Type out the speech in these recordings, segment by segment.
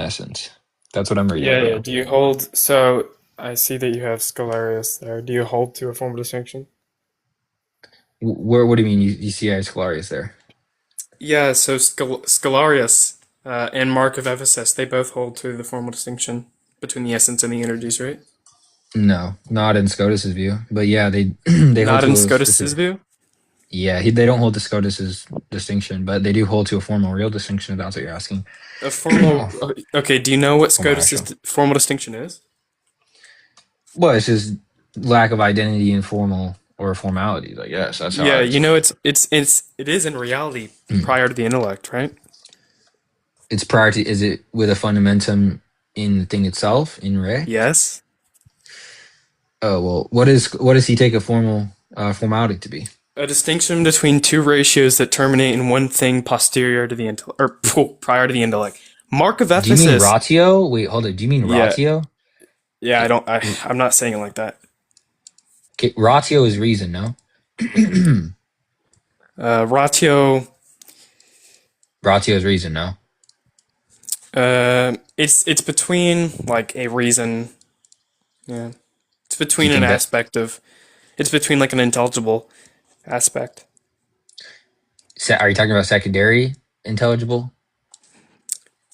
essence. That's what I'm reading Yeah, right yeah. now. Do you hold? So I see that you have Scholarius there. Do you hold to a form of distinction? Where? What do you mean? You see I Scholarius there? Yeah. So Scholarius and Mark of Ephesus, they both hold to the formal distinction between the essence and the energies, right? No, not in Scotus's view. But yeah, they they hold Not in to a Scotus's specific. view. Yeah, they don't hold to Scotus's distinction, but they do hold to a formal real distinction. If that's what you're asking. A formal. Okay. Do you know what Formal Scotus's actual. formal distinction is? Well, it's just lack of identity in formal or formalities. I guess that's how Yeah. I would You say know, it. it is in reality prior to the intellect, right? It's prior to. Is it with a fundamentum in the thing itself in Ray? Yes. Oh well, what does he take a formality to be? A distinction between two ratios that terminate in one thing posterior to the intellect, or prior to the intellect. Mark of Do you mean Ephesus. ratio? Wait, hold it. Do you mean Yeah, ratio? yeah. I Okay, don't. I'm not saying it like that. okay, ratio is reason, no? Ratio. Ratio is reason, no? It's between like a reason. Yeah, it's Do you between an think that? aspect of. It's between like an intelligible aspect. Are you talking about secondary intelligible?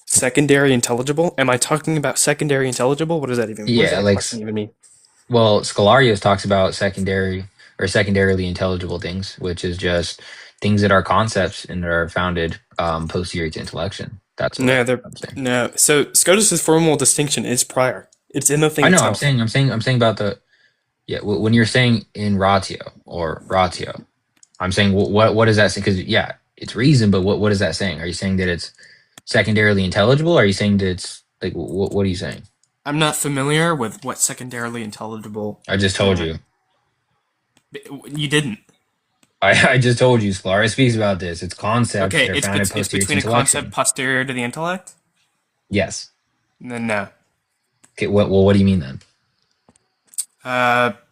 Secondary intelligible. Am I talking about secondary intelligible? What does that even? What does Yeah, that like question even mean? well, Scholarius talks about secondary or secondarily intelligible things, which is just things that are concepts and that are founded posterior to intellection. That's what No, they're I'm saying. no. So Scotus's formal distinction is prior. It's in the thing I know. itself. I'm saying about the yeah. When you're saying in ratio or ratio, I'm saying what does that say? Because yeah, it's reason, but what is that saying? Are you saying that it's secondarily intelligible? Are you saying that it's like what are you saying? I'm not familiar with what secondarily intelligible. I just told Uh, you. you didn't. I just told you. Sclaris speaks about this. It's concepts Okay, that are founded it's posterior to between a concept intellection. posterior to the intellect. Yes. Then no. Okay. What do you mean then?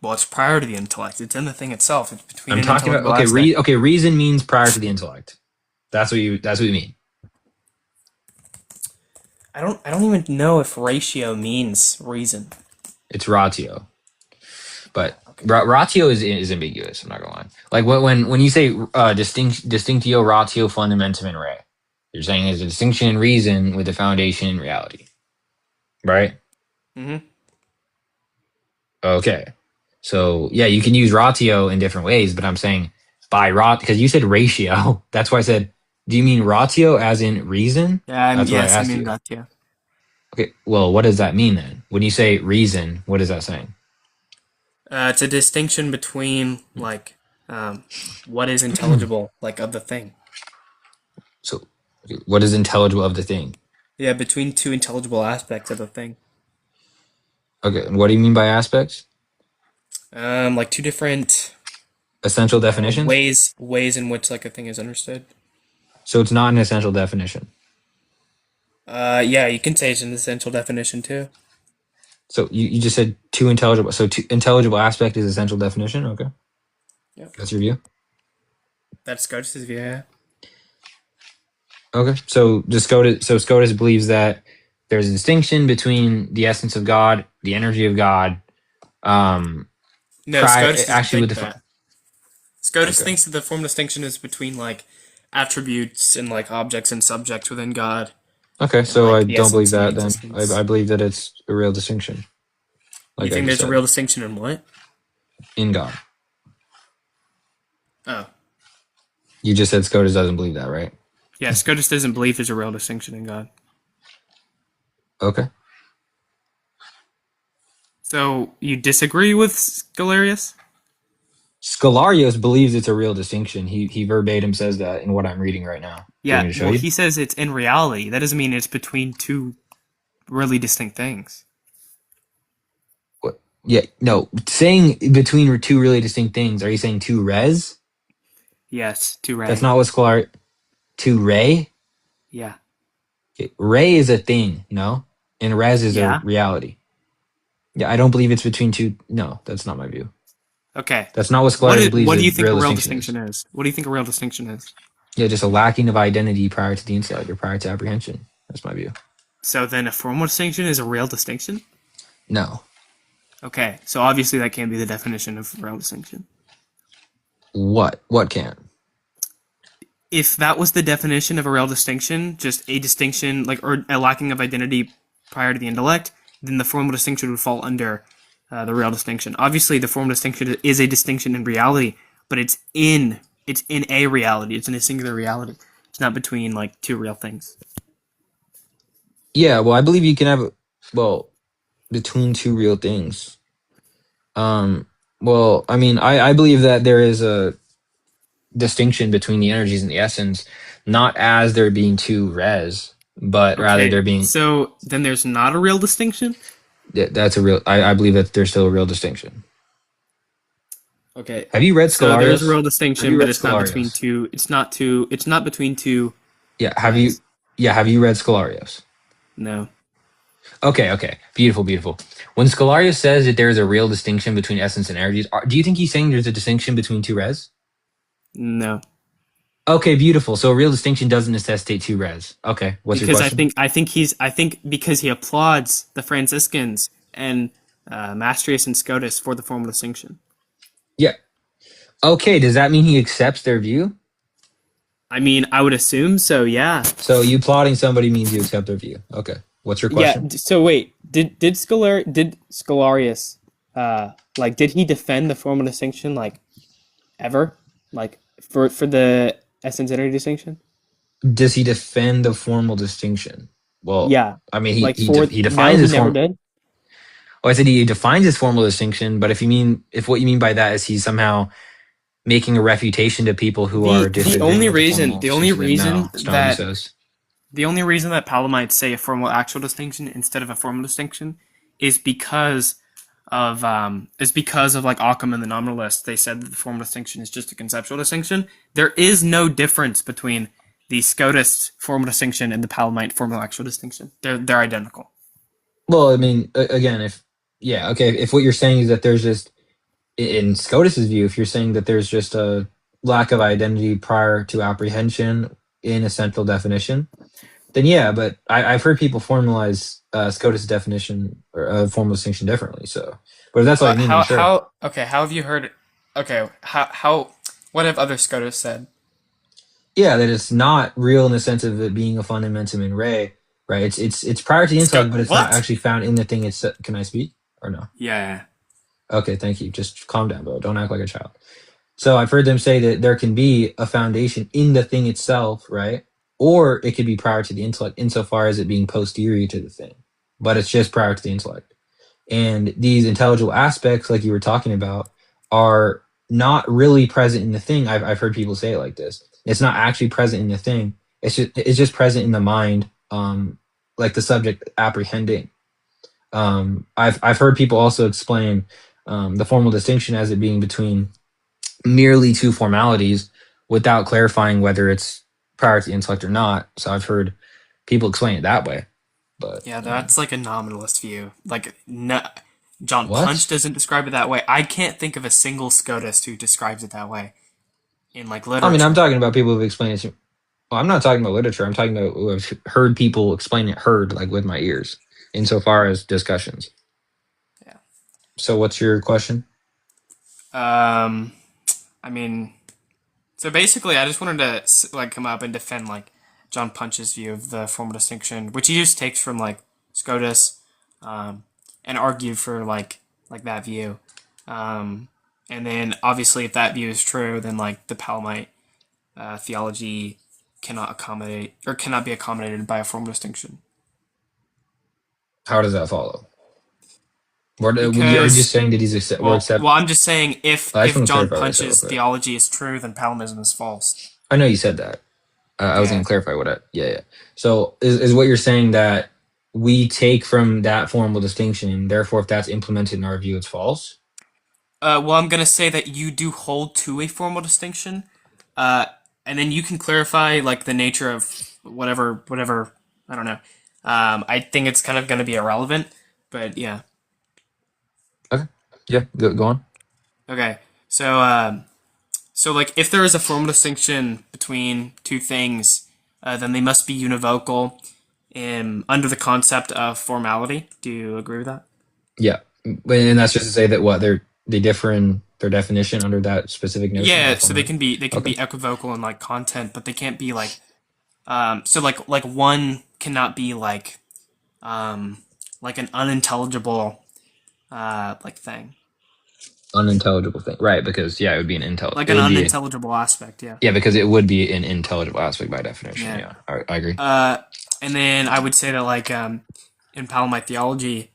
Well, it's prior to the intellect. It's in the thing itself. It's between I'm an talking about intelligible okay. aspect. Okay. Reason means prior to the intellect. That's what you mean. I don't even know if ratio means reason. It's ratio, but Okay. ratio is ambiguous. I'm not gonna lie. Like when you say distinctio ratio fundamentum in re, you're saying there's a distinction in reason with a foundation in reality, right? Mm-hmm. Okay. So yeah, you can use ratio in different ways, but I'm saying by because you said ratio. That's why I said, do you mean ratio as in reason? Yeah. That's what I Yes, I asked mean you. ratio. Okay. Well, what does that mean then? When you say reason, what is that saying? It's a distinction between like what is intelligible, like of the thing. So, okay, what is intelligible of the thing? Yeah, between two intelligible aspects of the thing. Okay. And what do you mean by aspects? Like two different Essential definitions? ways in which like a thing is understood. So it's not an essential definition. Yeah, you can say it's an essential definition too. So you just said two intelligible. So two intelligible aspect is essential definition. Okay. Yep, That's your view. that's Scotus's view. Yeah. Okay. So Scotus believes that there's a distinction between the essence of God, the energy of God, um, No, Scotus doesn't actually with think the that. Scotus okay. thinks that the form distinction is between like attributes and like objects and subjects within God, Okay, and so I like the don't believe essence and the that then. existence. I believe that it's a real distinction, You like I think just there's a said, real distinction in what? in God. Oh, You just said Scotus doesn't believe that, right? yeah. Scotus doesn't believe there's a real distinction in God. Okay. So you disagree with Scholarius? Scholarius believes it's a real distinction. He verbatim says that in what I'm reading right now. Do you want Yeah. me to show Well, you? he says it's in reality. That doesn't mean it's between two really distinct things. What? Yeah, no. Saying between two really distinct things. Are you saying two res? Yes, to That's Ray. not what Scholar. Two ray. Yeah. Okay, ray is a thing, no, and res is a Yeah. reality. Yeah, I don't believe it's between two. No, that's not my view. Okay. That's not what Scholarius believes What do a you think a real real distinction is. distinction is? What do you think a real distinction is? Yeah, just a lacking of identity prior to the insight or prior to apprehension. That's my view. So then a formal distinction is a real distinction? No. Okay, so obviously that can't be the definition of real distinction. What? What can? If that was the definition of a real distinction, just a distinction, like, or a lacking of identity prior to the intellect, then the formal distinction would fall under the real distinction. Obviously, the formal distinction is a distinction in reality, but it's in a reality. It's in a singular reality. It's not between like two real things. Yeah, well, I believe you can have, well, between two real things. Um, well, I mean, I believe that there is a distinction between the energies and the essence, not as there being two res, but rather Okay, there being, so then there's not a real distinction. that's a real, I believe that there's still a real distinction. Okay, Have you read so there's a Scholarius? real Have distinction, you but read it's not between Scholarius? two. It's not two. It's not between two Yeah, res. have you read Scholarius? No, Okay, okay. Beautiful, beautiful. When Scholarius says that there is a real distinction between essence and energies, do you think he's saying there's a distinction between two res? no. Okay, beautiful. So a real distinction doesn't necessitate two res. Okay, what's your Because I question? think I think he's I think because he applauds the Franciscans and Maastricht and Scotus for the formal distinction. Yeah. Okay, does that mean he accepts their view? I mean, I would assume so. Yeah. So you plotting somebody means you accept their view. Okay. What's your Yeah. question? So wait, did Scholarius like did he defend the formal distinction like ever like for the essence energy distinction? Does he defend the formal distinction? Well, Yeah. I mean, Like for he no, defines he his never form. did. Oh, I said he defines his formal distinction, but if what you mean by that is he's somehow making a refutation to people who are The disagreeing only with the reason formal the only distinction, then no, reason it's not what he that says. The only reason that Palamites say a formal actual distinction instead of a formal distinction is because of like Occam and the nominalists. They said that the formal distinction is just a conceptual distinction. There is no difference between the Scotist formal distinction and the Palamite formal actual distinction. They're identical. Well, I mean, again, if yeah, okay, if what you're saying is that there's just in Scotus's view, if you're saying that there's just a lack of identity prior to apprehension in a central definition, then yeah, but I've heard people formalize Scotus' definition or formal distinction differently. So, but if that's all you mean, then sure. How okay? How have you heard? Okay, how what have other Scotists said? Yeah, that it's not real in the sense of it being a fundamentum in re, right? It's prior to the intellect, but it's not What? actually found in the thing. It's can I speak or no? Yeah. Okay, thank you. Just calm down, bro. Don't act like a child. So I've heard them say that there can be a foundation in the thing itself, right? Or it could be prior to the intellect insofar as it being posterior to the thing, but it's just prior to the intellect. And these intelligible aspects, like you were talking about, are not really present in the thing. I've heard people say it like this. It's not actually present in the thing. It's just present in the mind, like the subject apprehending. I've heard people also explain the formal distinction as it being between merely two formalities without clarifying whether it's prior to the intellect or not. So I've heard people explain it that way. But Yeah, that's like a nominalist view. Like, no, John what? Punch doesn't describe it that way. I can't think of a single Scotist who describes it that way in like I mean, I'm literature. talking about people who've explained it. Well, I'm not talking about literature. I'm talking about who have heard people explain it, heard like with my ears, insofar as discussions. Yeah. So, what's your question? Um, I mean, so basically, I just wanted to like come up and defend like John Punch's view of the formal distinction, which he just takes from like Scotus, um, and argue for like that view. Um, and then obviously, if that view is true, then like the Palamite theology cannot accommodate or cannot be accommodated by a formal distinction How does that follow? Are you just because saying that he's accept? We're accept. I'm just saying I just if want to John clarify what I said real Punch's quick. theology is true, then Palamism is false. I know you said that. I was going Yeah. to clarify what I. Yeah, yeah. So, is what you're saying that we take from that formal distinction, and therefore, if that's implemented in our view, it's false? Well, I'm gonna say that you do hold to a formal distinction, uh, and then you can clarify like the nature of whatever. I don't know. I think it's kind of gonna be irrelevant, but yeah. Okay. Yeah. Go on. Okay. So, so like if there is a formal distinction between two things, then they must be univocal under the concept of formality. Do you agree with that? Yeah, and that's just to say that what they differ in their definition under that specific notion Yeah, of so they formality. can Okay, be equivocal in like content, but they can't be like so like one cannot be like an unintelligible like thing. unintelligible thing, right? Because yeah, it would be Like it an would be unintelligible aspect, yeah. yeah, because it would be an intelligible aspect by definition. Yeah. Yeah, I agree. Uh and then I would say that like in Palamite theology,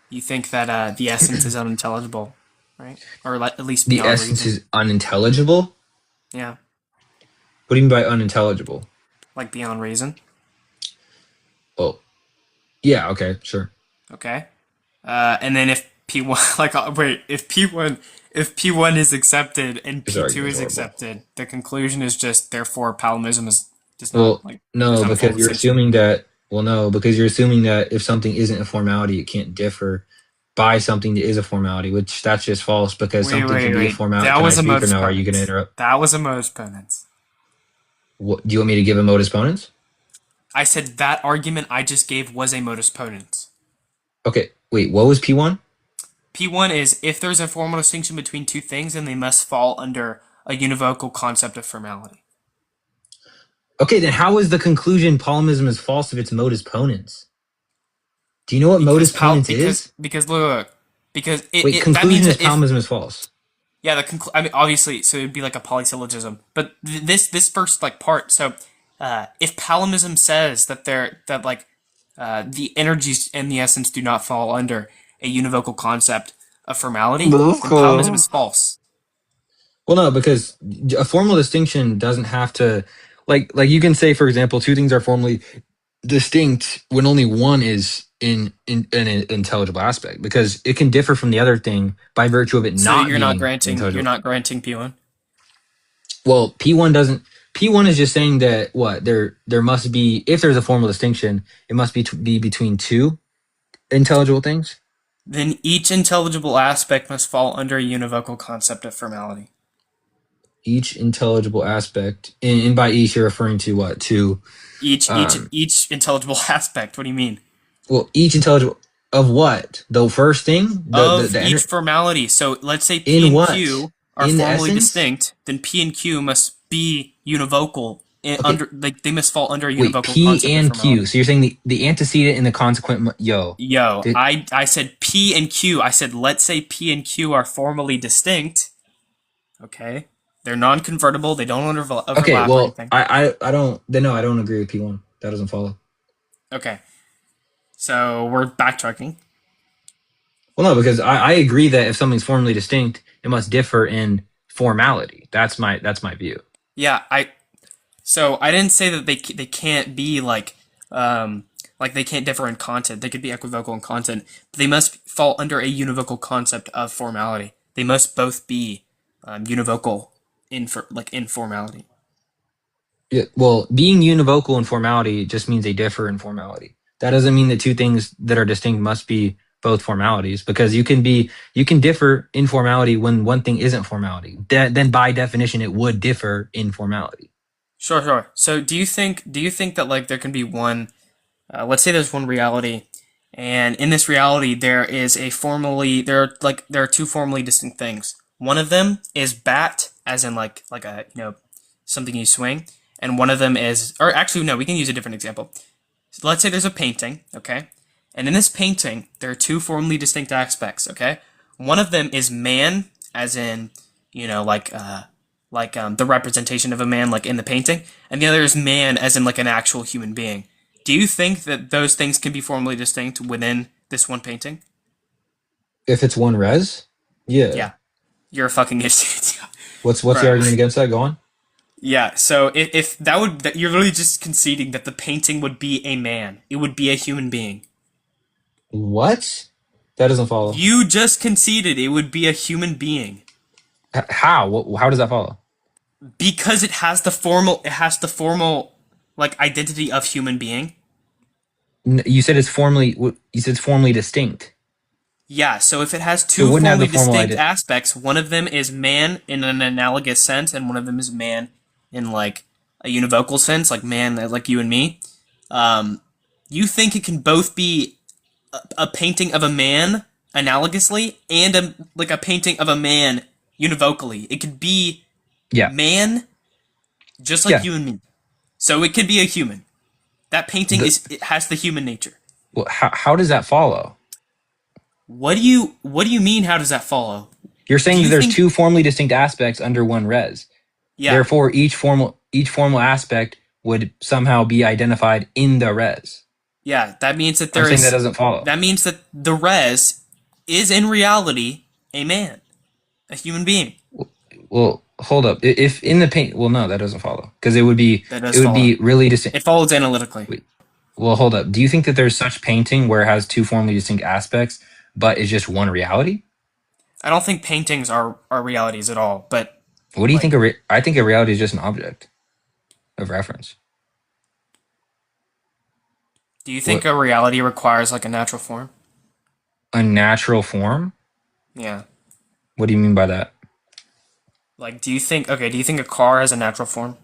you think that the essence is unintelligible, right? Or like, at least The beyond essence reason. is unintelligible. Yeah, What do you mean by unintelligible? like beyond reason. Well, yeah, okay, sure. Okay. And then if P1 like wait, if P1 is accepted and This P2 argument is is horrible. accepted, the conclusion is just therefore Palamism is does not Well, like there's no, not a form because of you're distinction. assuming that. Well, no, because you're assuming that if something isn't a formality, it can't differ by something that is a formality, which that's just false. Because something can be a Wait. formality. That Can I was a speak or modus no? Are you going to ponens. interrupt? That was a modus ponens. What, do you want me to give a modus ponens? I said that argument I just gave was a modus ponens. Okay, wait. What was P1? P1 is if there's a formal distinction between two things, then they must fall under a univocal concept of formality. Okay, then how is the conclusion Palimism is false if it's modus ponens? Do you know what modus ponens is? Because look, because Wait, it that means conclusion is that if Palimism is false. yeah I mean obviously so it'd be like a polysyllogism, but this first like part so if Palimism says that the energies and the essence do not fall under a univocal concept of formality, then Palimism is false. Well, no, because a formal distinction doesn't have to, like you can say, for example, two things are formally distinct when only one is in an intelligible aspect, because it can differ from the other thing by virtue of it So not being you're intelligible. not granting P1. Well, P1 doesn't. P1 is just saying that what there must be, if there's a formal distinction, it must be between two intelligible things. Then each intelligible aspect must fall under a univocal concept of formality. Each intelligible aspect, and by each you're referring to what? To um Each intelligible aspect. What do you mean? well, each intelligible of what? The first thing, Of the each formality. So let's say P in and what? Q are In the formally essence? distinct, then P and Q must be univocal. Okay, Under like they must fall under a wait, univocal P concept of and Q. formality. So you're saying the antecedent and the consequent, yo. Yo, The, I said P and Q. I said let's say P and Q are formally distinct. Okay, they're non-convertible. They don't okay, overlap or well, anything. I don't, then no, I don't agree with P1. That doesn't follow. Okay, so we're backtracking. Well, no, because I agree that if something's formally distinct, it must differ in formality. That's my view. Yeah, so I didn't say that they can't be like they can't differ in content. They could be equivocal in content, but they must fall under a univocal concept of formality. They must both be univocal in formality. Yeah, well, being univocal in formality just means they differ in formality. That doesn't mean that two things that are distinct must be both formalities, because you can differ in formality when one thing isn't formality. Then by definition it would differ in formality. Sure. So do you think that like there can be one let's say there's one reality, and in this reality there are two formally distinct things. One of them is bat, as in like a something you swing, and one of them is or actually no, we can use a different example. So let's say there's a painting, okay, and in this painting there are two formally distinct aspects, okay. One of them is man, as in the representation of a man like in the painting, and the other is man as in like an actual human being. Do you think that those things can be formally distinct within this one painting? If it's one res, yeah. Yeah, you're a fucking idiot, What's the bro. argument against that? Go on. Yeah, so if that would that you're literally just conceding that the painting would be a man, it would be a human being. What? That doesn't follow. You just conceded it would be a human being How? How does that follow? because it has the formal like identity of human being. You said it's formally. You said it's formally distinct. Yeah, so if it has So it two wouldn't have formally the formal distinct idea. aspects, one of them is man in an analogous sense, and one of them is man in like a univocal sense, like man, like you and me. Um, You think it can both be a painting of a man analogously and a painting of a man univocally. It could be Yeah, man just like yeah. you and me. So it could be a human. That painting The, it has the human nature. well, how does that follow? What do you mean how does that follow? You're Do saying that you there's think two formally distinct aspects under one res. yeah. Therefore, each formal aspect would somehow be identified in the res. Yeah, that means that I'm there saying that is doesn't follow. that means that the res is in reality a man, a human being. Well, hold up. If in the paint, well, no, that doesn't follow because it would be That it does would follow. be really distinct. It follows analytically. Wait, well, hold up. Do you think that there's such painting where it has two formally distinct aspects, but it's just one reality? I don't think paintings are realities at all, but What do you think? like I think a reality is just an object of reference. do you think What a reality requires like a natural form? a natural form? Yeah. What do you mean by that? Like do you think a car has a natural form?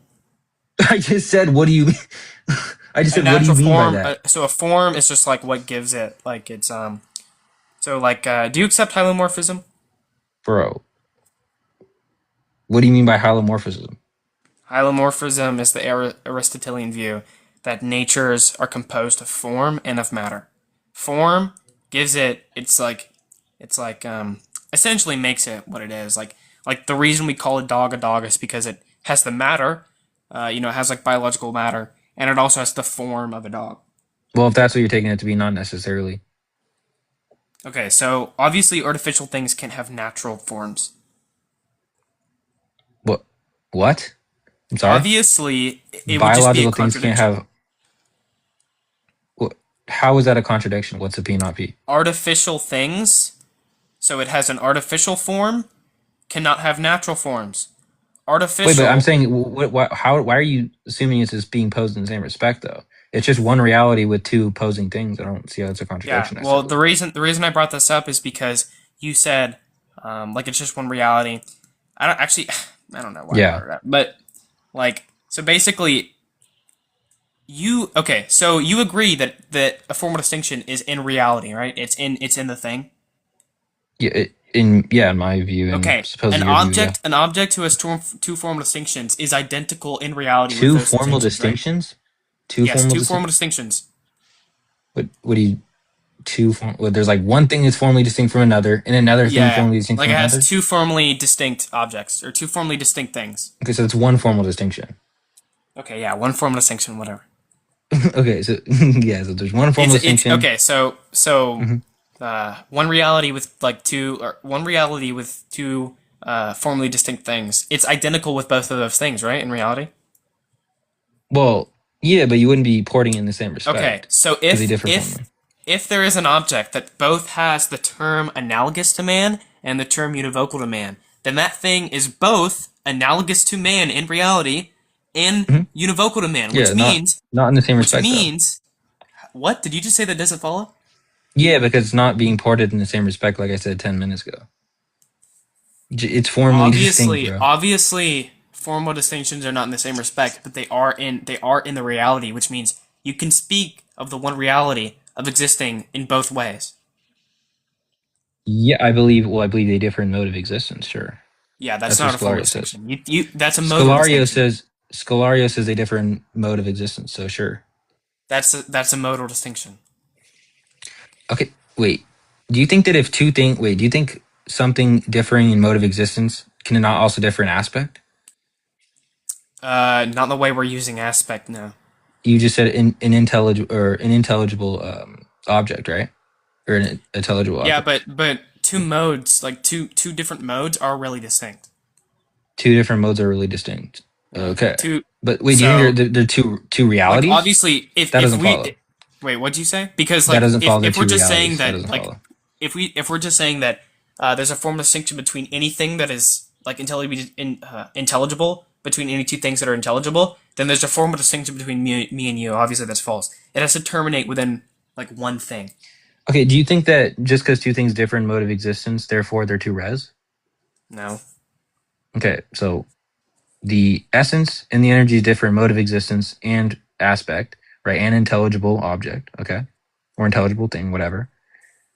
I just said, what do you mean? I just A said, what do you natural mean by form that, so a form is just like what gives it like it's so like do you accept hylomorphism? bro? What do you mean by halomorphism? Hylomorphism is the Aristotelian view that natures are composed of form and of matter. Form gives it it's like essentially makes it what it is. Like the reason we call a dog is because it has the matter, it has like biological matter, and it also has the form of a dog. Well, if that's what you're taking it to be, not necessarily. Okay, so obviously artificial things can have natural forms. What? What? I'm sorry. Obviously, it would just be a Biological things can't contradiction. have. How is that a contradiction? What's a P not P? Artificial things, so it has an artificial form, cannot have natural forms. Wait, but I'm Artificial, saying, why are you assuming it's just being posed in the same respect, though? It's just one reality with two opposing things. I don't see how it's a yeah. contradiction Well, necessarily. the reason I brought this up is because you said like it's just one reality. I don't actually, I don't know why I Yeah. brought it up, but like so basically you okay. So you agree that a formal distinction is in reality, right? It's in the thing. Yeah. In my view, and Okay, supposedly your view, yeah. an object who has two formal distinctions is identical in reality with Two those formal distinctions, right? distinctions. Two Yes, formal two distinct. formal distinctions. What do you well, there's like one thing that's formally distinct from another, and another thing Yeah, formally distinct like from it has another. two formally distinct objects or two formally distinct things. Okay, so it's one formal distinction. Okay, yeah, one formal distinction, whatever. Okay, so yeah, so there's one formal It's distinction. okay. Hmm. One reality with like two or one reality with two formally distinct things. It's identical with both of those things, right? In reality. Well, yeah, but you wouldn't be porting in the same Okay, respect so because they differ formally. if there is an object that both has the term analogous to man and the term univocal to man, then that thing is both analogous to man in reality and Hmm. univocal to man, Yeah, not in the same which respect though. means what? Did you just say that doesn't follow? Yeah, because it's not being ported in the same respect, like I said 10 minutes ago. It's formally distinct, bro. Obviously, formal distinctions are not in the same respect, but they are in the reality, which means you can speak of the one reality of existing in both ways. Yeah, I believe. Well, I believe they differ in mode of existence. Sure, Yeah, that's that's what not a formal Scolario says. distinction. You that's a modal Scolario distinction. says Scolario says they differ in mode of existence. So sure. That's a modal distinction. Okay, wait. Do you think that if two things, wait, do you think something differing in mode of existence can it not also differ in aspect? Not in the way we're using aspect. No. You just said an intelligible object, right? Or an intelligible Yeah, object. but two modes, like two different modes, are really distinct. Two different modes are really distinct. Yeah. Okay, Two. but wait, do you think So they're two like realities? obviously That if doesn't we follow. wait, what'd you say? Because That like doesn't follow. They're if we're two just saying realities. That that doesn't like follow. if we're just saying that there's a formal distinction between anything that is like intelligible between any two things that are intelligible, then there's a formal distinction between me and you. Obviously, that's false. It has to terminate within like one thing. Okay, do you think that just because two things differ in mode of existence, therefore they're two res? No. Okay, so the essence and the energy differ in mode of existence and aspect, right? An intelligible object, okay, or intelligible thing, whatever.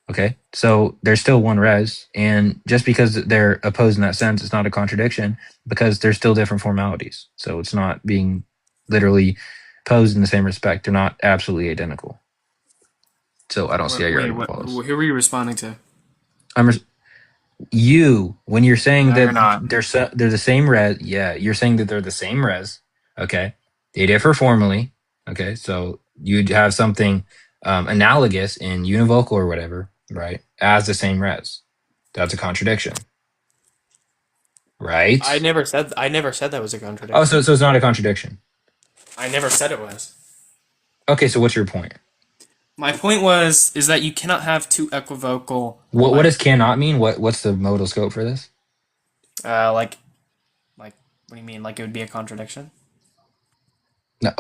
Okay, so there's still one res, and just because they're opposed in that sense, it's not a contradiction because they're still different formalities. So it's not being literally posed in the same respect. They're not absolutely identical. So I don't see how your Wait, argument what? follows. Who were you responding to? I'm you when you're saying No, you're that not. they're the same res. Yeah, you're saying that they're the same res. Okay, they differ formally. Okay, so you'd have something analogous in univocal or whatever, right? As the same res. That's a contradiction, right? I never said that was a Oh, contradiction. so it's not a contradiction. I never said it was. Okay, so what's your point? My point was is that you cannot have two equivocal What does like cannot mean? What's the modal scope for this? uh like like what do you mean? Like it would be a contradiction? No,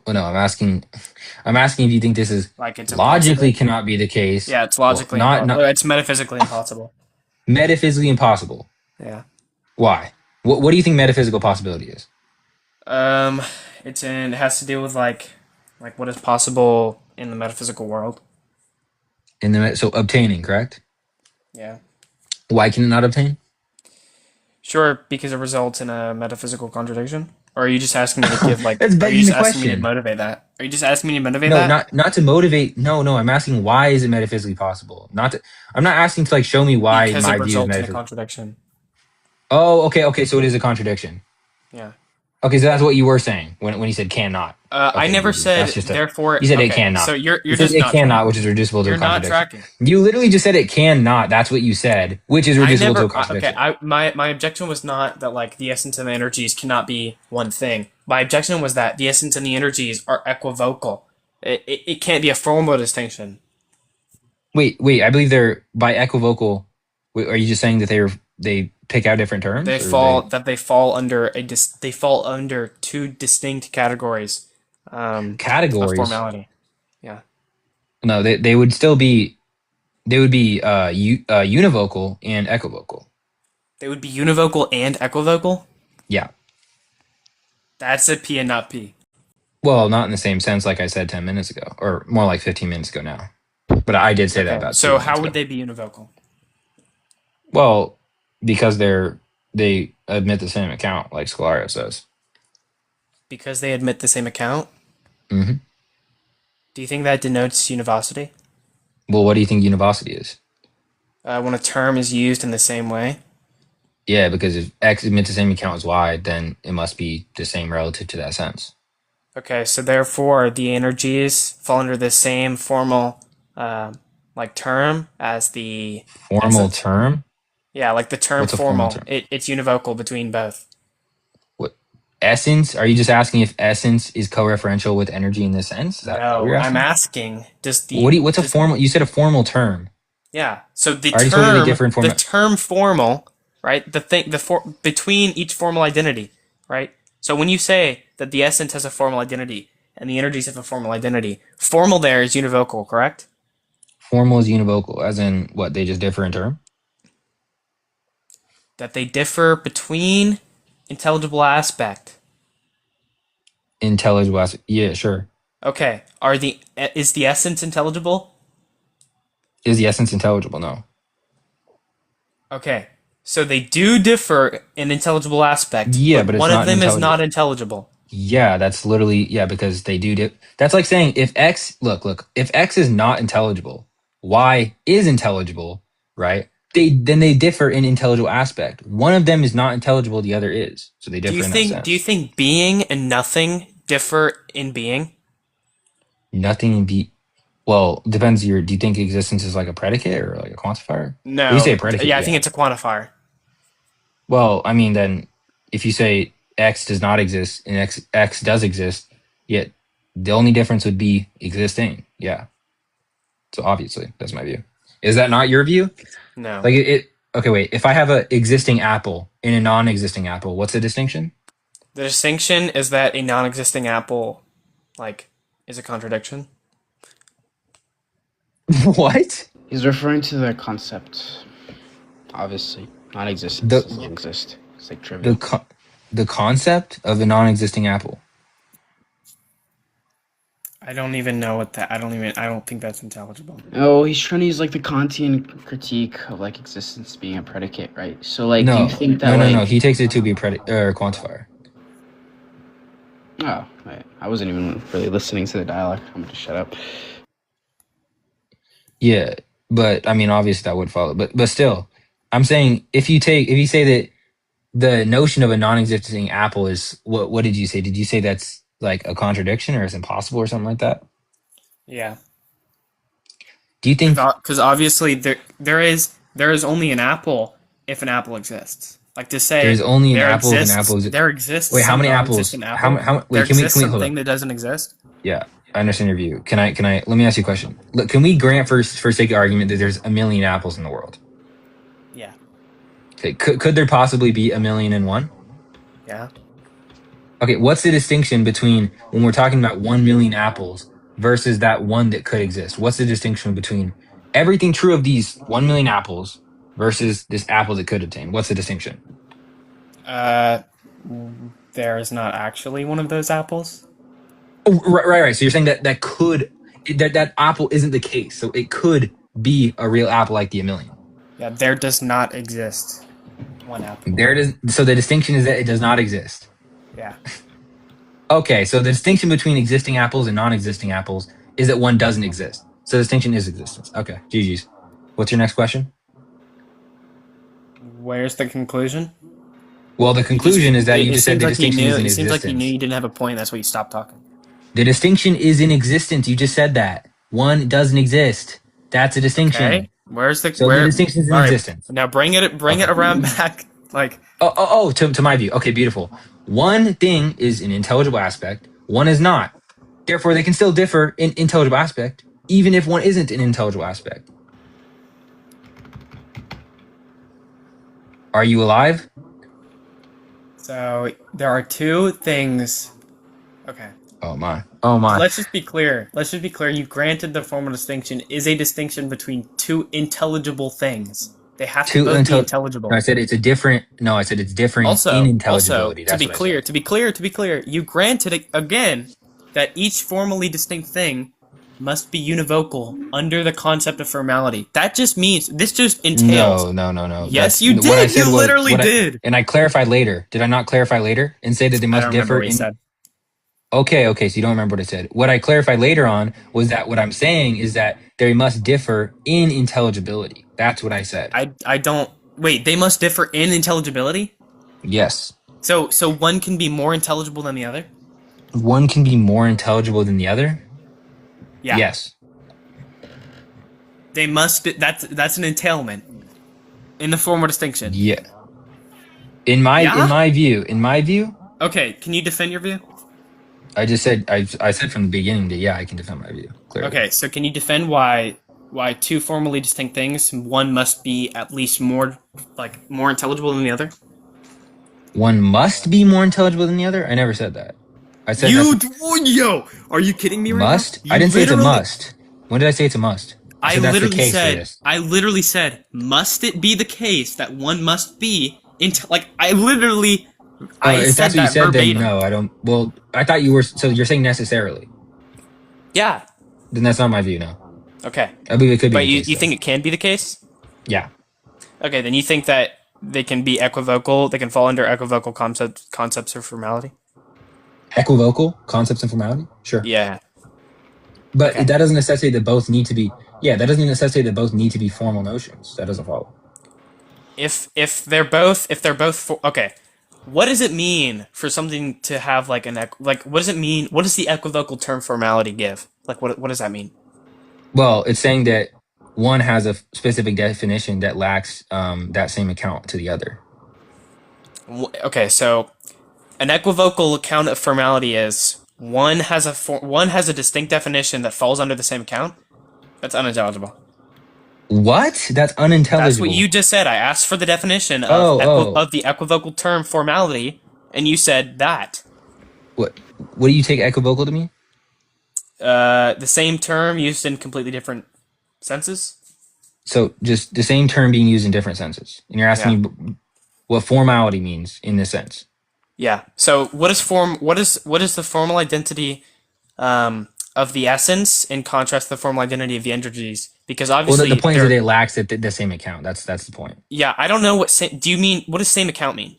no, I'm asking if you think this is Like it's logically impossible? cannot be the case. Yeah, it's Well, logically not impossible. It's metaphysically impossible. metaphysically impossible. Yeah. Why? What do you think metaphysical possibility is? Um, it has to do with like what is possible in the metaphysical world. So obtaining, correct? Yeah. Why can it not obtain? Sure, because it results in a metaphysical contradiction. Or are you just asking me to give like? That's Are you begging just the asking me to question. motivate that? Are you just asking me to motivate No, that? not to motivate. No. I'm asking why is it metaphysically possible? Not to. I'm not asking to like show me why Because my it view is results in a metaphysical. contradiction. Oh, okay. So it is a contradiction. Yeah. Okay, so that's what you were saying when you said cannot. I Okay, never that's said just a. You therefore. said it Okay, so cannot. you're You said just it not cannot, tracking. which is reducible to a You're not contradiction. tracking. You literally just said it cannot. That's what you said, which is I reducible to a never. Okay, contradiction. my objection was not that like the essence and the energies cannot be one thing. My objection was that the essence and the energies are equivocal. It can't be a formal distinction. Wait. I believe they're by equivocal. Wait, are you just saying that they pick out different terms, or they They fall under they fall under two distinct categories um, of categories? formality. Yeah, No, they would still be univocal and equivocal. they would be univocal and equivocal. Yeah. That's a P and not P. Well, not in the same sense, like I said 10 minutes ago, or more like 15 minutes ago now. But I did say that Okay, about two so minutes how ago. would they be univocal? Well, because they admit the same account, like Scolario says. Because they admit the same account. Hmm. Do you think that denotes univocity? Well, what do you think univocity is? When a term is used in the same way. Yeah, because if X admits the same account as Y, then it must be the same relative to that sense. Okay, so therefore the energies fall under the same formal like term as the Formal essence. term? Yeah, like the term What's a formal formal. term? It's univocal between both. What essence? Are you just asking if essence is co-referential with energy in this sense? Is that what No, you're I'm asking? asking What's a does formal? You said a formal term. yeah. So I already told you they differ in the format. term formal, right? Between each formal identity, right? So when you say that the essence has a formal identity and the energies have a formal identity, formal there is univocal, correct? Formal is univocal, as in what? They just differ in term? That they differ between intelligible aspect. Intelligible. Yeah, sure. Okay, is the essence intelligible? Is the essence intelligible? No. Okay, so they do differ in intelligible aspect, Yeah, but but it's one of not them is intelligible. not intelligible. Yeah, that's literally yeah, because they do that's like saying if X look, if X is not intelligible, Y is intelligible, right? They differ in intelligible aspect. One of them is not intelligible, the other is. So they differ in that Do you sense. think being and nothing differ in being? Nothing be well, depends do you think existence is like a predicate or like a quantifier? If you No. say a predicate, Yeah, I think yeah. it's a quantifier. Well, I mean then if you say X does not exist and X does exist, yet the only difference would be existing. Yeah. So obviously, that's my view. Is that not your view? No. Like okay, wait. If I have a existing apple and a non-existing apple, what's the distinction? The distinction is that a non-existing apple, like, is a contradiction. What? He's referring to the concept. Obviously, non-existence does The not exist. It's like the trivial. the concept of a non-existing apple. I don't even know what that. I don't think that's intelligible. Oh, he's trying to use like the Kantian critique of like existence being a predicate, right? So like, do you No, think that no, no, no. like? He takes it to be or quantifier. Oh, right. I wasn't even really listening to the dialogue. I'm gonna shut up. Yeah, but I mean, obviously that would follow. But still, I'm saying if you say that the notion of a non-existing apple is what did you say? Did you say that's like a contradiction or it's impossible or something like that? Yeah, Do you think because obviously there is only an apple if an apple exists. Like to there's say only an apple if an apple is? there exists Wait, how some many apples? non-existent apple. There Wait, exists can we hold something on? that doesn't exist. Yeah, I understand your view. Let me ask you a question. Look, can we grant for sake of argument that there's a million apples in the world? Yeah. Okay, could there possibly be a million and one? Yeah. Okay, what's the distinction between when we're talking about 1 million apples versus that one that could exist? What's the distinction between everything true of these 1 million apples versus this apple that could obtain? What's the distinction? Uh, there is not actually one of those apples. Oh, right. So you're saying that apple isn't the case. So it could be a real apple like the a million. Yeah, there does not exist one apple. There it is. So the distinction is that it does not exist. Yeah. Okay, so the distinction between existing apples and non-existing apples is that one doesn't exist. So the distinction is existence. Okay, GG's. What's your next question? Where's the conclusion? Well, the conclusion is that you just said seems the like you distinction knew. is in It seems like you knew existence. you didn't have a point. That's why you stopped talking. The distinction is in existence. You just said that. One doesn't exist. That's a distinction. Okay. Where's the So the where? distinction is in All right. existence. Now bring it Okay. around back. Like To my view. Okay, beautiful. One thing is an intelligible aspect. One is not. Therefore, they can still differ in intelligible aspect, even if one isn't an intelligible aspect. Are you alive? so, there are two things. Okay. Oh my. Oh my. Let's just be clear. You granted the formal distinction is a distinction between two intelligible things. They have to Two both be intel. intelligible. No, I said it's a different. No, I said it's differing in intelligibility. To That's be what I clear, said. to be clear, you granted it again that each formally distinct thing must be univocal under the concept of formality. That just means this just entails. No. Yes, you did. You literally did. And I clarified later. Did I not clarify later and say that they I must don't remember differ what you in? said. Okay. So you don't remember what I said. What I clarified later on was that what I'm saying is that they must differ in intelligibility. That's what I said. I don't wait. They must differ in intelligibility. Yes. So one can be more intelligible than the other. One can be more intelligible than the other. Yeah. Yes. They must. That's an entailment in the formal distinction. Yeah. In my view. Okay. Can you defend your view? I just said I said from the beginning that yeah, I can defend my view clearly. Okay. So can you defend why two formally distinct things, one must be at least more intelligible than the other? One must be more intelligible than the other. I never said that. I said Are you kidding me right must. now? I didn't say it's a must. When did I say it's a must? I said that's the case for this. I literally said, must it be the case that one must be I literally. I If said that's what you that said, verbatim. then no, I don't. Well, I thought you were. So you're saying necessarily. Yeah. Then that's not my view. No, Okay. I believe it could be. But the case, you though. think it can be the case? Yeah. Okay, then you think that they can be equivocal. They can fall under equivocal concepts of formality. Equivocal concepts and formality. Sure. Yeah. But Okay. that doesn't necessitate that both need to be. Yeah, that doesn't necessitate that both need to be formal notions. That doesn't follow. If they're both okay, what does it mean for something to have what does it mean? What does the equivocal term formality give? Like what does that mean? Well, it's saying that one has a specific definition that lacks that same account to the other. Okay, so an equivocal account of formality is one has a distinct definition that falls under the same account. That's unintelligible. What? That's unintelligible. That's what you just said. I asked for the definition of the equivocal term formality, and you said that. What do you take equivocal to mean? The same term used in completely different senses. So just the same term being used in different senses. And you're asking me what formality means in this sense. Yeah. So what is the formal identity of the essence in contrast to the formal identity of the entities. Because Well, obviously, the point is that it lacks the same account. That's the point. yeah, I don't know do you mean, what does same account mean?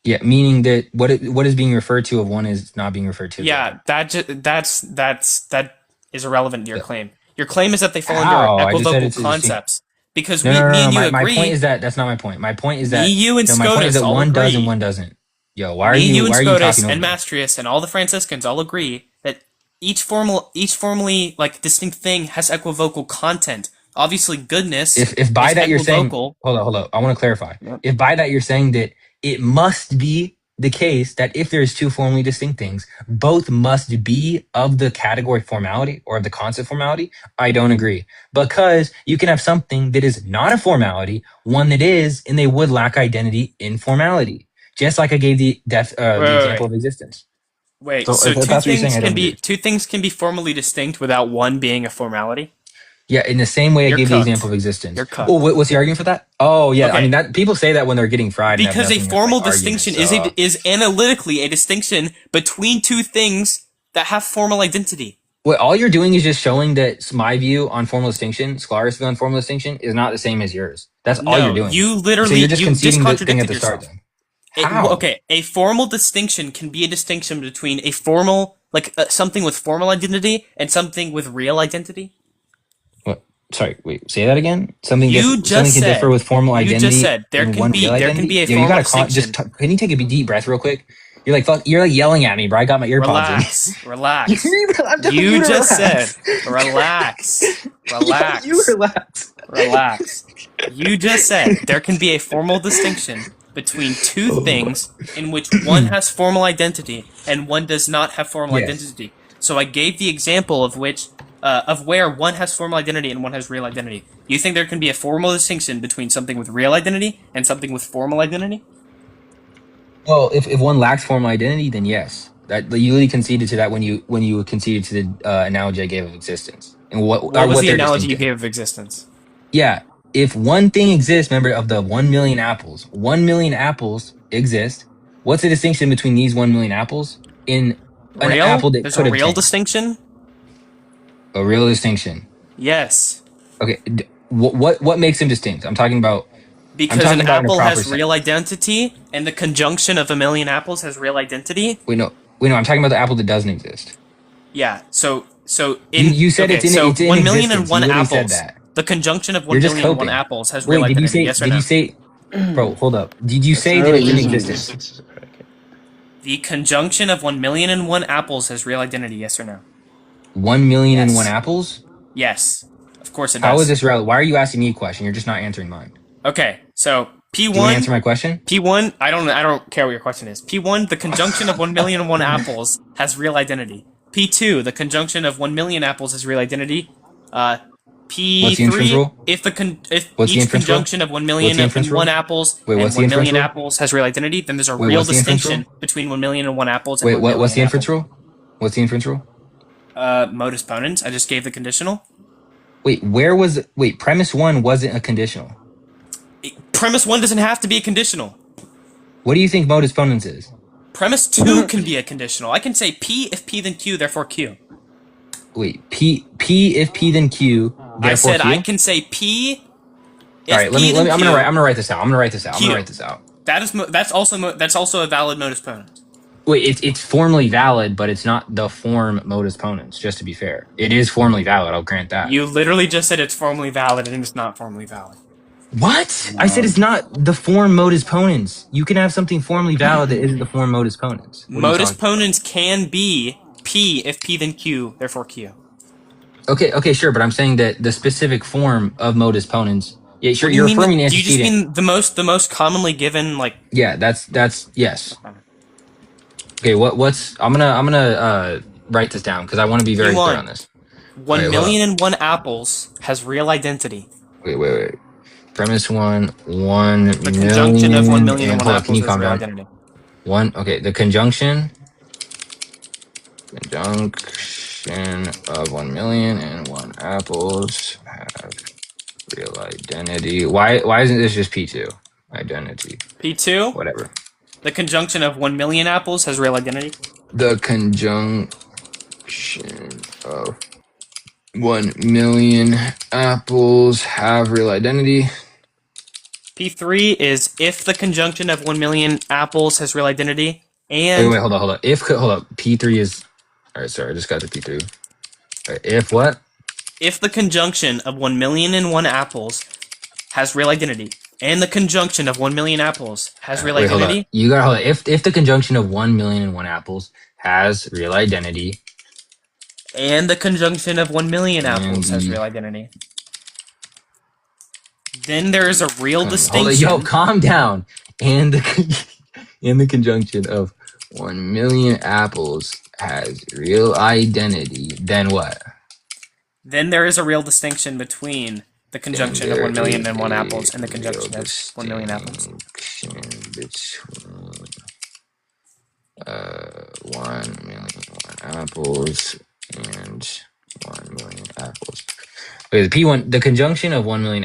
Yeah, meaning that what is being referred to of one is not being referred to of the Yeah, other. that is irrelevant to your claim. Your claim is that they fall under How? I just said equivocal it's a distinct. concepts. Because No, no, me no, no. and you My point agree, is that that's not my point. My point is me, that you, and no. My point is Scotus that all one does and agree. one doesn't. Yo, Me, you, and why are you Scotus talking over and me? Mastrius and all the Franciscans all agree that each formally like distinct thing has equivocal content. Obviously, goodness If by is that you're saying, equivocal. hold on, I want to clarify. Yep. If by that you're saying that it must be the case that if there's two formally distinct things, both must be of the category formality or of the concept formality, I don't agree. Because you can have something that is not a formality, one that is, and they would lack identity in formality. Just like I gave the the example Wait. of existence. Wait. So So if that's what you're saying, I don't agree. two things can be formally distinct without one being a formality. Yeah, in the same way I You're gave the example cooked. of existence. You're Oh, cooked. what's the argument for that? Oh, yeah. I Okay. mean, that people say that when they're getting fried and have Because a nothing formal like arguments. distinction is analytically a distinction between two things that have formal identity. What all you're doing is just showing that my view on formal distinction, Scolaris' view on formal distinction, is not the same as yours. That's all you're No, doing. you So literally you're just you just conceding the thing at contradicted the start. yourself. Then how? Okay, a formal distinction can be a distinction between a formal, like something with formal identity and something with real identity. What? Sorry, wait. Say that again. You Something just can differ said. with formal You identity just said there and can one be real identity. a Yo, you formal gotta distinction. can you take a deep breath real quick? You're like fuck. You're like yelling at me, bro. I got my earpods in. Relax. I'm telling You to just said relax. relax. You relax. Relax. You just said there can be a formal distinction between two things in which one has formal identity and one does not have formal Yes. identity. So I gave the example of where one has formal identity and one has real identity. You think there can be a formal distinction between something with real identity and something with formal identity? Well, if one lacks formal identity, then yes. That you really conceded to that when you conceded to the analogy I gave of existence and What was the they're analogy distinct you in. gave of existence? Yeah, if one thing exists, remember of the 1 million apples, 1 million apples exist. What's the distinction between these 1 million apples in an Real? apple that There's could a have real changed? distinction? A real distinction. Yes. Okay, what makes them distinct? I'm Because an talking about in a apple proper has sense. real identity, and the conjunction of a million apples has real identity. Wait, no. I'm talking about the apple that doesn't exist. Yeah. So You said okay, it's in 1 million and existence. You one literally said apples. that. The conjunction of You're one just million and one coping. apples has real Wait, identity. Yes or did no? you say, bro, hold up. Did you It's say not that really it's in using existence? existence as a predicate. The conjunction of 1 million and one apples has real identity. Yes or no? 1 million and one Yes. apples? Yes. Of course it How is does. this relevant? Why are you asking me a question? You're just not answering mine. Okay. So Do you want to answer P1. my question? P1. I don't care what your question is. P1. The conjunction of 1 million and one apples has real identity. P2. The conjunction of 1 million apples has real identity. What's the inference P3, rule? if What's the each inference rule? conjunction of 1 What's million the inference and one rule? apples Wait, and what's the 1 inference million rule? apples has real identity, then there's a Wait, real what's the inference rule? distinction between 1 million and one apples and Wait, 1 what's the million inference apples. rule? What's the inference rule? Modus ponens. I just gave the conditional. Wait, premise one wasn't a conditional. Premise 1 doesn't have to be a conditional. What do you think modus ponens is? Premise 2 can be a conditional. I can say P if P then Q, therefore Q. Wait, P if P then Q, therefore I said Q? I can say P if All right, P then Q. I'm gonna write this out. I'm gonna write this out. Q. That's also a valid modus ponens. Wait, it's formally valid, but it's not the form modus ponens. Just to be fair, it is formally valid. I'll grant that. You literally just said it's formally valid and it's not formally valid. What? I said it's not the form modus ponens. You can have something formally valid that isn't the form modus ponens. Modus ponens can be P if P then Q, therefore Q. Okay, sure, but I'm saying that the specific form of modus ponens. Yeah, sure. What do you You're mean affirming the do you just antecedent. mean the most commonly given like? Yeah, that's yes. Okay, what's I'm gonna write this down because I want to be very P1. clear on this. 1 million and one apples has real identity. Wait. Premise one The conjunction of 1 million and one hold on, apples can you has calm real down? identity. The conjunction of 1 million and one apples have real identity. Why isn't this just P2? Identity. P2. Whatever. The conjunction of 1 million apples has real identity. The conjunction of 1 million apples have real identity. P3 is if the conjunction of 1 million apples has real identity, and Wait, hold on. Hold up. P3 is. All right, sorry, I just got to P3. All right, if what? if the conjunction of 1,000,001 apples has real identity, and the conjunction of 1 million apples has real Wait, hold up. identity, You gotta hold up. If the conjunction of 1,000,001 apples has real identity, and the conjunction of 1 million apples has the- real identity, then there is a real hold on, distinction. yo, calm down. And the conjunction of 1,000,000 apples has real identity, then what? Then there is a real distinction between the conjunction of 1,000,001 apples and the conjunction of 1 million apples. Between 1,000,001 apples and 1,000,000 apples. Okay, the P1, the conjunction of 1,000,000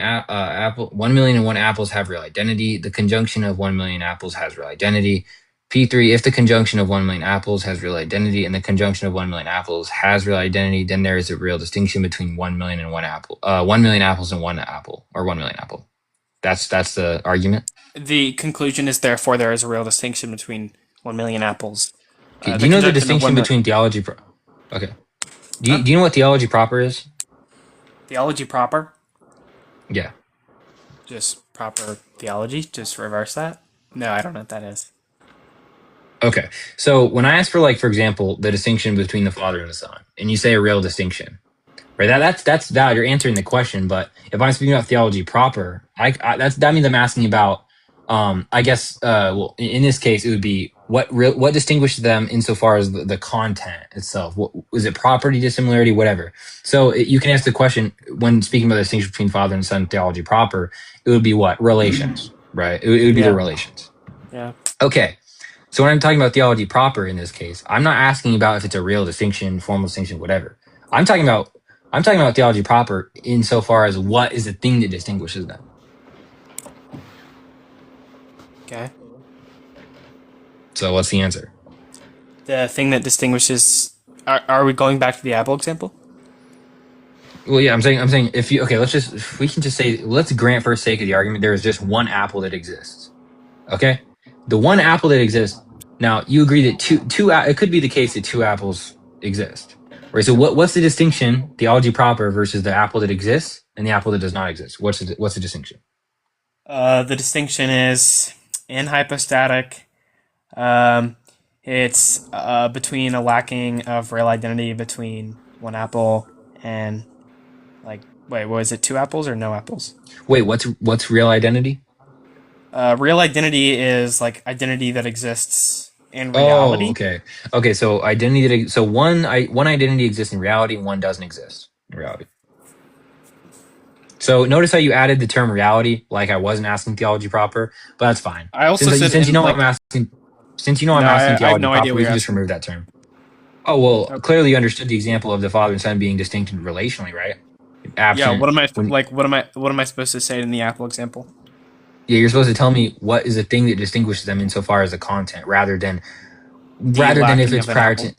1,000,001 apples have real identity. The conjunction of 1,000,000 apples has real identity. P3, if the conjunction of 1,000,000 apples has real identity and the conjunction of 1,000,000 apples has real identity, then there is a real distinction between 1,000,000 and 1 apple. 1,000,000 apples and 1 apple, or 1 million apple. That's the argument. The conclusion is therefore there is a real distinction between 1 million apples. Okay, do you know the distinction between theology? Okay. Do you know what theology proper is? Theology proper? Yeah. Just proper theology? Just reverse that? No, I don't know what that is. Okay. So when I ask for, like, for example, the distinction between the Father and the Son, and you say a real distinction, right? That's valid. You're answering the question. But if I'm speaking about theology proper, that means I'm asking about, I guess, well, in this case, it would be what distinguishes them insofar as the content itself. Was it property, dissimilarity, whatever? So you can ask the question when speaking about the distinction between Father and Son, theology proper. It would be what? Relations, right? It would be the relations. Yeah. Okay. So when I'm talking about theology proper in this case, I'm not asking about if it's a real distinction, formal distinction, whatever. I'm talking about theology proper insofar as what is the thing that distinguishes them. Okay. So what's the answer? The thing that distinguishes. Are we going back to the apple example? Well, yeah, I'm saying if we can just say, let's grant for sake of the argument there is just one apple that exists. Okay? The one apple that exists. Now, you agree that two it could be the case that two apples exist. Right? So what's the distinction, theology proper, versus the apple that exists and the apple that does not exist? What's the distinction? The distinction is in hypostatic. It's between a lacking of real identity between one apple and, like, wait, was it two apples or no apples? Wait, what's real identity? Real identity is like identity that exists in reality. Oh, okay. So identity one identity exists in reality, and one doesn't exist in reality. So notice how you added the term reality, like I wasn't asking theology proper, but that's fine. I also said since you know like, I'm asking theology proper, we can just remove that term. Oh well, Okay. Clearly you understood the example of the Father and Son being distinct relationally, right? Yeah. What am I supposed to say in the apple example? Yeah, you're supposed to tell me what is the thing that distinguishes them insofar as the content, rather than if it's prior to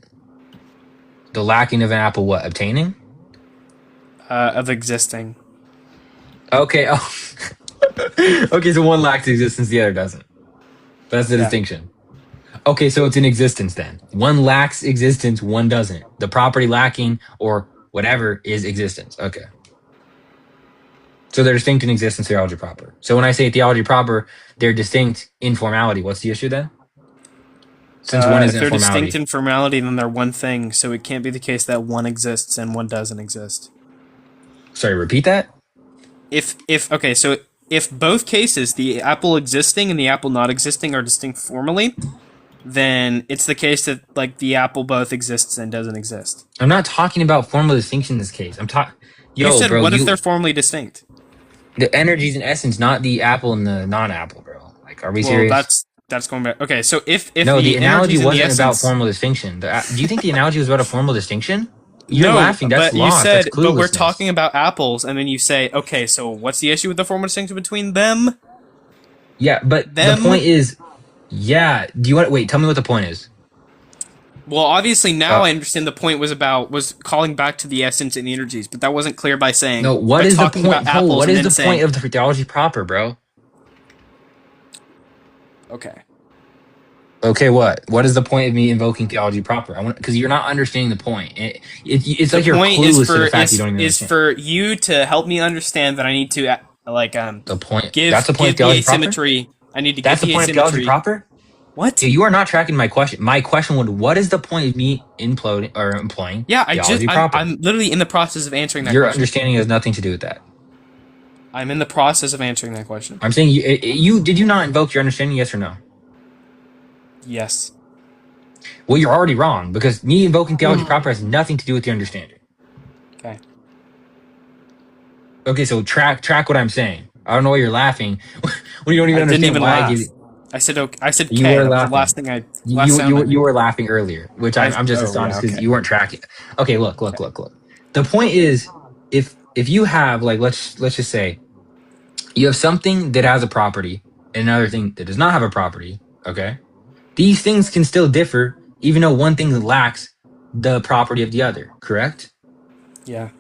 the lacking of an apple. What obtaining? Of existing. Okay. Oh. Okay. So one lacks existence, the other doesn't. That's the distinction. Okay, so it's in existence then. One lacks existence, one doesn't. The property lacking or whatever is existence. Okay. So they're distinct in existence, theology proper. So when I say theology proper, they're distinct in formality. What's the issue then? Since one isn't if they're formality. distinct in formality, then they're one thing. So it can't be the case that one exists and one doesn't exist. Sorry, repeat that? If both cases, the apple existing and the apple not existing, are distinct formally, then it's the case that, like, the apple both exists and doesn't exist. I'm not talking about formal distinction in this case. I'm talking. You said, what if they're formally distinct? The energies in essence, not the apple and the non-apple, bro. Like, are we serious? That's going back. Okay, so if the analogy wasn't about essence, formal distinction. Do you think the analogy was about a formal distinction? You're no, laughing. That's but lost. You said, That's but we're cluelessness. talking about apples, and then you say, okay, so what's the issue with the formal distinction between them? Yeah, but the point is, yeah. Do you want? Wait, tell me what the point is. Well, obviously now Uh, I understand the point was calling back to the essence and the energies, but that wasn't clear by saying no, what by is the talking about point? No, apples what and is then the point saying of the theology proper, bro? okay. Okay, what? What is the point of me invoking theology proper? I want because you're not understanding the point. It's The like you're point is clueless to for the fact you don't even is understand for you to help me understand that I need to like the point. That's give the point of give the theology proper. asymmetry. I need to give That's the the point of theology asymmetry. proper. What? Yeah, you are not tracking my question. My question would, what is the point of me imploding or employing Yeah, theology I'm proper? literally in the process of answering that Your question. understanding has nothing to do with that. I'm in the process of answering that question. I'm saying you did you not invoke your understanding? Yes or no? Yes. Well, you're already wrong because me invoking theology proper has nothing to do with your understanding. Okay. Okay, so track what I'm saying. I don't know why you're laughing when you don't even I didn't understand even why I laugh. gave. I said okay. I said You K. were That was the laughing. last thing I last sound I You made. were laughing earlier, which I'm just Oh yeah, astonished because okay. you weren't tracking. Okay, Okay. look. The point is, if you have like let's just say you have something that has a property and another thing that does not have a property. Okay, these things can still differ, even though one thing lacks the property of the other. Correct? Yeah.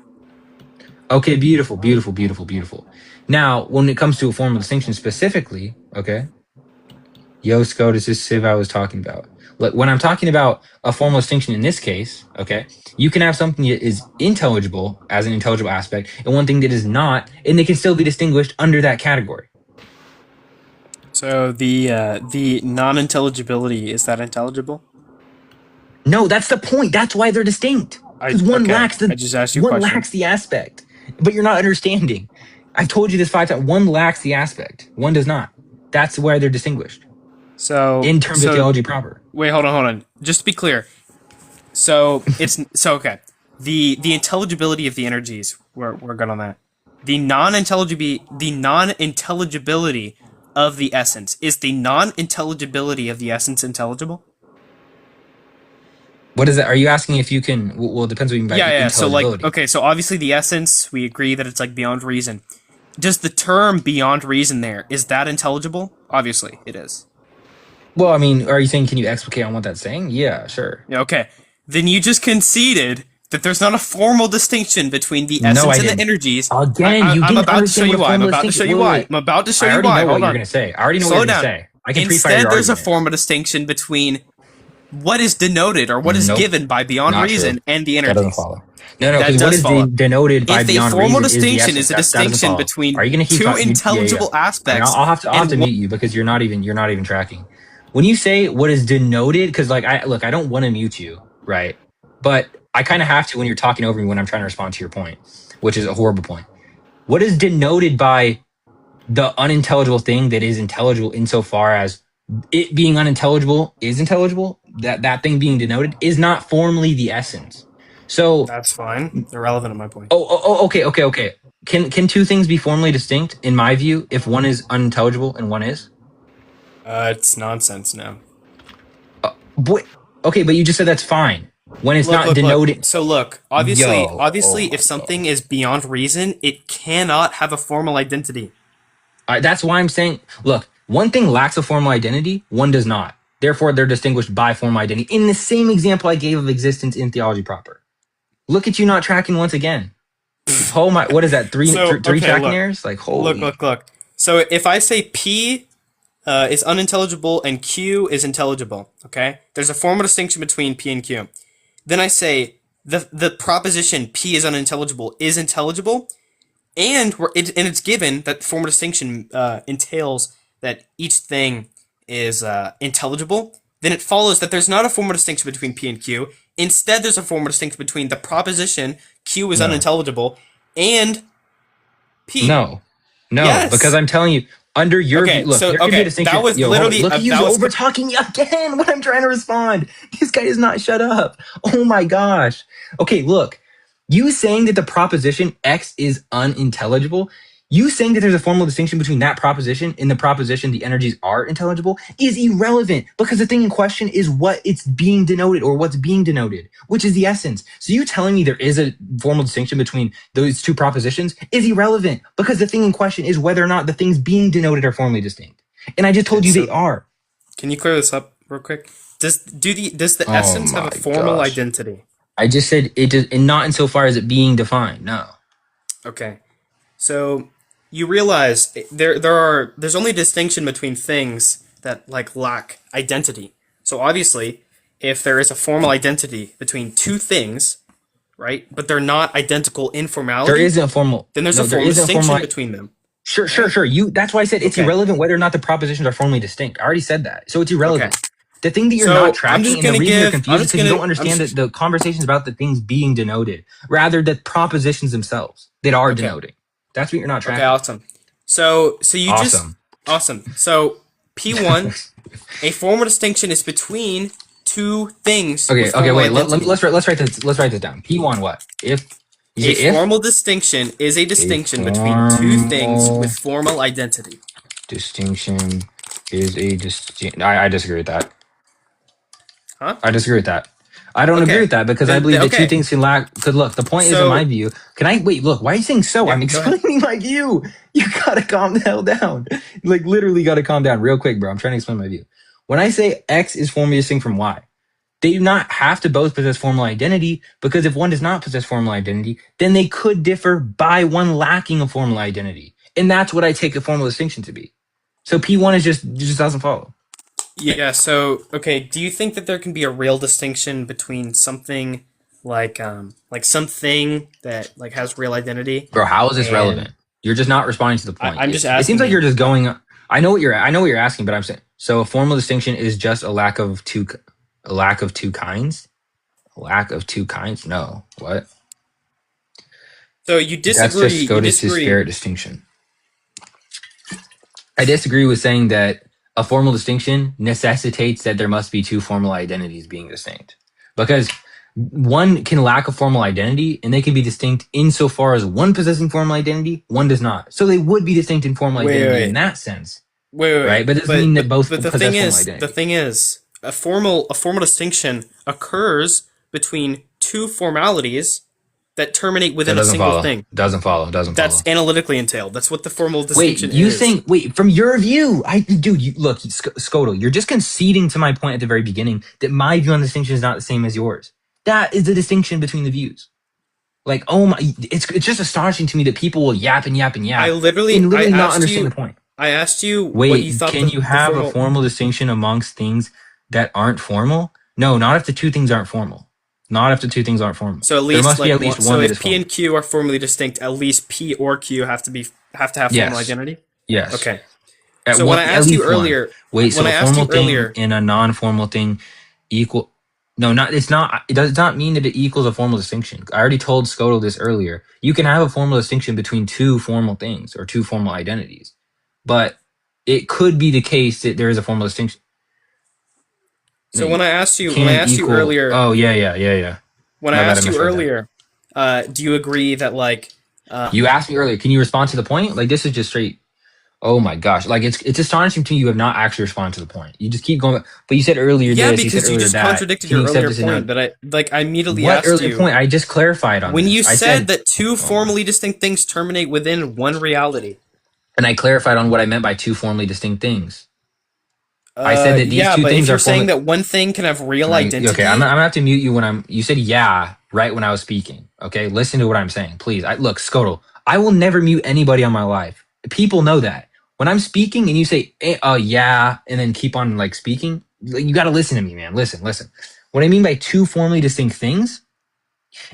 Okay, beautiful. Now, when it comes to a formal distinction specifically, okay, yo, Scotus, this is Civ I was talking about. Look, when I'm talking about a formal distinction in this case, okay, you can have something that is intelligible as an intelligible aspect and one thing that is not, and they can still be distinguished under that category. So the non-intelligibility, is that intelligible? No, that's the point. That's why they're distinct. I Because okay. I just asked you a one question. lacks the aspect. But you're not understanding. I've told you this 5 times. One lacks the aspect. One does not. That's why they're distinguished So in terms of so theology proper. wait, hold on. Just to be clear. So okay. The intelligibility of the energies, we're good on that. The non-intelligibility of the essence. Is the non-intelligibility of the essence intelligible? What is that? Are you asking if you can? Well, it depends what you mean by Yeah. So like, intelligibility. okay, so obviously the essence, we agree that it's like beyond reason. Does the term beyond reason there, is that intelligible? Obviously, it is. Well, I mean, are you saying can you explicate on what that's saying? Yeah, sure. Yeah, okay. Then you just conceded that there's not a formal distinction between the No, essence I and the didn't. energies. Again, you I'm didn't about to show understand you what a why. I'm formal about to show distinction. you why. Wait. I'm about to show I you already why. know what Hold you're on. gonna say. I already know what Slow you're gonna down. say. I can pre-fire Instead, your there's a argument. formal distinction between what is denoted or what is Nope, given by beyond not true. reason and the That doesn't energies. follow. No, That because what does is follow. denoted by If a beyond formal reason is the distinction essence. is a That doesn't distinction follow. Are between you gonna keep two talking? Yeah. intelligible I mean, aspects I'll have and to one, mute you because you're not even tracking. When you say what is denoted, because like I don't want to mute you, right? But I kind of have to when you're talking over me when I'm trying to respond to your point, which is a horrible point. What is denoted by the unintelligible thing that is intelligible insofar as it being unintelligible is intelligible? That thing being denoted is not formally the essence. So that's fine. Irrelevant at my point. okay. Can two things be formally distinct in my view if one is unintelligible and one is? It's nonsense now. Boy, okay, but you just said that's fine when it's not Look. denoted. So look, Yo, oh obviously, if my something gosh. is beyond reason, it cannot have a formal identity. That's why I'm saying, look, one thing lacks a formal identity, one does not. Therefore, they're distinguished by formal identity. In the same example I gave of existence in theology proper. Look at you not tracking once again. Oh my, what is that? So Three okay, tracking errors? Like holy. look. So if I say P is unintelligible and Q is intelligible, okay? There's a formal distinction between P and Q. Then I say the proposition P is unintelligible is intelligible, and it's given that the formal distinction entails that each thing is intelligible. Then it follows that there's not a formal distinction between P and Q. Instead, there's a formal distinction between the proposition Q is No. unintelligible and P. No. No, because Yes. I'm telling you, under your view, Okay. look, So there could be a okay, that distinction. was Yo, hold on. literally Look at you that was over talking me again when I'm trying to respond. This guy does not shut up. Oh my gosh. Okay, look. You saying that the proposition X is unintelligible, you saying that there's a formal distinction between that proposition and the proposition the energies are intelligible is irrelevant because the thing in question is what it's being denoted or what's being denoted, which is the essence. So you telling me there is a formal distinction between those two propositions is irrelevant because the thing in question is whether or not the things being denoted are formally distinct. And I just okay. told you they So are. can you clear this up real quick? Does the Oh essence have my a formal gosh. identity? I just said it does, and not insofar as it being defined. No. Okay. So you realize there's only distinction between things that like lack identity. So obviously, if there is a formal identity between two things, right, but they're not identical in There formality, isn't a formal. then there's a No, there formal isn't a distinction formal. between them. Sure, sure, Right? sure. That's why I said it's Okay. irrelevant whether or not the propositions are formally distinct. I already said that. So it's Okay. irrelevant. The thing that you're not So I'm tracking just and the gonna reason you're give. I'm confused is just because you gonna. don't understand that the conversation's about the things being denoted rather than propositions themselves that are Okay. denoting. That's what you're not Okay. tracking. Awesome. So you just Awesome. awesome. So P1, a formal distinction is between two things Okay, with okay, formal wait. identity. Let's write this down. P1 what? If you A say if formal distinction is a distinction between two things with formal identity. distinction is a distinct. I disagree with that. Huh? I disagree with that. I don't agree Okay. with that because I believe that two Okay. things can lack. Could look. The point is, in my So view, can I wait? Look, why are you saying so? yeah, I'm go ahead. explaining my view. You gotta calm the hell down. Like literally, gotta calm down real quick, bro. I'm trying to explain my view. When I say X is formally distinct from Y, they do not have to both possess formal identity because if one does not possess formal identity, then they could differ by one lacking a formal identity, and that's what I take a formal distinction to be. So P1 is just doesn't follow. Yeah. So okay. Do you think that there can be a real distinction between something like something that like has real identity? Bro, how is this And relevant? You're just not responding to the point. I'm just It seems asking like you. you're just going. I know what you're asking, but I'm saying so. A formal distinction is just a lack of two kinds. A lack of two kinds. No, what? So you That's disagree. just You Scotist's disagree. disparate distinction. I disagree with saying that a formal distinction necessitates that there must be two formal identities being distinct, because one can lack a formal identity and they can be distinct insofar as one possessing formal identity, one does not. So they would be distinct in formal Wait, identity in wait, that sense, wait. right? But it doesn't mean that both But possess formal the identity. thing is, a formal distinction occurs between two formalities that terminate That within a doesn't single follow. thing. Doesn't follow. Doesn't That's follow. analytically entailed. That's what the formal Wait, distinction you is. think? Wait, from your view, dude, look, Scotal, you're just conceding to my point at the very beginning that my view on distinction is not the same as yours. That is the distinction between the views. Like, oh my, it's just astonishing to me that people will yap and yap and yap I and I literally not asked understand you. the point. I asked you what you Wait, thought can you the have a formal. formal distinction amongst things that aren't formal? No, not if the two things aren't formal. Not if the two things aren't formal. So at There least must be like at least one, so one that if is P formal. and Q are formally distinct, at least P or Q have to have formal Yes. identity. Yes. Okay. At So one, when I at asked you least one. earlier, Wait, when so I a asked formal you thing earlier, and a non-formal thing equal? No, not. It's not. It does not mean that it equals a formal distinction. I already told Scoto this earlier. You can have a formal distinction between two formal things or two formal identities, but it could be the case that there is a formal distinction. No, so when I asked you can equal. earlier, Oh yeah. when I My bad, I asked you misread that. earlier, do you agree that like You asked me earlier. Can you respond to the point? Like this is just straight. Oh my gosh! Like it's astonishing to me you have not actually responded to the point. You just keep going. But you said earlier yeah, this. You said because you earlier just that. contradicted Can your you accept earlier this? And no. point that I immediately What asked earlier you point? I just clarified on when this. you I said said, that two oh my, formally distinct things terminate within one reality. and I clarified on what I meant by two formally distinct things. I said that these Yeah, two but if things are you're saying formally. that one thing can have real Okay, I'm identity, gonna have to mute you when I'm. You said yeah right when I was speaking. Okay, listen to what I'm saying, please. Look, Scotal. I will never mute anybody on my life. People know that when I'm speaking and you say yeah and then keep on like speaking, like, you got to listen to me, man. Listen. What I mean by two formally distinct things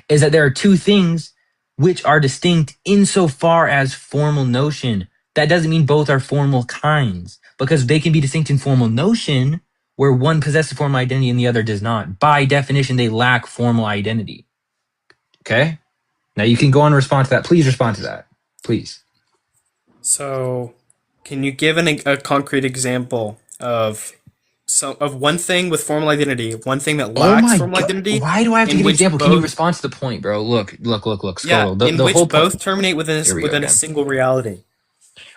is that there are two things which are distinct insofar as formal notion. That doesn't mean both are formal kinds because they can be distinct in formal notion where one possesses formal identity and the other does not. By definition, they lack formal identity. Okay? Now you can go on and respond to that. Please respond to that. Please. so can you give a concrete example of one thing with formal identity, one thing that Oh lacks my formal god. identity, Why do I have to in give an which example? Can you both respond to the point, bro? Look, yeah, Scotal. in The which whole point. both terminate Here we go within a again. single reality.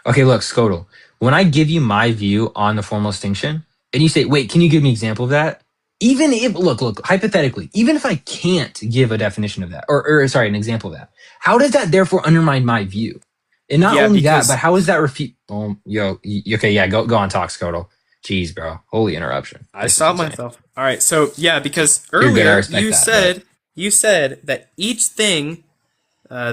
Okay, look, Scotal. When I give you my view on the formal distinction, and you say, wait, can you give me an example of that? Even if, look, hypothetically, even if I can't give a definition of that, or sorry, an example of that, how does that therefore undermine my view? And not Yeah, only that, but because how is that refute? Okay, yeah, go on, talk, Scotal. Jeez, bro. Holy interruption. I This is stopped insane. myself. All right, so yeah, because You're good. I earlier respect that, but you said that each thing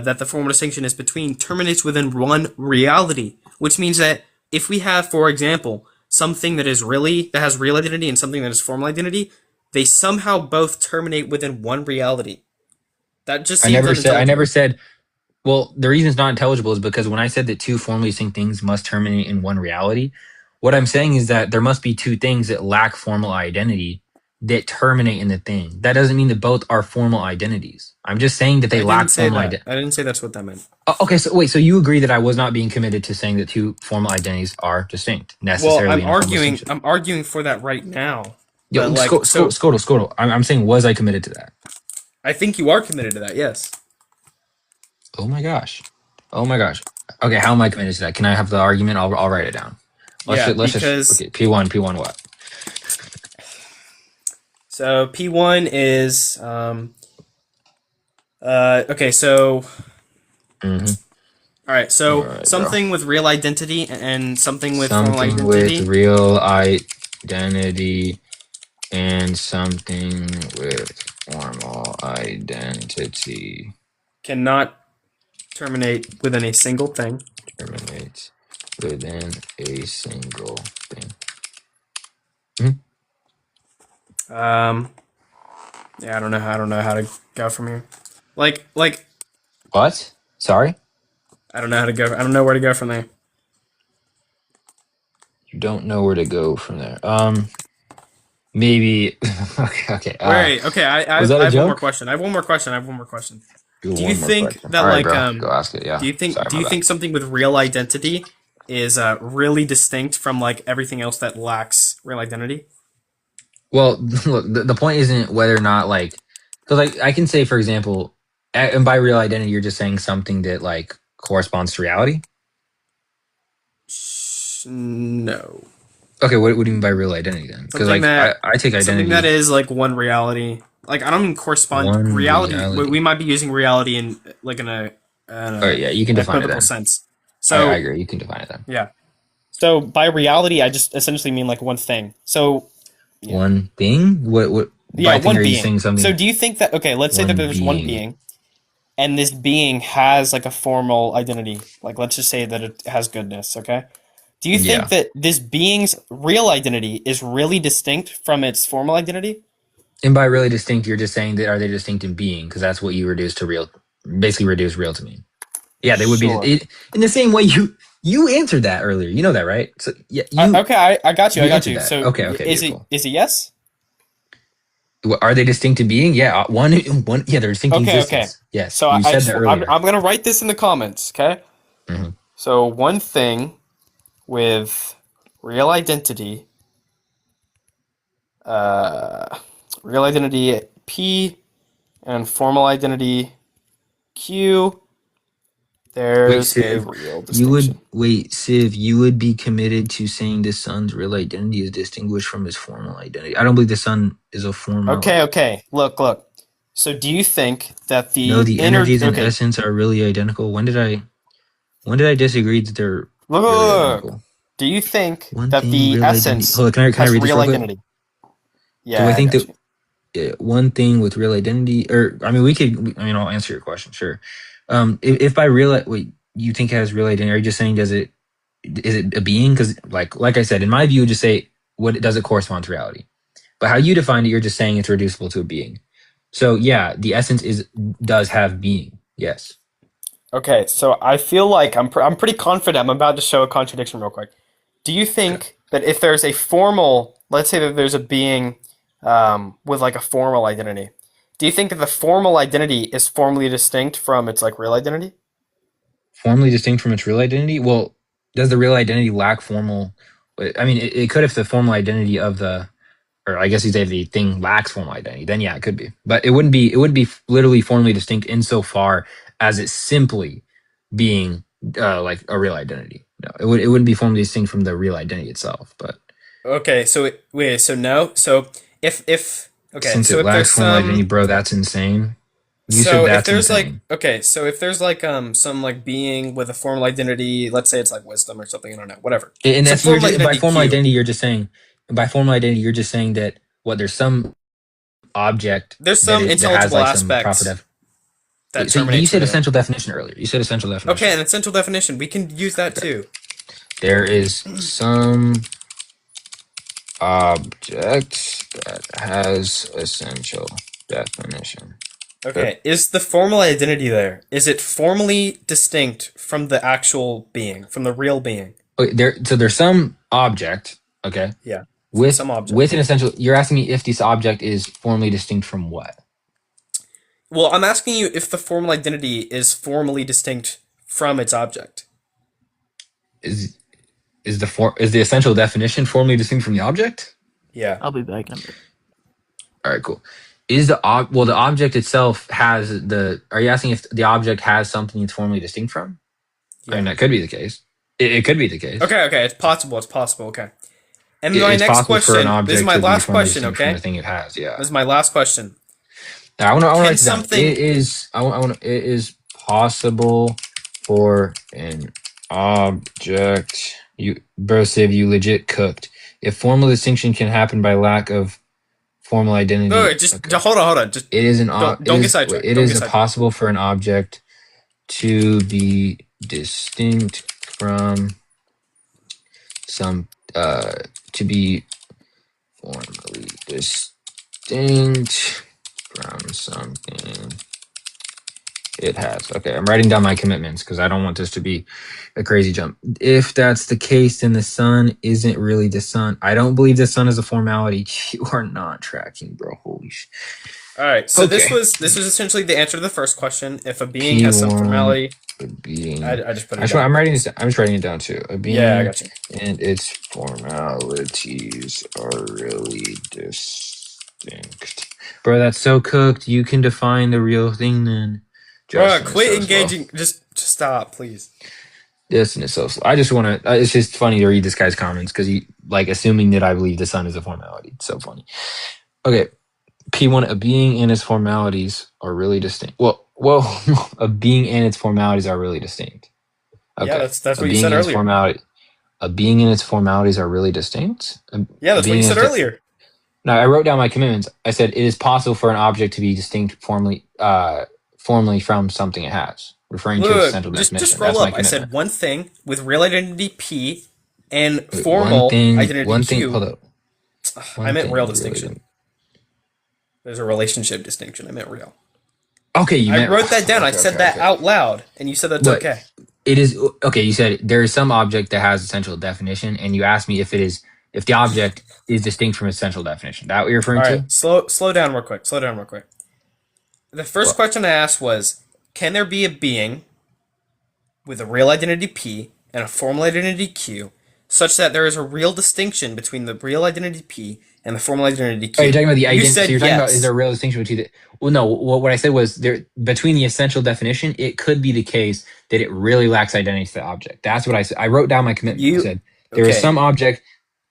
that the formal distinction is between terminates within one reality, which means that if we have, for example, something that has real identity and something that is formal identity, they somehow both terminate within one reality. That just I seems never said. I never unintelligible. said. Well, the reason it's not intelligible is because when I said that two formally distinct things must terminate in one reality, what I'm saying is that there must be two things that lack formal identity that terminate in the thing. That doesn't mean that both are formal identities. I'm just saying that they I didn't lack say formal that. identity. I didn't say that's what that meant. Okay, so wait, so you agree that I was not being committed to saying that two formal identities are distinct Well, necessarily in a formal distinction? I'm arguing for that right now. Yo, But like, so Scotal. I'm saying, was I committed to that? I think you are committed to that. Yes. Oh my gosh. Oh my gosh. Okay, how am I committed to that? Can I have the argument? I'll write it down. Yeah, Let's just because okay. P1 what? so P1 is okay, so Mm-hmm. all right, All so right, bro. something with real identity and something with formal Something with identity real identity and something with formal identity cannot terminate within a single thing. terminates within a single thing. Mhm. Um, yeah, I don't know how to go from here. Like What? Sorry? I don't know how to go. I don't know where to go from there. You don't know where to go from there. Maybe. Okay. Wait, okay, Was that I a have one more joke? question. I have one more question. I have one more question. Do Do you one more think question. that All right, like bro. Go ask it. Yeah. Sorry, do my you bad. think something with real identity is really distinct from like everything else that lacks real identity? Well, look, the point isn't whether or not like, because like I can say, for example, and by real identity, you're just saying something that like corresponds to reality. No. Okay, what do you mean by real identity then? Because Something like that I take something that identity is like one reality. Like I don't mean correspond one reality. We reality. might be using reality in like in All right, yeah, you can an define it equivocal then. sense. I So agree. You can define it then. yeah. So by reality, I just essentially mean like one thing. So yeah, One thing. What yeah, by thing one are you being. saying So something? do you think that okay? Let's say that One there's one being. being, and this being has like a formal identity. Like let's just say that it has goodness. Okay. Do you think Yeah. that this being's real identity is really distinct from its formal identity? And by really distinct, you're just saying that are they distinct in being? Because that's what you reduce to real, basically reduce real to mean. Yeah, they would be Sure. it, in the same way you answered that earlier. You know that, right? So yeah, Okay, I got you. I you got answered you. that. So Okay, beautiful. is it yes? Are they distinct in being? Yeah, one. Yeah, they're distinct in Okay, okay. existence. Yes, So you I said just that earlier. I'm gonna write this in the comments. Okay. Hmm. So one thing with real identity, uh, real identity P and formal identity Q. Wait, There's a Civ, real distinction. Civ, you would be committed to saying the son's real identity is distinguished from his formal identity. I don't believe the son is a formal. Okay, okay. Look. So do you think that No, the the inner energies and okay, essence are really identical. When did I disagree that they're really look. identical? Do you think One that thing, the real identity. essence Hold on, can I has read this real real quick? identity? Do I Yeah, I think got that you. one thing with real identity, or I mean, I mean, I'll answer your question, sure. If by real, wait, you think it has real identity? Are you just saying is it a being? Because like I said, in my view, just say what does it correspond to reality? But how you define it, you're just saying it's reducible to a being. So yeah, the essence is does have being. Yes. Okay, so I feel like I'm pretty confident. I'm about to show a contradiction real quick. Do you Okay. think that if there's a formal, let's say that there's a being with like a formal identity, do you think that the formal identity is formally distinct from its like real identity? Formally distinct from its real identity. Well, does the real identity lack formal? I mean, it could if the formal identity of the or I guess you say the thing lacks formal identity, then yeah, it could be. But it wouldn't be literally formally distinct insofar as it simply being like a real identity. No, it wouldn't be formally distinct from the real identity itself. But Okay, so wait, so no, so if okay, since so it if there's lacks formal identity, some bro, that's insane. You said So if that's there's like insane. okay, so if there's like some like being with a formal identity, let's say it's like wisdom or something, I don't know, whatever. And Some that's you're formal just by identity formal Q. identity. You're just saying by formal identity. You're just saying that what there's some object There's that some is that has intelligible like some proper aspects def. that So you terminate said through there. essential definition earlier. You said essential Okay, definition. an essential definition. We can use that Okay. too. There is some object that has essential definition. Okay. Okay, is the formal identity there? Is it formally distinct from the actual being, from the real being? Okay, so there's some object, okay, Yeah, with some object. an essential. You're asking me if this object is formally distinct from what? Well, I'm asking you if the formal identity is formally distinct from its object. Is is the essential definition formally distinct from the object? Yeah. I'll be back in a bit. All right, cool. Is the object itself has the? Are you asking if the object has something it's formally distinct from? I mean, Yeah. that could be the case. It could be the case. Okay, it's possible, it's possible, okay. And my It's next possible for an question, this is object my to be last formally question, distinct from okay? the thing it has. Yeah. This is my last question. Now, I want to Can write it down. something It is. It is possible for an object. You, bro, Civ, you legit cooked. If formal distinction can happen by lack of formal identity, no, just okay. hold on. Just It is an. don't get sidetracked. It Don't is get sidetracked. possible for an object to be distinct from some. To be formally distinct from something it has. Okay, I'm writing down my commitments because I don't want this to be a crazy jump. If that's the case, then the sun isn't really the sun. I don't believe the sun is a formality. You are not tracking, bro. Holy sh. All right. So Okay. this was essentially the answer to the first question. If a being has some P1 formality, a being. I just put it Actually, down. I'm just writing it down too. A being Yeah, I got you. and its formalities are really distinct. Bro, that's so cooked. You can define the real thing then. Bro, Justin is quit so slow. engaging. Just stop, please. Justin is so slow. I just want to. It's just funny to read this guy's comments because he like assuming that I believe the sun is a formality. It's so funny. Okay, P1, a being and its formalities are really distinct. Well, a being and its formalities are really distinct. Okay, Yeah, that's a what you being said and its earlier. a being and its formalities are really distinct. Yeah, that's what you said earlier. No, I wrote down my commitments. I said it is possible for an object to be distinct formally from something it has, referring to its Look, essential definition. just scroll That's my up. I said commitment. one thing with real identity P and Wait, formal identity one thing. Q. Hold up. I meant real Really distinction. didn't- There's a relationship distinction. I meant real. Okay, you I meant, wrote that down. I okay, said okay, that okay. out loud, and you said that's But okay. it is okay. You said there is some object that has essential definition, and you asked me if the object is distinct from essential definition. That what you're referring All to? right, slow down real quick. Slow down real quick. The first What? question I asked was, can there be a being with a real identity P and a formal identity Q, such that there is a real distinction between the real identity P and the formal identity Q? Oh, you're talking about the You identity. said So you're talking about yes. is there a real distinction between the? Well, no. What I said was there between the essential definition. It could be the case that it really lacks identity to the object. That's what I said. I wrote down my commitment. I said there is Okay. some object.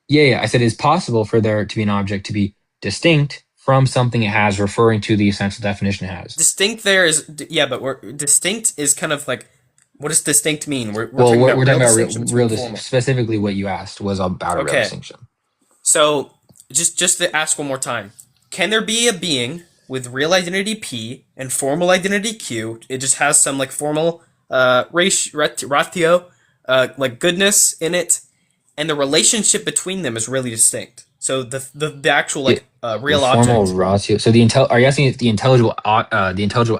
Yeah. I said it's possible for there to be an object to be distinct from something it has, referring to the essential definition it has. Distinct there is distinct is kind of like, what does distinct mean? We're Well, talking we're about talking about distinction real between formal. specifically what you asked was about a real Okay. distinction. So just to ask one more time, can there be a being with real identity P and formal identity Q? It just has some like formal ratio, like goodness in it, and the relationship between them is really distinct. So the actual like real Formal object. ratio. So are you asking if the intelligible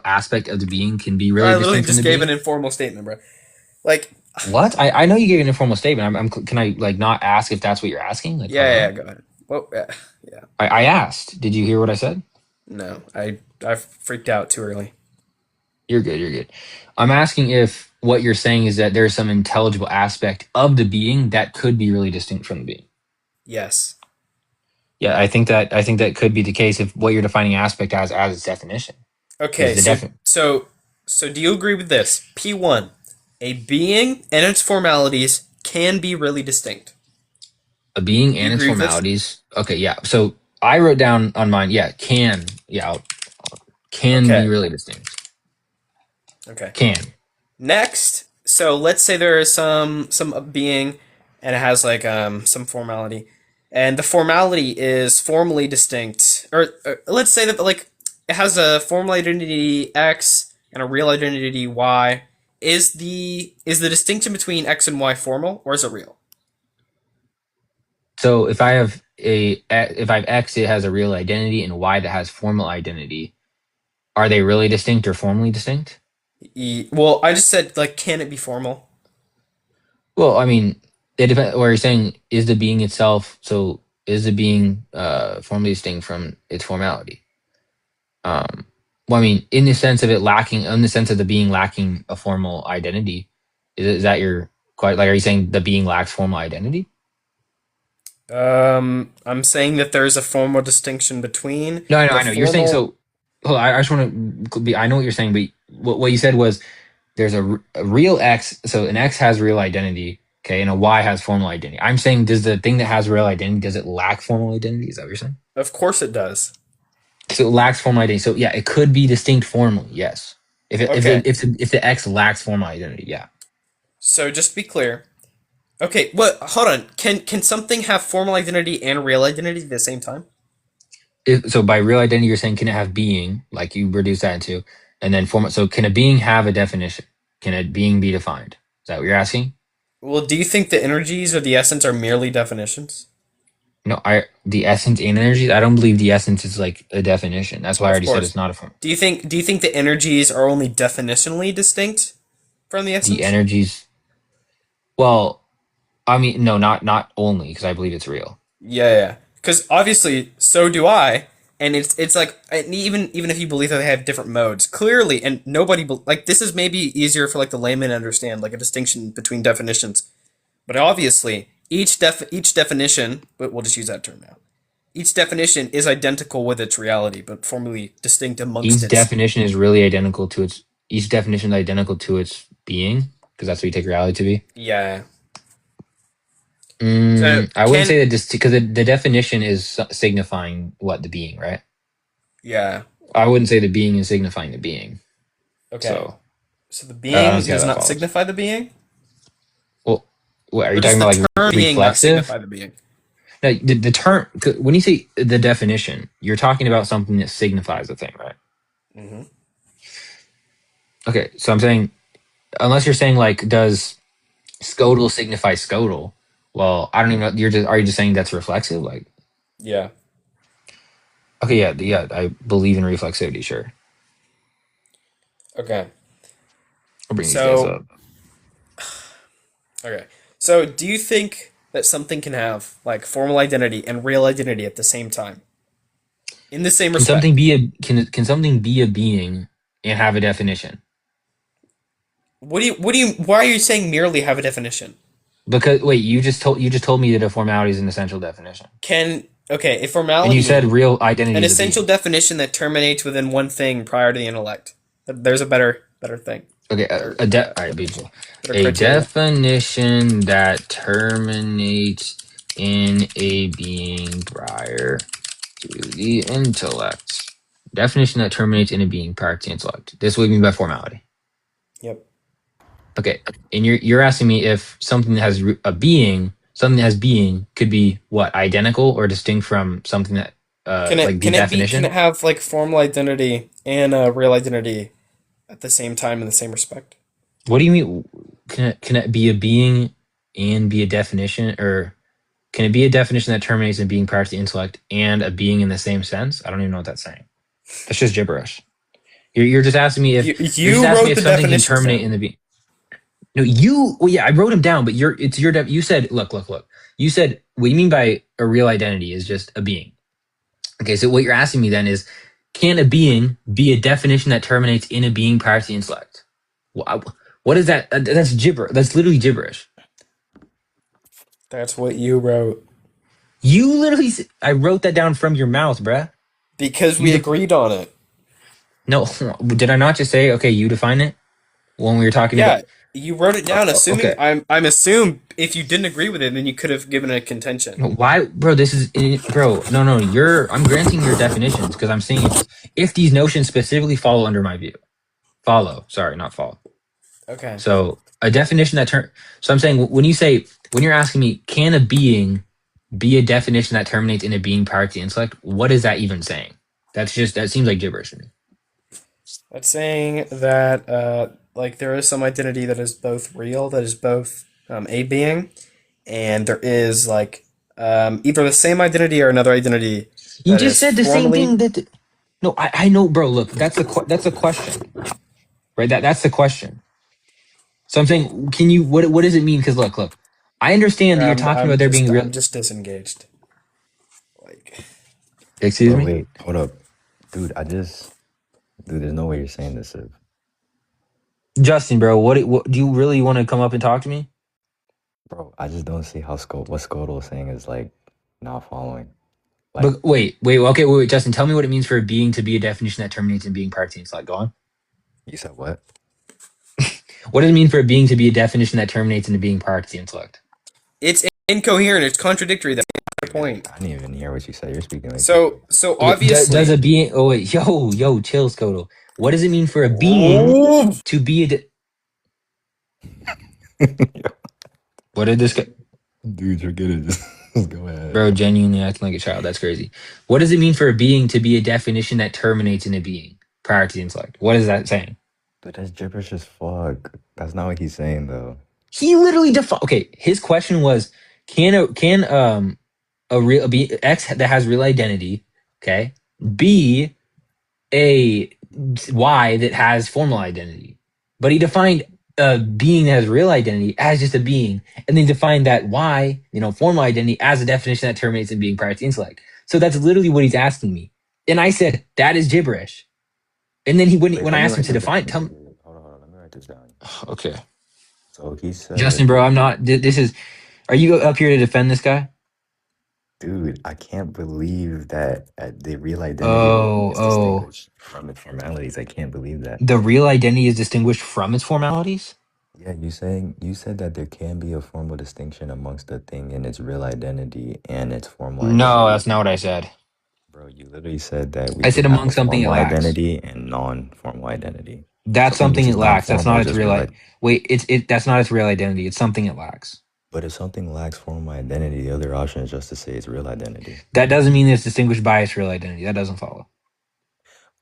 aspect of the being can be really I literally distinct from just the gave being? an informal statement, bro. Like, What? I know you gave an informal statement. Can I like not ask if that's what you're asking? Like, yeah, go ahead. Well, yeah. I asked. Did you hear what I said? No, I freaked out too early. You're good. You're good. I'm asking if what you're saying is that there's some intelligible aspect of the being that could be really distinct from the being. Yes. Yeah, I think that could be the case if what you're defining aspect as its definition. Okay, Is the so do you agree with this? P1, a being and its formalities can be really distinct. A being and its agree with this? formalities. Okay, yeah. So I wrote down on mine. Yeah, can. Yeah, can Okay. be really distinct. Okay. Can. Next, so let's say there is some being, and it has like some formality, and the formality is formally distinct, or let's say that like it has a formal identity X and a real identity Y. Is the distinction between X and Y formal, or is it real? So if I have X, it has a real identity, and Y that has formal identity. Are they really distinct or formally distinct? Well, I just said like, can it be formal? Well, I mean, it depends. Or you're saying is the being itself? So is the being formally distinct from its formality? Um, well, I mean, in the sense of it lacking, in the sense of the being lacking a formal identity, is that your quite like? Are you saying the being lacks formal identity? I'm saying that there's a formal distinction between No, I know, the I know. You're saying formal. so. Hold on, I just want to be. I know what you're saying, but what you said was there's a real X. So an X has real identity, okay, and a Y has formal identity. I'm saying does the thing that has real identity does it lack formal identity? Is that what you're saying? Of course it does. So it lacks formal identity. So yeah, it could be distinct formally. Yes, Okay, if the X lacks formal identity, yeah. so just to be clear. Okay, what? Hold on. Can something have formal identity and real identity at the same time? So by real identity, you're saying can it have being, like you reduce that into, and then formal. So can a being have a definition? Can a being be defined? Is that what you're asking? Well, do you think the energies or the essence are merely definitions? No, I the essence and energies. I don't believe the essence is like a definition. That's why I Of already said course. it's not a form. Do you think the energies are only definitionally distinct from the The essence? energies. Well, I mean, no, not only because I believe it's real. Yeah. Because obviously, so do I. And it's like, and even if you believe that they have different modes, clearly, and like, this is maybe easier for like the layman to understand, like a distinction between definitions. But obviously, each definition, but we'll just use that term now. Each definition is identical with its reality, but formally distinct amongst Each its. definition is really identical to its. Each definition is identical to its being because that's what you take reality to be. Yeah. So I wouldn't can say that just because the definition is signifying what the being, right? yeah. I wouldn't say the being is signifying the being. Okay. So So the I don't being see how does that not follows. signify the being, Well, what are or you does talking the about? Like term being not reflexive? signify the being? No, the term when you say the definition, you're talking about something that signifies a thing, right? Hmm. Okay, so I'm saying unless you're saying like does Scotal signify Scotal? Well, I don't even know. You're just are you just saying that's reflexive? Like Yeah. okay, yeah, yeah, I believe in reflexivity. Sure, Okay. I'll bring these guys So up. okay. So do you think that something can have like formal identity and real identity at the same time in the same Can something respect? be a can something be a being and have a definition? Why are you saying merely have a definition? Because wait, you just told me that a formality is an essential definition, Okay, a and you said formality, real identity an is a essential being. definition that terminates within one thing prior to the intellect. There's a better thing. Okay, Better all right, beautiful. better A criteria. definition that terminates in a being prior to the intellect. Definition that terminates in a being prior to the intellect. This is what we mean by formality. Yep. Okay, and you're asking me if something that has a being, something that has being, could be what identical or distinct from something that Can it like the can it be can it definition. have like formal identity and real identity at the same time in the same respect? What do you mean? Can it be a being and be a definition, or can it be a definition that terminates in being prior to the intellect and a being in the same sense? I don't even know what that's saying. That's just gibberish. You're just asking me if you're just You asking me wrote if the something can definitions terminate down. in the being. No, you. Well, yeah, I wrote them down, but it's your. You said, look. You said what you mean by a real identity is just a being. Okay, so what you're asking me then is, can a being be a definition that terminates in a being prior to the intellect? What is that? That's gibber. That's literally gibberish. That's what you wrote. You literally, I wrote that down from your mouth, bruh. Because You we def- agreed on it. no, did I not just say okay? You define it when we were talking about. Yeah, you wrote it down assuming Okay, I'm assume if you didn't agree with it, then you could have given a contention. no, why, bro? This is bro. No. I'm granting your definitions because I'm saying if these notions specifically fall under my view. Follow. Sorry, not follow. Okay. So a definition that turn. So I'm saying when you're asking me, can a being be a definition that terminates in a being prior to the intellect? What is that even saying? That seems like gibberish to me. That's saying that like there is some identity that is both real, that is both a being, and there is like either the same identity or another identity You that just is said the same thing formally. that. No, I know, bro. Look, that's a question, right? That's the question. So I'm saying, can you what does it mean? Because look, I understand that you're talking about there being real. I'm just disengaged. Like Excuse Bro, me, wait, hold up. Dude, dude, there's no way you're saying this, Ib. Justin, bro. What do you really want to come up and talk to me? Bro, I just don't see how what Scotal is saying is like not following. Like, But okay, wait, Justin. Tell me what it means for a being to be a definition that terminates in being prior to the intellect. Go on. you said what? What does it mean for a being to be a definition that terminates into being prior to the intellect? it's incoherent. It's contradictory. That's the point. I didn't even hear what you said. You're speaking way too So Okay, does a obviously, being? Oh wait, yo, chill, Scoto. What does it mean for a being oh, to be a? fast. What did this guy? Dude, forget it. Just go ahead. Bro, genuinely acting like a child. That's crazy. What does it mean for a being to be a definition that terminates in a being prior to the intellect? What is that saying? Dude, that's gibberish as fuck. That's not what he's saying though. He literally defined. Okay, his question was, can a real be X that has real identity, okay, be a Y that has formal identity? But he defined a being that has real identity as just a being, and then defined that Y, formal identity as a definition that terminates in being prior to intellect. So that's literally what he's asking me, and I said that is gibberish. And then Wait, when I let me asked him write to this define, down. tell me, Hold on, let me write this down. okay, So he Justin, said, bro, I'm not. This is. Are you up here to defend this guy? dude, I can't believe that the real identity is Oh. distinguished from its formalities. I can't believe that. The real identity is distinguished from its formalities? Yeah, you said that there can be a formal distinction amongst the thing and its real identity and its formal No, identity. that's not what I said. Bro, you literally said that we I could said have among a something it formal lacks. identity and non-formal identity. That's Something something which it is lacks. That's non-formal not is its just real. real. Wait, that's not its real identity. It's something it lacks. But if something lacks formal identity, the other option is just to say it's real identity. That doesn't mean it's distinguished by its real identity. That doesn't follow.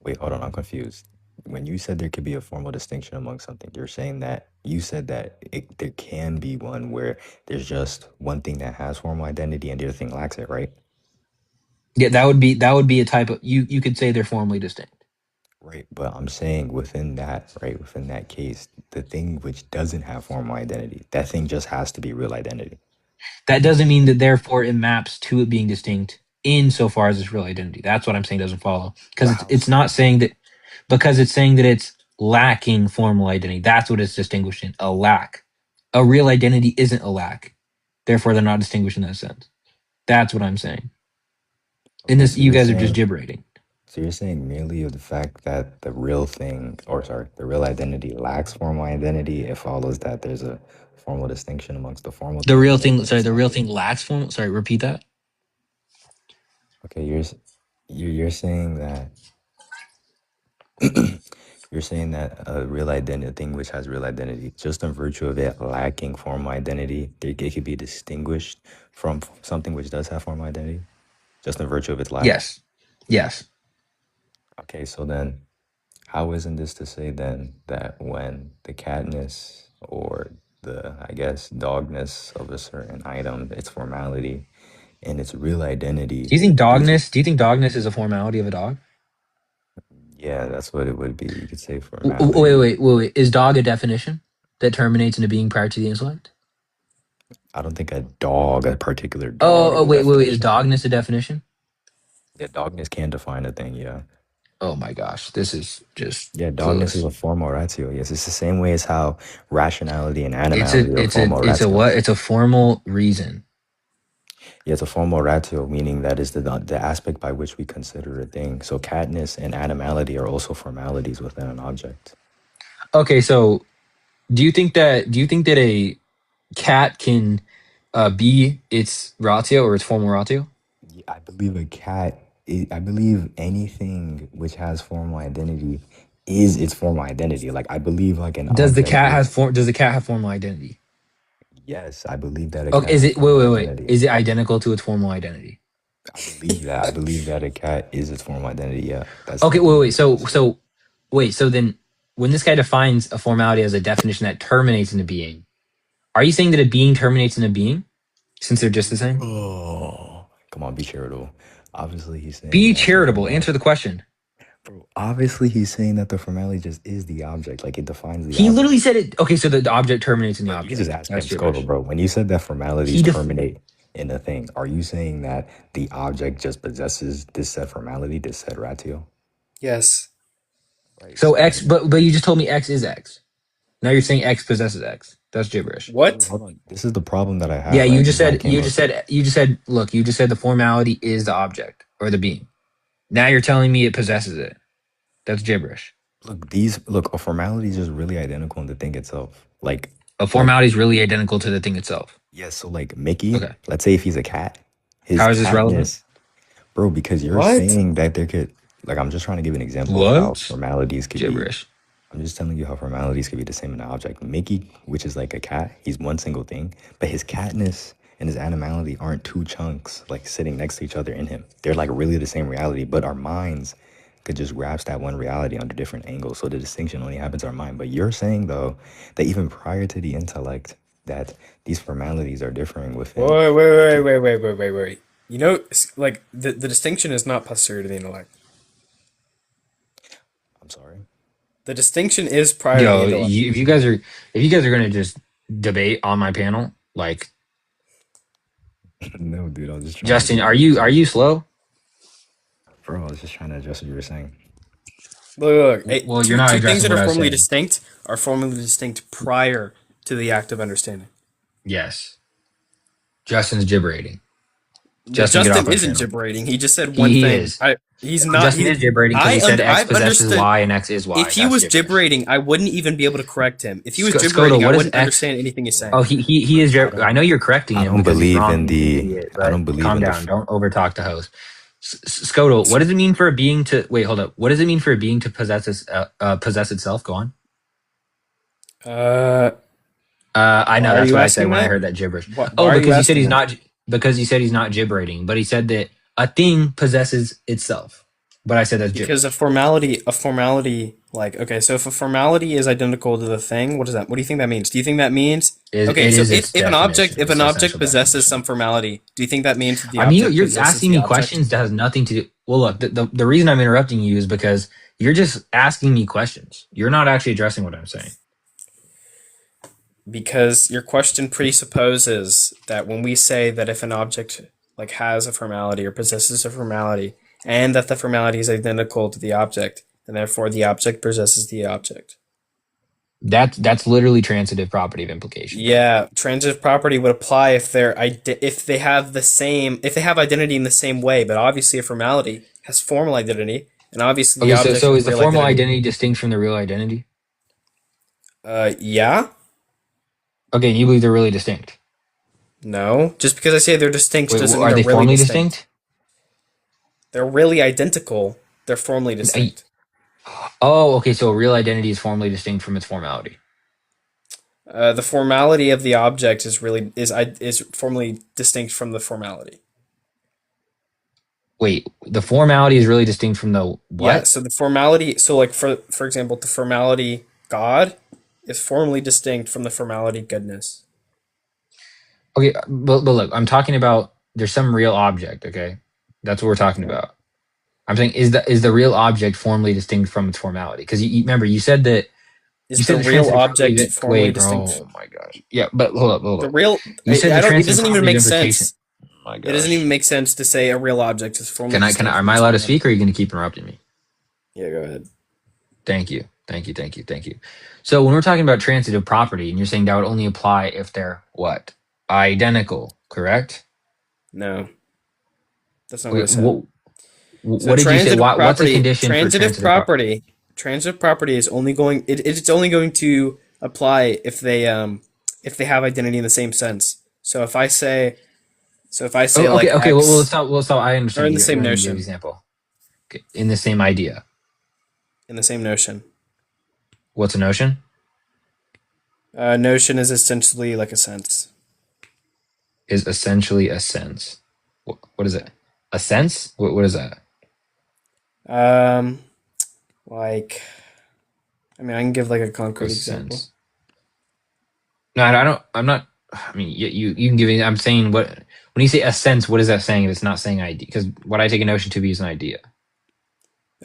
Wait, hold on, I'm confused. When you said there could be a formal distinction among something, you're saying that you said that there can be one where there's just one thing that has formal identity and the other thing lacks it, right? Yeah, that would be a type of you could say they're formally distinct. Right, but I'm saying within that, right, within that case, the thing which doesn't have formal identity, that thing just has to be real identity. That doesn't mean that therefore it maps to it being distinct insofar as its real identity. That's what I'm saying doesn't follow. But Because it's how it's so? not saying that because it's saying that it's lacking formal identity. That's what it's distinguishing. A lack. A real identity isn't a lack. Therefore, they're not distinguished in that sense. That's what I'm saying. And Okay, this, you guys are just gibberating. so you're saying merely of the fact that the real thing, or sorry, the real identity lacks formal identity, it follows that there's a formal distinction amongst the formal The thing real and the thing. thing Sorry, that's the real lacking. thing lacks formal. Sorry, repeat that. Okay, you're saying that you're saying that a real identity, a thing which has real identity, just in virtue of it lacking formal identity, it could be distinguished from something which does have formal identity, just in virtue of its lack. Yes. Yes. Okay, so then how isn't this to say then that when the catness or the, I guess, dogness of a certain item, its formality and its real identity, these, Do you think dogness is a formality of a dog? yeah, that's what it would be. You could say Wait, formality. wait, wait, wait. Is dog a definition that terminates into being prior to the intellect? I don't think a particular dog Oh, is a wait, wait, wait. Is definition. dogness a definition? Yeah, dogness can define a thing, yeah. Oh my gosh, this is just Yeah, dogness is clueless. a formal ratio. Yes, it's the same way as how rationality and It's a animality are it's a formal it's a what? ratios. It's a formal reason. Yeah, it's a formal ratio, meaning that is the aspect by which we consider a thing. So catness and animality are also formalities within an object. Okay, so do you think that a cat can be its ratio or its formal ratio? Yeah, I believe a cat. I believe anything which has formal identity is its formal identity. Like I believe like an Does the object cat is has form? Does the cat have formal identity? yes, I believe that a Okay, cat is has it? Wait, formal wait, wait. identity. Is it identical to its formal identity? I believe that. I believe that a cat is its formal identity. Yeah, that's Okay, like wait, one of wait. the So, things. so, wait. So then, when this guy defines a formality as a definition that terminates in a being, are you saying that a being terminates in a being since they're just the same? Oh, come on, be charitable. Obviously, he's saying Be that the charitable. formality. Answer the question. Bro, obviously, he's saying that the formality just is the object. Like it defines the He literally object. said it. Okay, so the object terminates in the Look, you can just object. ask That's him, Scotal, gibberish. bro. When you said that formalities He def- terminate in a thing, are you saying that the object just possesses this said formality, this said ratio? Yes. Right. so So X, then, but you just told me X is X. Now you're saying X possesses X. That's gibberish. wait, What? hold on. This is the problem that I Yeah, have, right? This is why I came you up. just said you just said look, you just said the formality is the object or the being. Now you're telling me it possesses it. That's gibberish. Look, a formality is just really identical in the thing itself. A Like, formality is really identical to the thing itself. yes, so like Mickey, Okay. let's say if he's a cat, his How is this relevant? catness, bro, because you're What? saying that there could, like, I'm just trying to give an example of how What? formalities could be. Gibberish. I'm just telling you how formalities could be the same in an object. Mickey, which is like a cat, he's one single thing, but his catness and his animality aren't two chunks like sitting next to each other in him. They're like really the same reality, but our minds could just grasp that one reality under different angles. So the distinction only happens in our mind. But you're saying though that even prior to the intellect, that these formalities are differing within Wait, wait, like wait, wait, wait, wait, wait, wait. You know, like the distinction is not posterior to the intellect. I'm sorry. The distinction is prior to the Yo, intellect. if you guys are gonna just debate on my panel, like No, dude, I was just trying to Justin, address what you were are saying. you slow? Bro, I was just trying to address what you were saying. Look. Well, you're Two not two things addressing that what are I was formally saying. distinct are formally distinct prior to the act of understanding. Yes. Justin's gibberating. Justin, get off Justin my isn't panel. gibberating. He just said one He thing. is. He's not. Justin is gibberating because he said X I've possesses understood. Y and X is Y. If he That's was gibberish. gibberating, I wouldn't even be able to correct him. If he was Scotal, gibberating, I what is wouldn't X? understand anything he's saying. Oh, he is. I don't I know you're correcting I him don't because he's believe wrong. in And he's an the idiot, I but don't believe calm in the down. Don't overtalk the host. Scotal, what does it mean for a being to wait? Hold up. What does it mean for a being to possess itself? Go on. Uh, I know why are that's you what I said asking when I that? heard that gibberish. Why Oh, are you because you said asking he's that? not because you said he's not gibberating, but he said that a thing possesses itself. But I said that's Because gibberish. a formality, like, okay, so if a formality is identical to the thing, what is that? What do you think that means? Do you think that means, It okay, so is its if an object, definition. if It's an the object essential possesses definition. some formality, do you think that means that the I mean, object you're possesses asking the me object? questions that has nothing to do. Well, look, the reason I'm interrupting you is because you're just asking me questions. You're not actually addressing what I'm saying. Because your question presupposes that when we say that if an object like has a formality or possesses a formality, and that the formality is identical to the object, and therefore the object possesses the object. That's literally transitive property of implication. Yeah, transitive property would apply if if they have identity in the same way, but obviously a formality has formal identity, and obviously the Okay, object so has is the real formal identity. identity distinct from the real identity? Yeah, Okay, you believe they're really distinct. no. Just because I say they're distinct Wait, doesn't mean are they're they really formally distinct. distinct? They're really identical. They're formally I- distinct. Oh, okay. So a real identity is formally distinct from its formality. The formality of the object is formally distinct from the formality. Wait, the formality is really distinct from the Yeah, what? so the formality, so like for example, the formality God is formally distinct from the formality goodness. Okay, but look, I'm talking about there's some real object. Okay, that's what we're talking Okay. about. I'm saying is the real object formally distinct from its formality? Because you remember you said that you Is said the the real transitive property. object formally Wait, bro. distinct? Oh my gosh. Yeah, but hold The up. real, You said I the don't. It transitive doesn't even property of make implication. sense. Oh my It doesn't even gosh. make sense to say a real object is formally Can distinct I? Am from I its allowed to formality. speak, or are you going to keep interrupting me? Yeah, go ahead. Thank you. So when we're talking about transitive property, and you're saying that would only apply if they're what? Identical, correct? No, that's not what I Wait, said. So what did you say? What's a condition for transitive property? transitive property is only going. It's only going to apply if they have identity in the same sense. So if I say Oh, like okay. Well, X let's stop. I or in understand the you. same Let me give you an notion, example. Okay. In the same idea. in the same notion. What's a notion? Notion is essentially like a sense. Is essentially a sense. What is it? A sense? What is that? Um, like, I mean, I can give like a A concrete example. sense. No, I don't. I'm not. I mean, you can give it. I'm saying what when you say a sense, what is that saying? If it's not saying idea, because what I take a notion to be is an idea.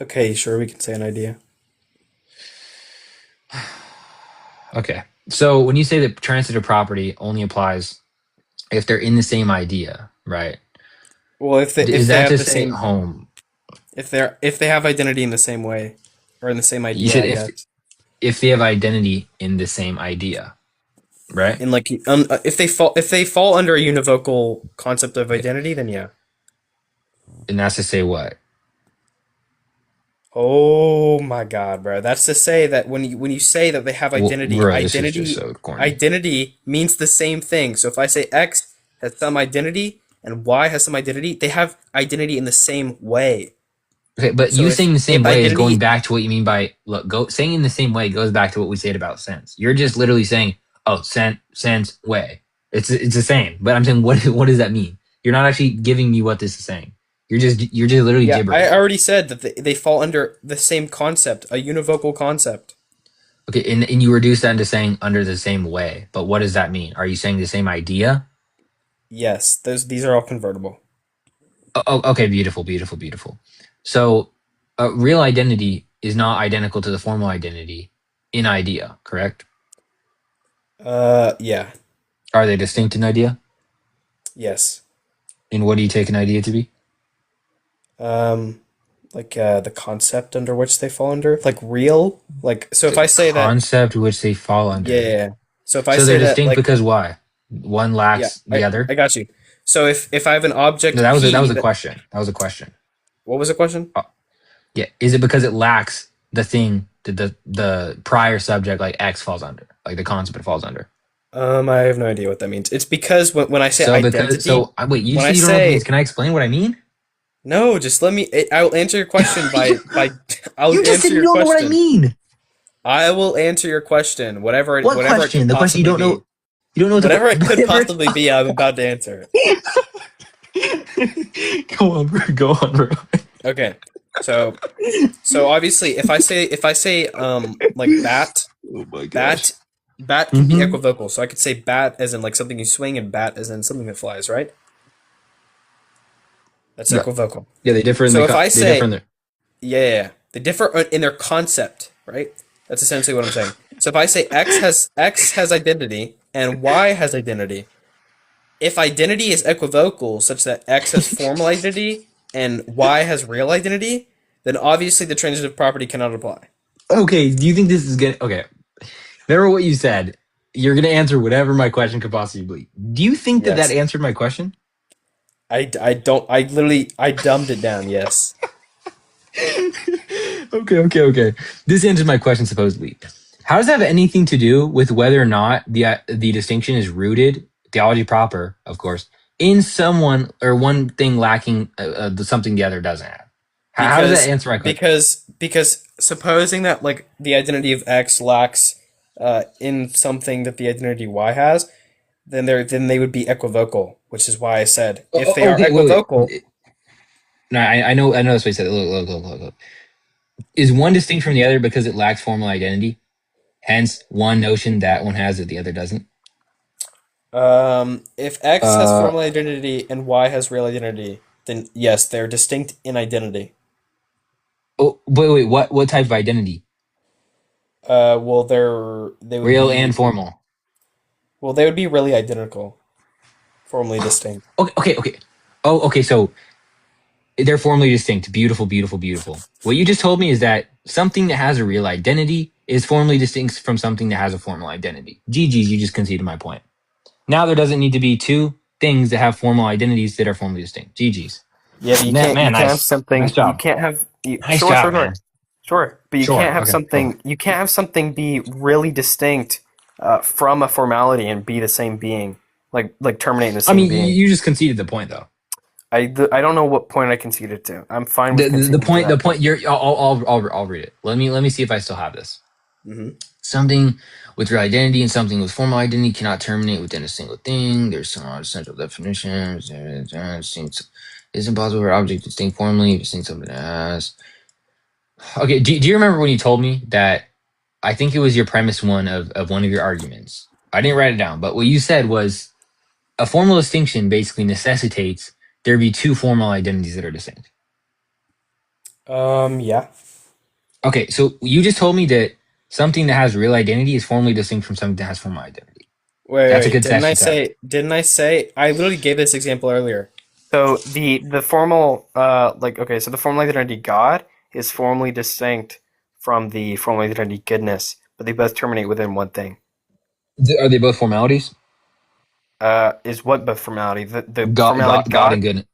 Okay, sure, we can say an idea. Okay. So when you say that transitive property only applies if they're in the same idea, right? Well, if Is they that have to the say same, home? if they have identity in the same way or in the same You idea, said I guess. if they have identity in the same idea, right? In like if they fall under a univocal concept of identity, then yeah. And that's to say what? Oh my God, bro. That's to say that when you say that they have Well, identity, bro, this is just so corny. identity means the same thing. So if I say X has some identity and Y has some identity, they have identity in the same way. Okay, but So you saying the same if way is going identity, back to what you mean by saying in the same way goes back to what we said about sense. You're just literally saying, oh, sense, way. It's the same. But I'm saying what does that mean? You're not actually giving me what this is saying. You're just literally yeah, I gibbering. already said that they fall under the same concept, a univocal concept. Okay, and you reduce that into saying under the same way. But what does that mean? Are you saying the same idea? Yes, these are all convertible. Okay, beautiful, beautiful, beautiful. So, real identity is not identical to the formal identity in idea, correct? Yeah, Are they distinct in idea? yes. And what do you take an idea to be? Um, like the concept under which they fall under, like real. Like so, if The I say that, concept which they fall under. yeah. So if I So say they're that, distinct like, because why? One yeah, lacks the I other. got you. So if I have an No, object that P, was a question. That was a question. what was the question? Yeah, is it because it lacks the thing that the prior subject like X falls under, like the concept it falls under? I have no idea what that means. It's because when I say identity, Wait, you when I say you don't know what it say means. Can I explain what I mean? no, just let me. I will answer your question by. I'll You just said answer you your don't know what I question. mean. I will answer your question, What whatever it question? could The question you possibly don't know. be. You don't know Whatever it could whatever. possibly be, I'm about to answer it. Go on, bro. Go on, bro. Okay. So obviously if I say like Oh my gosh. bat bat can be equivocal. So I could say bat as in like something you swing and bat as in something that flies, right? That's Right. equivocal. Yeah, they differ in So the. if I They differ say in the. yeah, they differ in their concept, right? That's essentially what I'm saying. So if I say X has identity and Y has identity, if identity is equivocal such that X has formal identity and Y has real identity, then obviously the transitive property cannot apply. Okay, do you think this is gonna? Okay, remember what you said. You're gonna answer whatever my question could possibly be. Do you think that Yes. answered my question? I don't, I literally, I dumbed it down, yes. Okay. This answers my question supposedly. How does that have anything to do with whether or not the distinction is rooted, theology proper, of course, in someone or one thing lacking something the other doesn't have? How does that answer my question? Because supposing that like the identity of X lacks in something that the identity Y has, then they would be equivocal, which is why I said if they are Okay, equivocal, wait. No, I know that's what I said. Look. Is one distinct from the other because it lacks formal identity? Hence, one notion that one has that the other doesn't. if X has Uh, formal identity and Y has real identity, then yes, they're distinct in identity. oh, wait. What type of identity? Well, they would Real be and formal. well, they would be really identical, formally distinct. Okay. Oh, okay. So they're formally distinct. Beautiful. What you just told me is that something that has a real identity is formally distinct from something that has a formal identity. GG's, you just conceded my point. Now there doesn't need to be two things that have formal identities that are formally distinct. GG's. Yeah, but Man, you can't have nice. something. Nice job. You can't have. Nice job, man. Sure. But you can't Sure. have Okay. Go. something. You can't have something be really distinct from a formality and be the same being, like terminate in the I same mean, being. you just conceded the point, though. I don't know what point I conceded to. I'm fine with The conceding to point that. you're. I'll read it. Let me see if I still have this. Mm-hmm. Something with real identity and something with formal identity cannot terminate within a single thing. There's some essential definitions. It's impossible for an object to distinct formally, distinct something as. Okay, do you remember when you told me that I think it was your premise of one of your arguments? I didn't write it down, but what you said was a formal distinction basically necessitates there be two formal identities that are distinct. Yeah. Okay, so you just told me that something that has real identity is formally distinct from something that has formal identity. Wait, That's a wait. Didn't I concession to that. say? Didn't I say? I literally gave this example earlier. So the formal okay, so the formal identity God is formally distinct from the formal identity goodness, but they both terminate within one thing. Are they both formalities? Is what both formality? The God, formality God and good,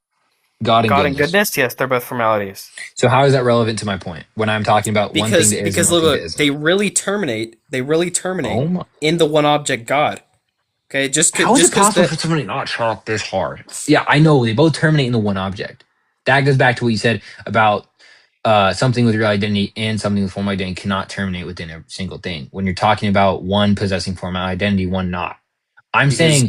God and God and goodness. goodness. Yes, they're both formalities. So how is that relevant to my point when I'm talking about one thing that is and Because one thing that look, isn't? they really terminate. They really Oh terminate my! in the one object God. Okay, How is it because possible for the somebody not chalk this hard? Yeah, I know they both terminate in the one object. That goes back to what you said about something with real identity and something with formal identity cannot terminate within a single thing. When you're talking about one possessing formal identity, one not. I'm because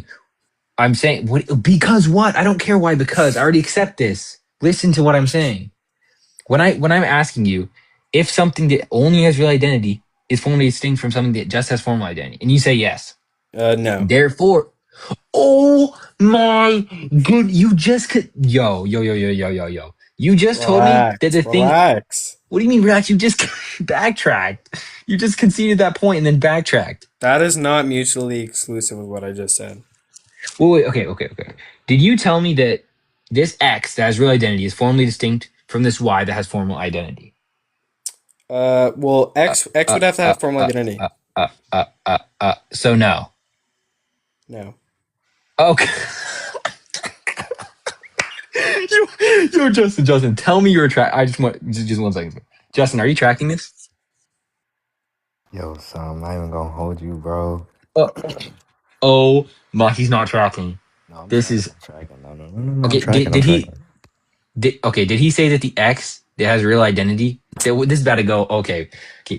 saying, what, because what? I don't care why. Because I already accept this. Listen to what I'm saying. When I'm asking you if something that only has real identity is formally distinct from something that just has formal identity, and you say yes. no. Therefore, oh my good, you just could yo. You just told me that Relax, the thing. relax. What do you mean, relax? You just backtracked. You just conceded that point and then backtracked. That is not mutually exclusive with what I just said. Wait, okay. Did you tell me that this X that has real identity is formally distinct from this Y that has formal identity? Well, X Uh, would have to uh, have formal uh, identity. so no. No. Okay. yo, Justin, tell me you're I just want just 1 second. Justin, are you tracking this? Yo, so I'm not even gonna hold you, bro. Uh, oh my, he's not tracking. No, I'm This tracking. is I'm tracking. No, I'm okay. tracking. Did I'm he? tracking. Did he say that the X that has real identity? This is about to go. Okay.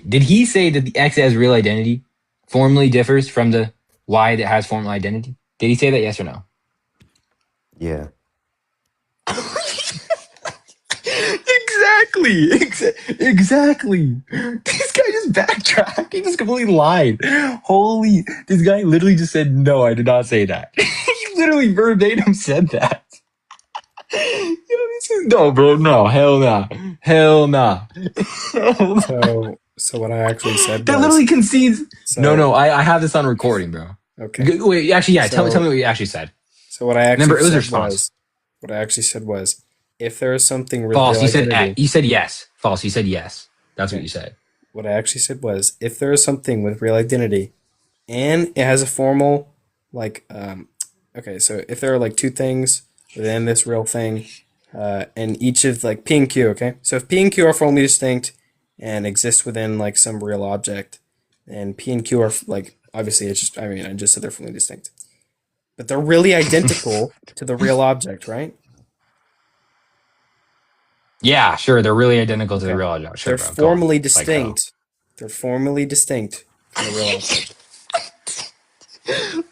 Did he say that the X that has real identity formally differs from the Y that has formal identity? Did he say that? Yes or no? Yeah. Exactly. This guy just backtracked. He just completely lied. Holy, this guy literally just said, no, I did not say that. He literally verbatim said that. No, bro, no, hell nah. Hell nah. Hell nah. So what I actually said That was literally concedes. so I have this on recording, bro. okay. Wait, actually, yeah, tell me So what you actually said. so what I actually Remember, it was a said response. was what I actually said was if there is something with False. real identity, You said yes. False. You said yes. That's what okay. you said. What I actually said was if there is something with real identity and it has a formal like okay, so if there are like two things within this real thing, and each of like P and Q, okay? So if P and Q are formally distinct and exist within like some real object, and P and Q are like obviously it's just I just said they're formally distinct. But they're really identical to the real object, right? Yeah, sure. They're really identical to the Okay. real object. Sure, They're bro. Go on. formally Like how? distinct. They're formally distinct from the real object.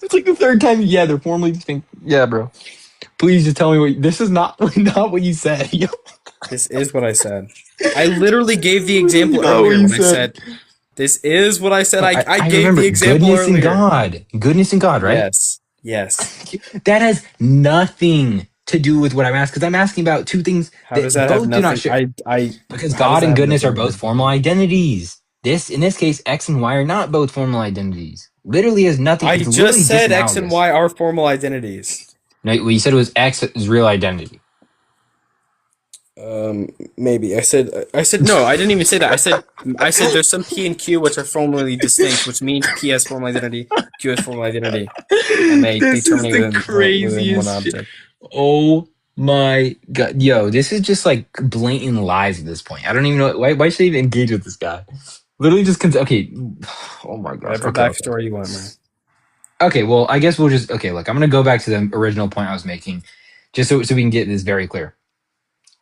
It's like the third time. Yeah, they're formally distinct. Yeah, bro. Please just tell me what. This is not not what you said. Yo, This is what I said. I literally gave the example not what earlier you when I said. said, this is what I said. No, I I gave remember the example goodness in earlier. God. Goodness in God, right? Yes. Yes. That has nothing to do with what I'm asking. Because I'm asking about two things How does that that have both do not nothing? share. Because How does God that and have goodness are nothing to both do? formal identities. In this case, X and Y are not both formal identities. Literally has nothing. I It's literally just said X and disanalogous. Y are formal identities. No, what you said was X is real identity. Maybe I said no. I didn't even say that. I said there's some P and Q which are formally distinct, which means P has formal identity, Q has formal identity, and they This is terminate the within one craziest shit. object. Oh my god, yo, this is just like blatant lies at this point. I don't even know why should I even engage with this guy? Literally just okay. Oh my gosh. Whatever Okay. backstory you want, man. Okay, well, I guess we'll look, I'm gonna go back to the original point I was making, just so we can get this very clear.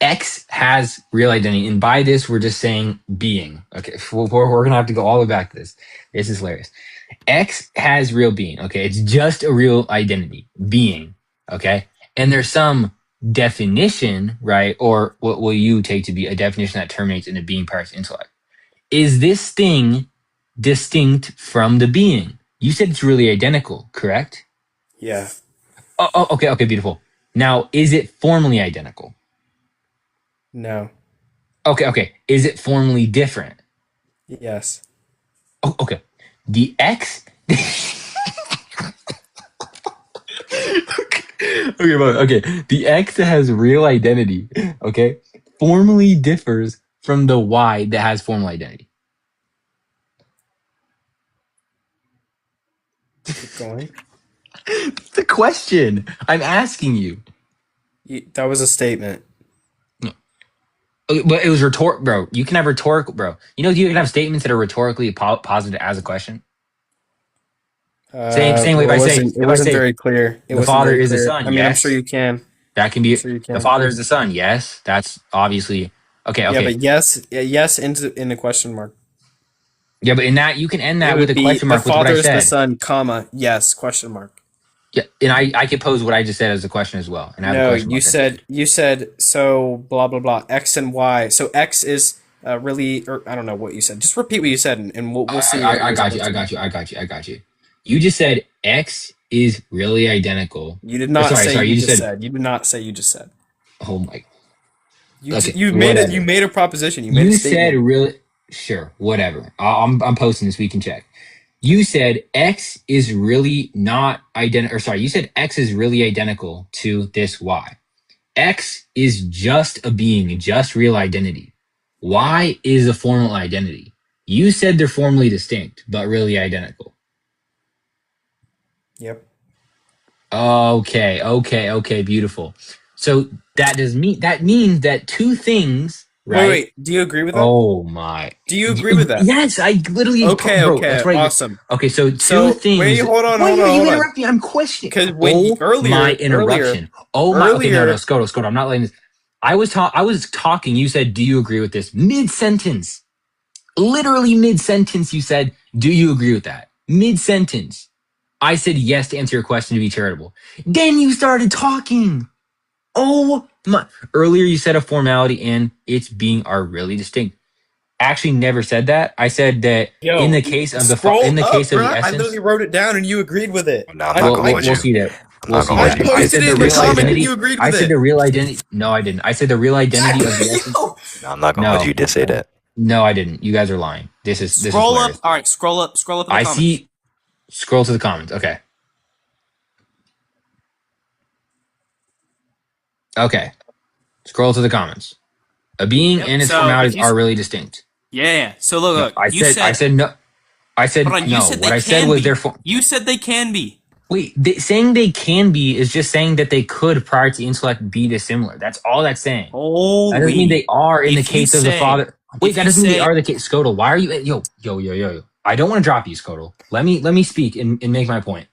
X has real identity, and by this we're just saying being. Okay, we're gonna have to go all the way back to this. This is hilarious. X has real being. Okay, it's just a real identity, being. Okay, and there's some definition, right? Or what will you take to be a definition that terminates in a being prior to intellect? Is this thing distinct from the being? You said it's really identical, correct? Yeah. Oh, okay, beautiful. Now, is it formally identical? No. Okay. Is it formally different? Yes. Oh, okay. The X. Okay. The X that has real identity, okay, formally differs from the Y that has formal identity. Keep going. The question I'm asking you. That was a statement. Okay, but it was rhetorical, bro. You can have rhetorical, bro. You can have statements that are rhetorically posited as a question. Same way if I say It wasn't very clear. the Father is the Son. I mean, Yes, I'm sure you can. that can be. I'm sure you The can. Father is the Son. Yes, that's obviously okay. Yeah, but yes in the question mark. Yeah, but in that you can end It that would with a be question mark the with what Father I is the said. Son, comma, yes, question mark. Yeah, and I could pose what I just said as a question as well, and have a No, question mark. you said so blah blah blah X and Y. So X is really, or I don't know what you said. Just repeat what you said, and we'll see. I got you. You just said X is really identical. You did not say Sorry. you You just just said, said. You did not say you just said. oh my. You made it. You made a proposition. You made a You statement. said really. Sure, whatever. I'm posting this. We can check. You said X is really not identical. Or sorry, you said X is really identical to this Y. X is just a being, just real identity. Y is a formal identity. You said they're formally distinct, but really identical. Yep. Okay, beautiful. So that means that two things, right? Wait. Do you agree with that? Oh my. Do you agree with that? Yes, I literally. Okay. Bro, Okay. that's right. Awesome. Okay, so two So things. wait. Hold on. You interrupt me. I'm questioning. Because when My interruption. Okay, no, Scotal. I'm not letting this. I was talking. You said, "Do you agree with this?" Mid sentence, literally mid sentence. You said, "Do you agree with that?" Mid sentence. I said yes to answer your question to be charitable. Then you started talking. Oh my! Earlier you said a formality and its being are really distinct. Actually, never said that. I said that in the case of the I essence. literally wrote it down and you agreed with it. No, I'm not going with you. We'll see that. I'm not going with you. I posted it in the comment and you agreed with I said it. the real identity. No, I didn't. I said the real identity of the essence. No, I'm not going with you. You did say that. No, I didn't. You guys are lying. This is Scroll up. hilarious. All right, scroll up. In the comments. see. Scroll to the comments. Okay. Okay. Scroll to the comments. A being and its formalities are really distinct. Yeah. So look. I said no. I said Hold on, no. you said What they I said can was be. their form. You said they can be. Wait, saying they can be is just saying that they could, prior to intellect, be dissimilar. That's all that's saying. That doesn't mean they are in the case of the Father. Wait, that doesn't mean they are the case. Scotal, why are you? Yo. I don't want to drop you, Scotal. Let me speak and make my point.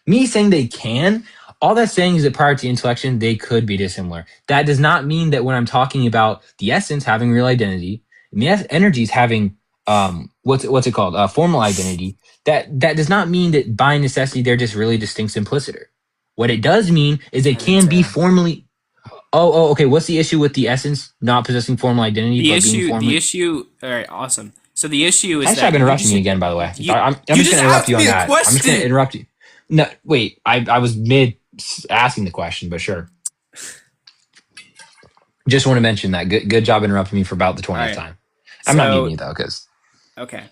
Me saying they can, all that's saying is that prior to intellection, they could be dissimilar. That does not mean that when I'm talking about the essence having real identity, and the energies having what's it called? Formal identity. That does not mean that by necessity they're just really distinct simpliciter. What it does mean is they can be formally. Okay. What's the issue with the essence not possessing formal identity? The issue. All right, awesome. So the issue is I that stop interrupting you again. By the way, I'm just going to interrupt you on that. I'm just going to interrupt you. No, wait. I was mid asking the question, but sure. Just want to mention that. Good job interrupting me for about the 20th time. I'm not muting you though, because. Okay.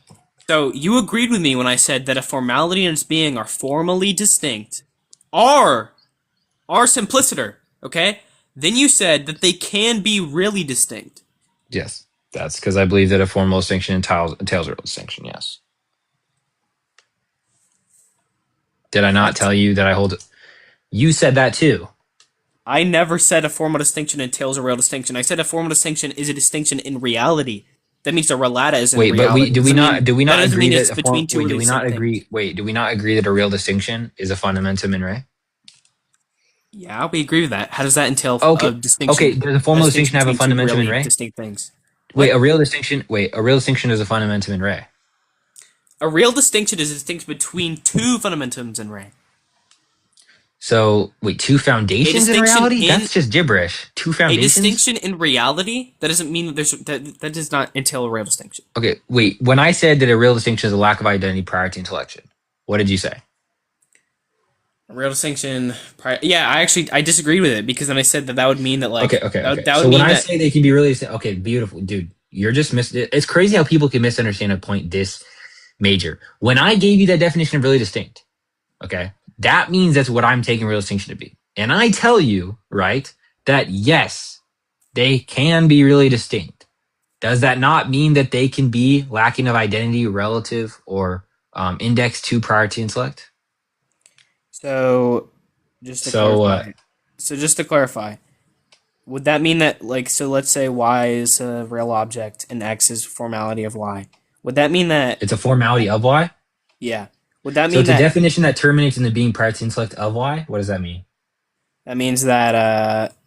So you agreed with me when I said that a formality and its being are formally distinct, are simpliciter. Okay. Then you said that they can be really distinct. Yes, that's because I believe that a formal distinction entails a real distinction. Yes. Did I not tell you that I hold? You said that too. I never said a formal distinction entails a real distinction. I said a formal distinction is a distinction in reality. That means a relata is in reality. Wait, do we not agree that between two? Do we not agree? Wait, do we not agree that a real distinction is a fundamentum in re? Yeah, we agree with that. How does that entail a Okay. distinction? Okay. Does a formal distinction have a Between two fundamentum in really Ray? distinct things. Wait, What? a real distinction. Wait, a real distinction is a fundamentum in Ray. A real distinction is a distinction between two fundamentums in Ray. So wait, two foundations in distinction reality? in- That's just gibberish. Two A foundations. distinction in reality, that doesn't mean that that does not entail a real distinction. Okay, wait. When I said that a real distinction is a lack of identity prior to intellection, what did you say? A real distinction, yeah, I disagreed with it because then I said that would mean that like Okay. that would So mean when I that say they can be really okay, beautiful, dude. You're just It's crazy how people can misunderstand a point this major. When I gave you that definition of really distinct, okay, that means that's what I'm taking real distinction to be. And I tell you, right, that yes, they can be really distinct. Does that not mean that they can be lacking of identity relative or indexed to prior to intellect? so just to So clarify. So just to clarify, would that mean that like so let's say y is a real object and x is formality of y. Would that mean that it's a formality of Y? yeah. Would that So mean it's a that definition that terminates in the being prior to intellect of Y? What does that mean? that means that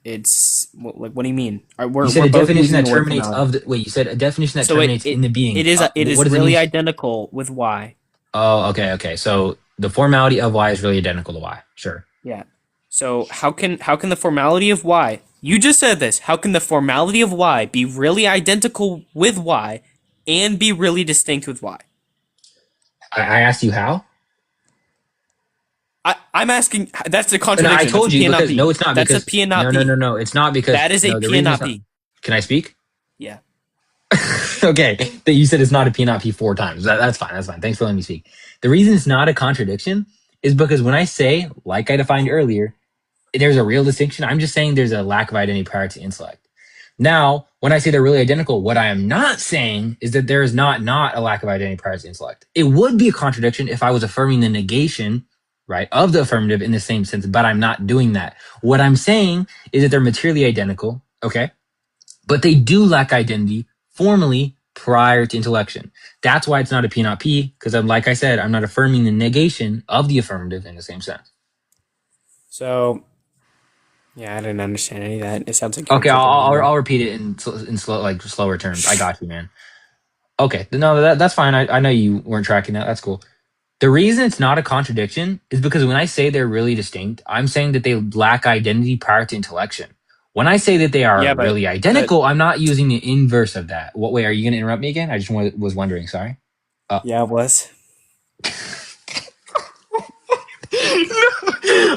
it's like what do you mean? You said a both definition using that the word terminates formality. of the wait, you said a definition that So terminates in the being. it is What does it really mean? identical with y. Oh, okay. So the formality of Y is really identical to Y. Sure. Yeah. So how can the formality of y? You just said this. How can the formality of y be really identical with y and be really distinct with y? I asked you how? I'm asking. That's a No, contradiction. I told That's a you P and not because B. no, it's not That's because a P and not B. no. It's not because That is a no, the P and reason not it's not. B. Can I speak? Yeah. Okay, that you said it's not a P not P four times. That's fine. That's fine. Thanks for letting me speak. The reason it's not a contradiction is because when I say, like I defined earlier, there's a real distinction. I'm just saying there's a lack of identity prior to intellect. Now, when I say they're really identical, what I am not saying is that there is not a lack of identity prior to intellect. It would be a contradiction if I was affirming the negation, right, of the affirmative in the same sense, but I'm not doing that. What I'm saying is that they're materially identical, okay, but they do lack identity formally prior to intellection. That's why it's not a P not P, because like I said, I'm not affirming the negation of the affirmative in the same sense. So yeah, I didn't understand any of that. It sounds like Okay, I'll repeat it in slower terms. I got you, man. Okay, no, that's fine. I know you weren't tracking that. That's cool. The reason it's not a contradiction is because when I say they're really distinct, I'm saying that they lack identity prior to intellection. When I say that they are Yeah, but- really identical, I'm not using the inverse of that. What way are you going to interrupt me again? I just was wondering. Sorry. Yeah, it was.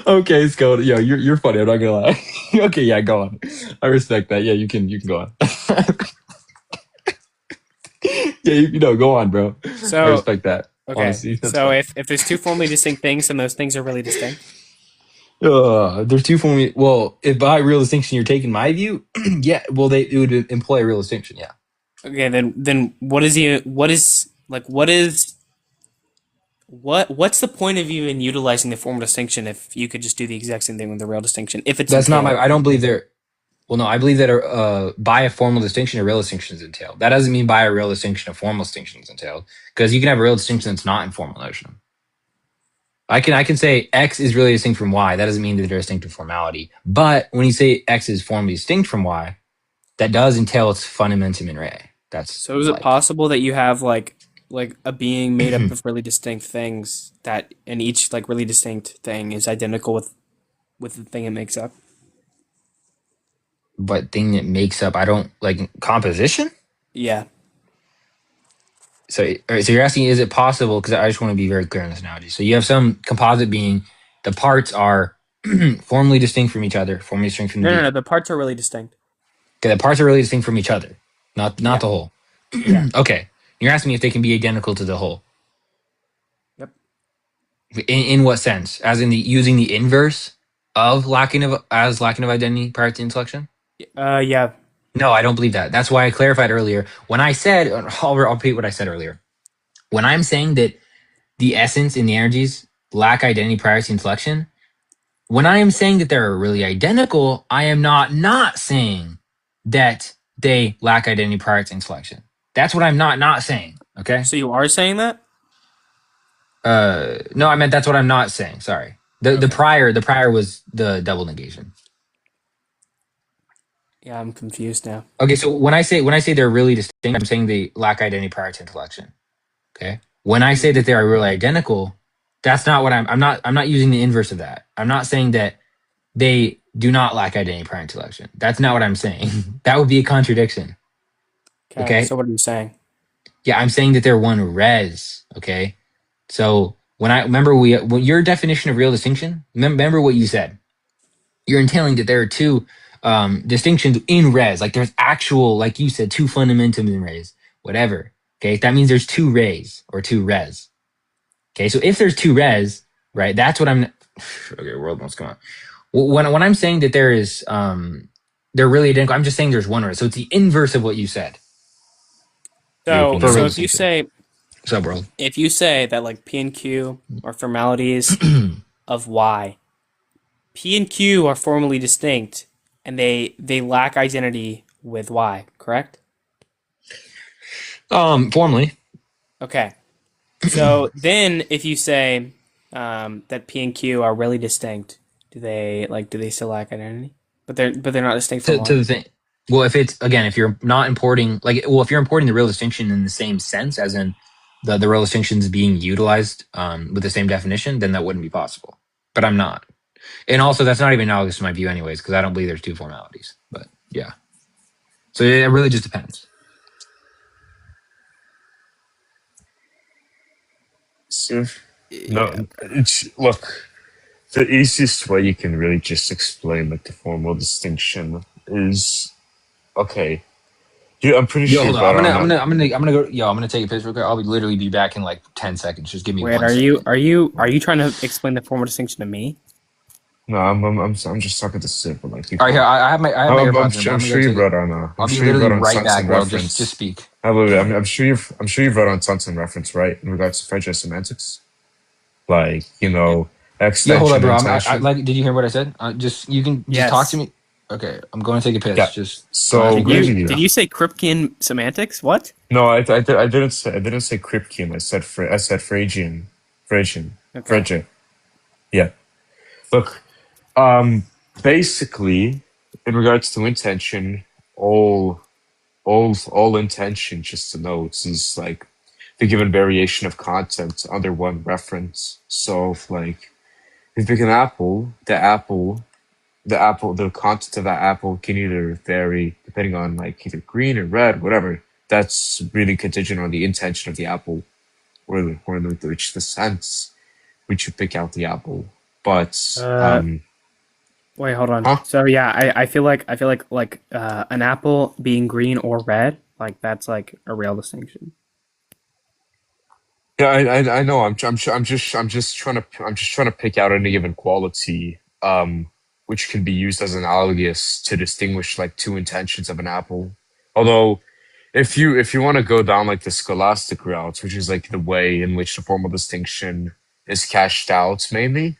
Okay, Scotal. Yo, you're funny. I'm not gonna lie. Okay, yeah, go on. I respect that. Yeah, you can go on. Yeah, go on, bro. So I respect that. okay. Honestly, that's So fine. if there's two formally distinct things, then those things are really distinct. There's two for me. Well, if by real distinction you're taking my view, yeah. Well, it would employ a real distinction. Yeah. Okay, then what's the point of you in utilizing the formal distinction if you could just do the exact same thing with the real distinction? If it's That's not entailed? I don't believe there. Well, no, I believe that by a formal distinction, a real distinction is entailed. That doesn't mean by a real distinction, a formal distinction is entailed. Because you can have a real distinction that's not in formal notion. I can say X is really distinct from Y. That doesn't mean that they're distinct in formality. But when you say X is formally distinct from Y, that does entail its fundamentum in re. So is it possible that you have like a being made up of really distinct things that and each like really distinct thing is identical with the thing it makes up? But thing that makes up, I don't like composition. Yeah. So you're asking, is it possible? Because I just want to be very clear on this analogy. So you have some composite being, the parts are formally distinct from each other, formally distinct from the being. No. The parts are really distinct. Okay, the parts are really distinct from each other, not Yeah. the whole. Yeah. Okay, you're asking me if they can be identical to the whole. Yep. In what sense? As in using the inverse of lacking of identity prior to intellection? Yeah. No, I don't believe that. That's why I clarified earlier. When I said, I'll repeat what I said earlier. When I'm saying that the essence and the energies lack identity prior to intellection, when I am saying that they're really identical, I am not saying that they lack identity prior to intellection. That's what I'm not saying. Okay. So you are saying that? No, I meant that's what I'm not saying. Sorry. The Okay. prior was the double negation. Yeah, I'm confused now. Okay, so when I say they're really distinct, I'm saying they lack identity prior to intellection. Okay. When I say that they are really identical, that's not what I'm not using the inverse of that. I'm not saying that they do not lack identity prior intellection. That's not what I'm saying. That would be a contradiction. Okay, Okay. so what are you saying? Yeah, I'm saying that they're one res. Okay. So when I remember when your definition of real distinction, remember what you said. You're entailing that there are two distinctions in res. Like there's actual, like you said, two fundamentums in res. Whatever. Okay. That means there's two res or two res. Okay. So if there's two res, right, that's what I'm. Okay, world mouse, come on. When I'm saying that there is they're really identical, I'm just saying there's one res. So it's the inverse of what you said. So, For real so distinction. Subworld. if you say that like P and Q are formalities of Y, P and Q are formally distinct, and they lack identity with Y. Correct? Formally. Okay. So then, if you say that P and Q are really distinct, do they still lack identity? But they're not distinct from To Y. the thing. Well, if you're not importing if you're importing the real distinction in the same sense as in the real distinctions being utilized with the same definition, then that wouldn't be possible. But I'm not. And also that's not even analogous to my view anyways, because I don't believe there's two formalities. But yeah. So it really just depends. So, Yeah. no, look. The easiest way you can really just explain like the formal distinction is okay. I'm pretty Yo, sure hold you on. brought on. I'm gonna go. Yo, I'm gonna take a piss real quick. I'll literally be back in like 10 seconds. Just give me Wait, one are you second. are you are you trying to explain the formal distinction to me? No, I'm just talking to Sid, but like All right, here. people. I have my AirPods in, bro. I'm I'm gonna go sure you take it. brought on. I'll I'm be sure you literally brought on right Sunson back, bro. Just reference. speak. I'm sure you brought on Sunson reference, right? In regards to franchise semantics, like Yo, hold up, extension bro. intention. Did you hear what I said? You can just talk to Yes. me. Okay, I'm going to take a piss. Yeah. Just So keep quiet. Did you say Kripkean semantics? What? no, I didn't say Kripkean. I said Okay. Phrygian. Yeah. Look, um, basically, in regards to intention, all intention, just to note, is like the given variation of content under one reference. So, like, if you pick an apple, the content of that apple can either vary depending on like either green or red, whatever. That's really contingent on the intention of the apple, or which the sense which you pick out the apple. But Uh, Wait, hold on. huh? So yeah, I feel like an apple being green or red, like that's like a real distinction. Yeah, I know. I'm just trying to pick out any given quality, which can be used as analogous to distinguish like two intentions of an apple. Although, if you want to go down like the scholastic route, which is like the way in which the formal distinction is cashed out, mainly,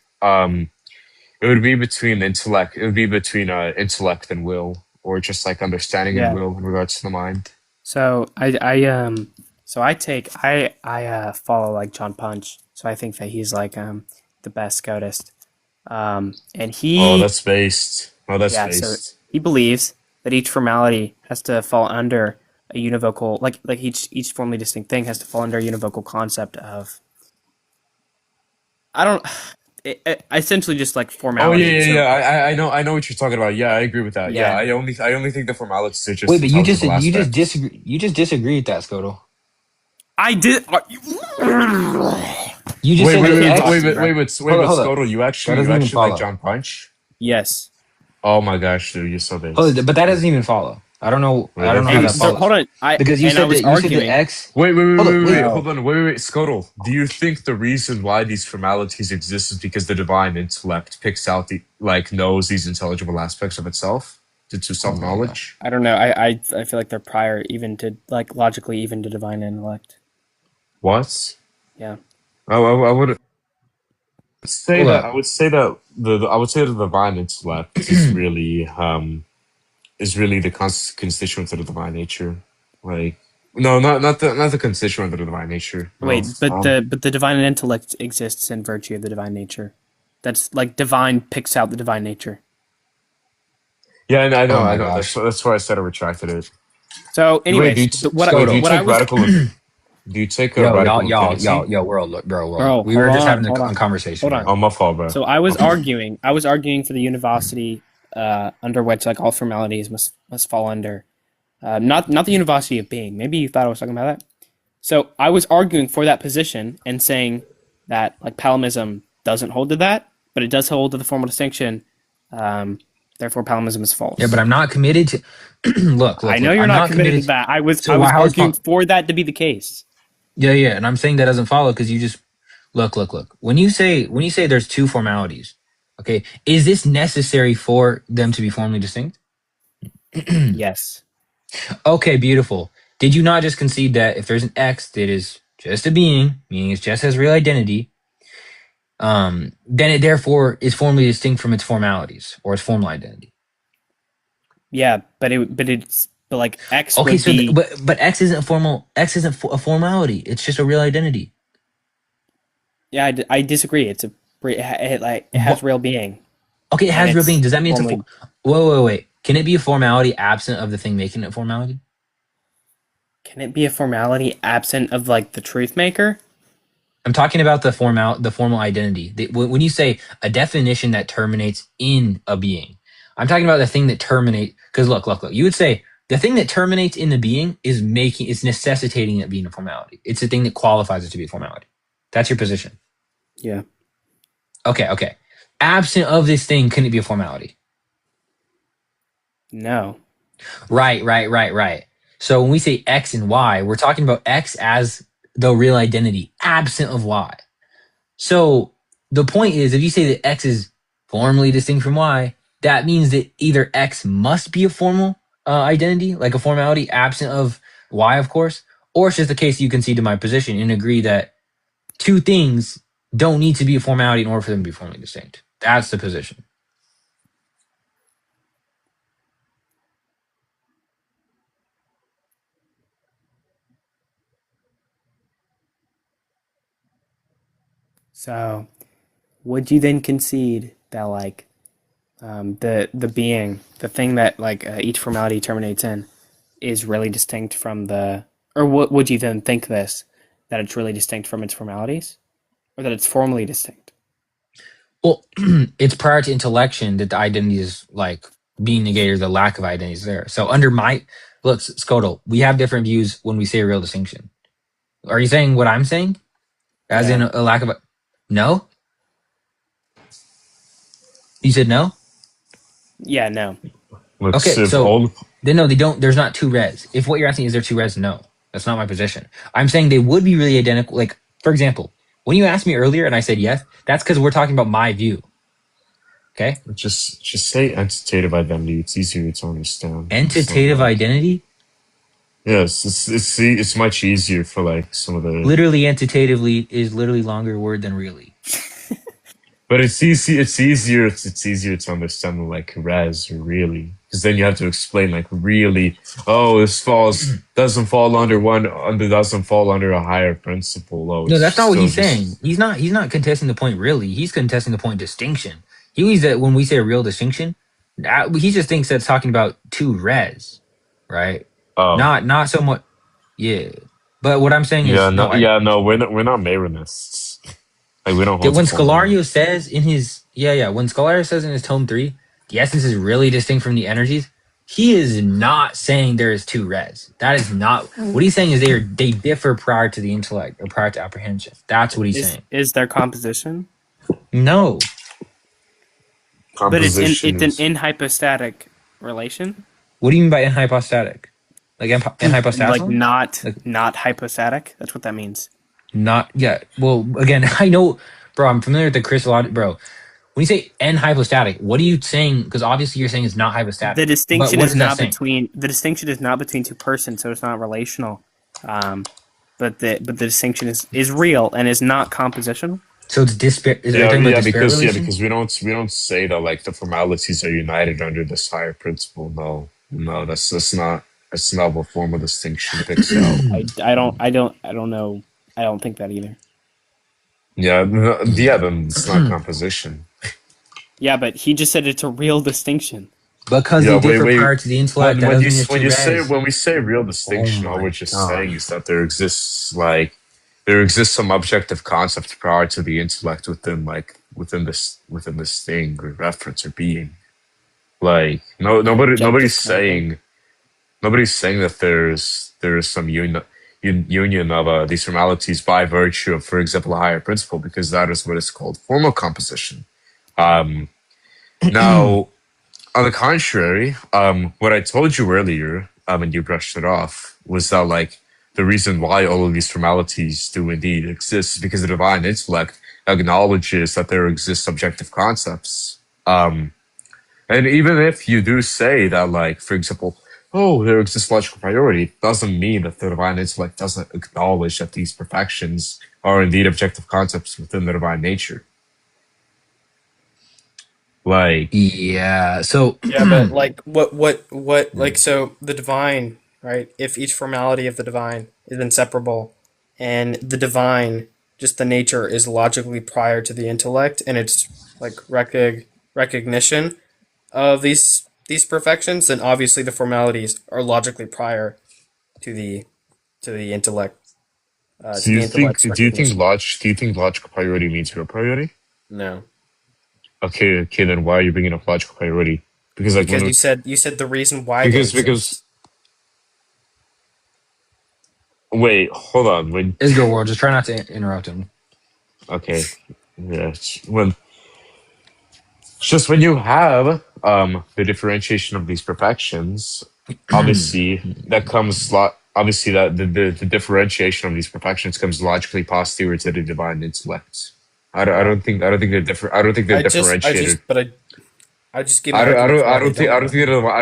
it would be between intellect. It would be between intellect and will, or just like understanding and Yeah. will in regards to the mind. So I follow like John Punch. So I think that he's like the best Scotist. And Oh, he that's based. Oh, that's yeah, so based. he believes that each formality has to fall under a univocal like each formally distinct thing has to fall under a univocal concept of I don't essentially just like Oh yeah, formality. yeah, So yeah. I know what you're talking about. Yeah, I agree with that. Yeah, yeah. I only think the formalities are Wait, just but you just intelligible you just aspects. disagree. You just disagree with that, Scotal. I did You just Wait, said wait, I that wait, can't but talk X. wait, to you, but bro. wait, Hold up, but hold up. Scoto, That you doesn't even actually like follow. John Punch? Yes. Oh my gosh, dude, you're so Hold up, based. but that doesn't even follow. I don't know. Wait, I don't that's know how Hey, that based. so hold follows on. because I was you said the arguing. X. Hold up, wait. No. Hold on, wait, Scoto. Do you think the reason why these formalities exist is because the divine intellect picks out knows these intelligible aspects of itself due to Oh self my gosh. knowledge? I don't know. I feel like they're prior even to like logically even to divine intellect. What? Yeah. I would say Hold that up. I would say the divine intellect is really the constituent of the divine nature. Like no, not the constituent of the divine nature. No. Wait, but the divine intellect exists in virtue of the divine nature. That's like divine picks out the divine nature. Yeah, and I know, Oh my I know. gosh. That's why I said I retracted it. So, Wait, anyways, Scoto. what I was Do you take a Yo, radical infinity? world. bro, We were hold just on, having hold a on, conversation, hold on. bro. Oh, my fault, bro. So I was arguing. I was arguing for the univocity under which like all formalities must fall under. Not the univocity of being. Maybe you thought I was talking about that. So I was arguing for that position and saying that like Palimism doesn't hold to that, but it does hold to the formal distinction. Therefore, Palimism is false. Yeah, but I'm not committed to. look. I know you're I'm not committed to committed. that. I was So how is arguing for that to be the case. Yeah, and I'm saying that doesn't follow because you just look. When you say there's two formalities, okay, is this necessary for them to be formally distinct? Yes. Okay, beautiful. Did you not just concede that if there's an X that is just a being, meaning it just has real identity, then it therefore is formally distinct from its formalities or its formal identity? Yeah, but like X Okay, would so be. but X isn't formal. X isn't a formality. It's just a real identity. Yeah, I disagree. It has real being. Okay, it And has real being. it's Does that mean it's a formally. wait? Can it be a formality absent of the thing making it a formality? Can it be a formality absent of like the truth maker? I'm talking about the formal identity. When you say a definition that terminates in a being, I'm talking about the thing that terminate. Because look. You would say the thing that terminates in the being is necessitating it being a formality. It's the thing that qualifies it to be a formality. That's your position. Yeah. Okay. Absent of this thing, couldn't it be a formality? No. Right. So when we say X and Y, we're talking about X as the real identity, absent of Y. So the point is, if you say that X is formally distinct from Y, that means that either X must be a formal identity, like a formality, absent of Y, of course, or it's just the case you concede to my position and agree that two things don't need to be a formality in order for them to be formally distinct. That's the position. So, would you then concede that like the being, the thing that like each formality terminates in, is really distinct from the, or what would you then think this, that it's really distinct from its formalities, or that it's formally distinct? Well, it's prior to intellection that the identity is like being negated, or the lack of identity is there. So under my look, Scotal, we have different views when we say real distinction. Are you saying what I'm saying? As in Yeah. a lack of no? You said no? Yeah. No. Let's Okay, if so all. then no, they don't. There's not two res. If what you're asking is there two res, no, that's not my position. I'm saying they would be really identical. Like for example, when you asked me earlier and I said yes, that's because we're talking about my view. Okay, Just say entitative identity. It's easier to understand. entitative identity. Yes, it's much easier for like some of the. Literally, entitatively is literally longer word than really. But it's easy. It's easier. It's easier to understand than like res or really, because then you have to explain like really. Oh, this doesn't fall under a higher principle. Oh, No, it's that's not what still he's just. saying. He's not contesting the point really. He's contesting the point distinction. He means that when we say a real distinction, he just thinks that's talking about two res, right? Oh, Not so much. Yeah, but what I'm saying yeah, is no. no, yeah, no. We're not Maronists. Like we don't hold to When formalism. Scalario says in his when Scalario says in his tome 3, the essence is really distinct from the energies. He is not saying there is two res. That is not what he's saying. Is they differ prior to the intellect or prior to apprehension. That's what he's saying. Is there composition? No, But Composition it's an is. in hypostatic relation, what do you mean by anhypostatic? Like like anhypostasis? not hypostatic. That's what that means. Not yet. Well, again, I know, bro. I'm familiar with the crystallology, bro. When you say n hypostatic, what are you saying? Because obviously you're saying it's not hypostatic. But what is that saying? The distinction is not between two persons, so it's not relational. But the distinction is real and is not compositional. So it's disparate. Is there Yeah, talking about yeah, disparate relation? because we don't say that like the formalities are united under this higher principle. No, that's not what form of distinction picks out. I don't know. I don't think that either. Yeah, yeah, then it's not composition. Yeah, but he just said it's a real distinction. Because Yeah, they wait, differ wait. prior to the intellect, that doesn't mean it's When two you say res. real Oh distinction, all we're my just god. saying is that there exists some objective concept prior to the intellect within this thing or reference or being. Like Objective content. nobody's saying that there's some union of these formalities by virtue of, for example, a higher principle, because that is what is called formal composition. Um, Now, on the contrary, what I told you earlier, and you brushed it off, was that like the reason why all of these formalities do indeed exist is because the divine intellect acknowledges that there exist subjective concepts. And even if you do say that, like, for example, oh, there exists logical priority, it doesn't mean that the divine intellect doesn't acknowledge that these perfections are indeed objective concepts within the divine nature. Like, Yeah. So Yeah, but like what like so the divine, right? If each formality of the divine is inseparable and the divine, just the nature is logically prior to the intellect and it's like recognition of these perfections, then obviously the formalities are logically prior to the intellect to the intellect's recognition. do you think logical priority means real priority? No. Okay, then why are you bringing up logical priority? Because like Because when you said the reason why they because exist. wait, hold on. When it's good world. Just try not to interrupt him. okay, yeah, it's just when you have the differentiation of these perfections, obviously that comes obviously that the differentiation of these perfections comes logically posterior to the divine intellect. Yeah. I don't think they're different. I don't think they're differentiated. I just gave my arguments why they I don't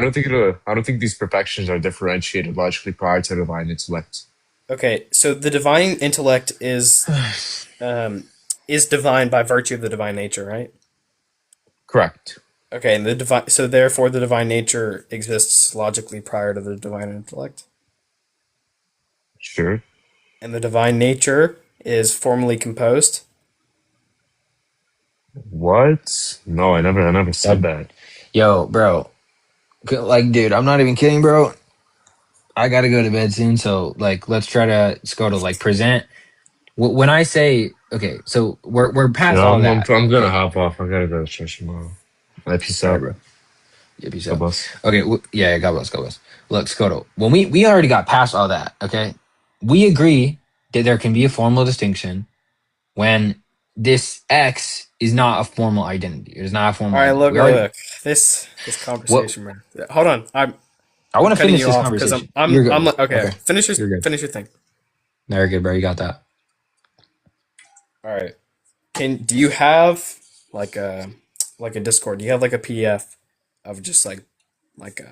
don't though. think I don't think these perfections are differentiated logically prior to divine intellect. Okay, so the divine intellect is divine by virtue of the divine nature, right? Correct. Okay, and the divine so therefore the divine nature exists logically prior to the divine intellect. Sure. And the divine nature is formally composed. What? No, I never said That, that. yo, bro. Like, dude, I'm not even kidding, bro. I gotta go to bed soon, so like, let's try to go to like present. When I say okay, so we're past Yeah, all that. I'm gonna Okay, hop off. I gotta go to church tomorrow. All right, peace all right, out. bro. Yeah, peace God out. bless. Okay, yeah, God bless, God bless. Look, Scoto, when we already got past all that, okay, we agree that there can be a formal distinction when this X is not a formal identity. It is not a All formal right, identity. look, We already look. This what conversation, man. Hold on. I I'm want to cutting finish you this off because conversation. You're good, I'm bro. okay. Okay, you're good. Finish your thing. No, you're good, bro. You got that. All right. Do you have like a Discord? Do you have like a PDF of just like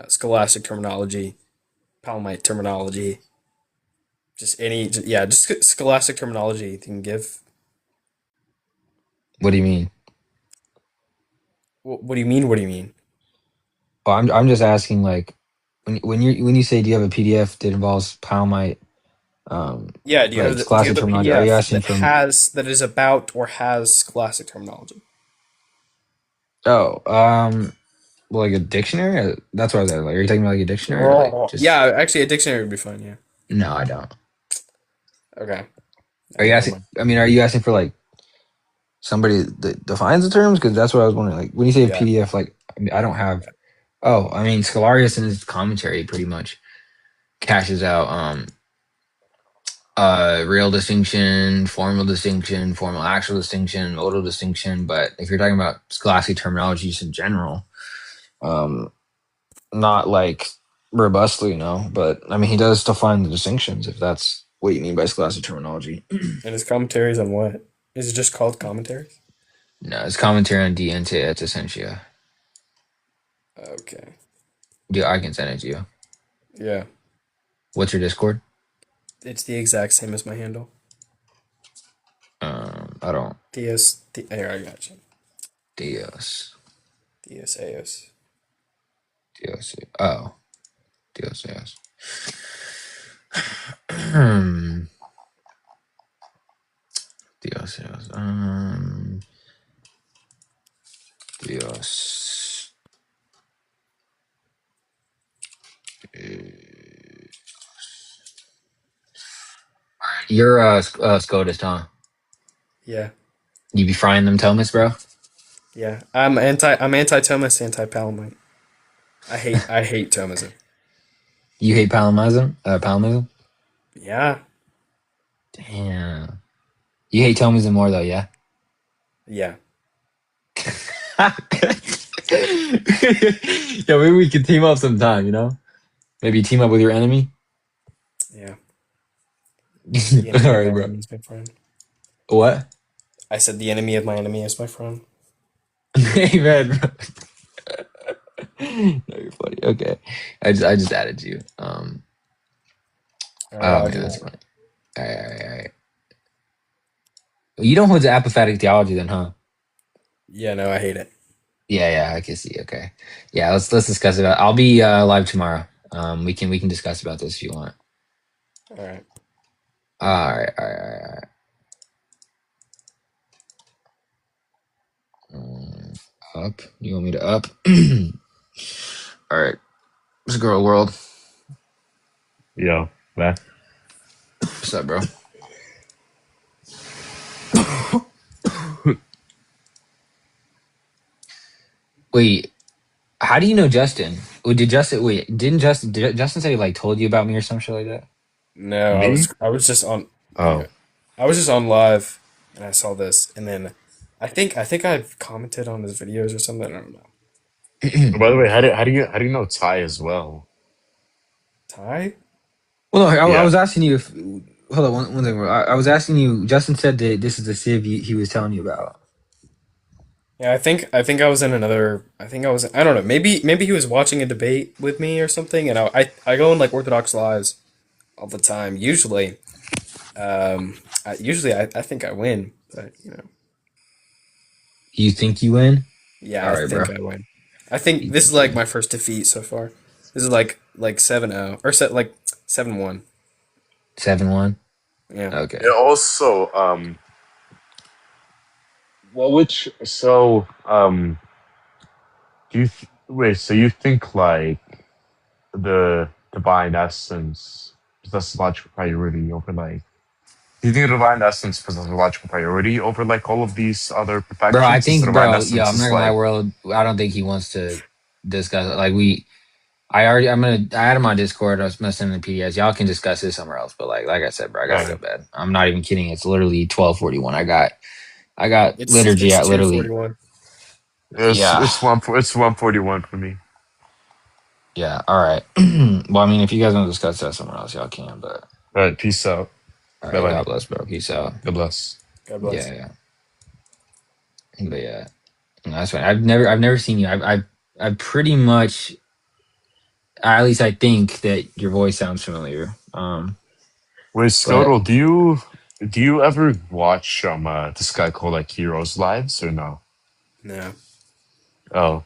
scholastic terminology, Palamite terminology, yeah, just scholastic terminology you can give. What do you mean? What do you mean? What do you mean? Oh, I'm just asking like when you say do you have a PDF that involves Palmite Yeah, like do you have scholastic the terminology? Are you PDF asking that from that is about or has scholastic terminology? oh well, like a dictionary? That's what I was at. Like, are you talking about like a dictionary or like Yeah, just actually, a dictionary would be fine. Yeah. no, I don't. Okay. Are you Never asking? mind. I mean, are you asking for like somebody that defines the terms? Because that's what I was wondering. Like when you say a Yeah. PDF, like I mean, I don't have. Oh, I mean, Scholarius in his commentary pretty much cashes out real distinction, formal actual distinction, modal distinction. But if you're talking about scholastic terminology just in general, um, not like robustly, no. But I mean, he does define the distinctions if that's what you mean by scholastic terminology. And his commentaries on what? Is it just called commentaries? No, it's commentary on De Ente et Essentia. Okay. Yeah, I can send it to you. Yeah. What's your Discord? It's the exact same as my handle. I don't. Here, I got you. Dios. DSAOS. Dios. Oh, Dios. Yes. Hmm. Dios. Yes. Theos. Alright, you're Scotist, huh? Yeah, You be frying them Thomas, bro? yeah. I'm anti Thomas, anti Palamite. I hate Thomasm. You hate Palamism? Palamism? Yeah, Damn. You hate Thomism more though, yeah? yeah. Yeah, maybe we could team up sometime, you know? Maybe team up with your enemy. Yeah. The enemy of Alright, my bro. enemy is my friend. What? I said the enemy of my enemy is my friend. Hey man, bro. No, you're funny. Okay. I just added you. All right, Oh I'll man, do that's that. funny. Alright. You don't hold to apophatic theology then, huh? Yeah, no, I hate it. Yeah, I can see. Okay. Yeah, let's discuss it. I'll be live tomorrow. We can discuss about this if you want. All right. All right. Up. You want me to up? All right. Let's go world. Yo, man. What's up, bro? Wait, how do you know Justin? Didn't Justin say he like told you about me or some shit like that? No, I Me? was I was just on Oh. I was just on live and I saw this and then I think I've commented on his videos or something. I don't know. By the way, how do you know Ty as well? Ty? Well, no, I Yeah. was asking you if. Hold on, one second. Bro. I was asking you. Justin said that this is the Civ he was telling you about. Yeah, I think I was in another. I think I was. I don't know. Maybe he was watching a debate with me or something. And I go in like Orthodox lives all the time. Usually I think I win, but You think you win? yeah, All I right, bro. think I win. I think You this is think you like win. my first defeat so far. This is like 7-0 or like 7-1. 7-1. Yeah. Okay. Yeah, also, well, wait, so you think like the divine essence possesses logical priority over like, do you think the divine essence possesses logical priority over like all of these other Bro, I perfections? Since the think, divine bro, yo, essence I'm not is gonna lie, like, world. I don't think he wants to discuss it. Like I had him on Discord. I was gonna send him the PDS. Y'all can discuss this somewhere else. But like I said, bro, I gotta go yeah, to bed. I'm not even kidding. It's literally 12:41. I got It's liturgy it's at literally. 2:41. it's Yeah. it's 141 for me. Yeah. All right. Well, I mean, if you guys want to discuss that somewhere else, y'all can. But All right, peace out. all Bye right. bye. God bless, bro. Peace out. God bless. God bless. Yeah. But yeah, no, that's fine. I've never seen you. I've pretty much, at least I think that your voice sounds familiar. Wait, But Scotal, do you ever watch this guy called like Heroes Lives or no? No. Oh,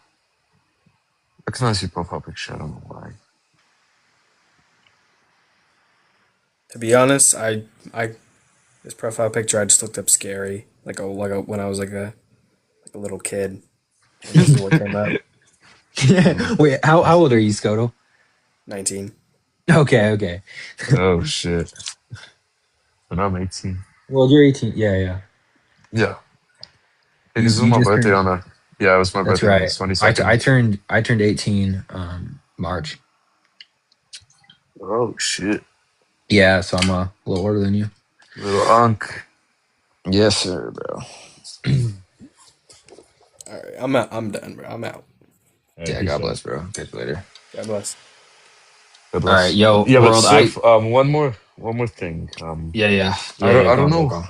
I recognize your profile picture. I don't know why. To be honest, I this profile picture I just looked up scary like when I was like a little kid and this is what came up. wait, how old are you, Scoto? 19. Okay. Oh shit. When I'm 18. Well, you're 18. Yeah. Yeah. You Because it was you my just birthday turned. on the. Yeah, it was my That's birthday on the right. I, t- 22nd. I turned I turned 18 March. Oh shit. Yeah, so I'm a little older than you. Little Unk. Yes, sir, bro. All right, I'm done, bro. I'm out. Alright, Yeah, peace God out. bless, bro. Catch you later. God bless. God All right, bless. yo, Yeah, but world. Sif, one more thing. Yeah. I Go don't on, bro. know. Go on.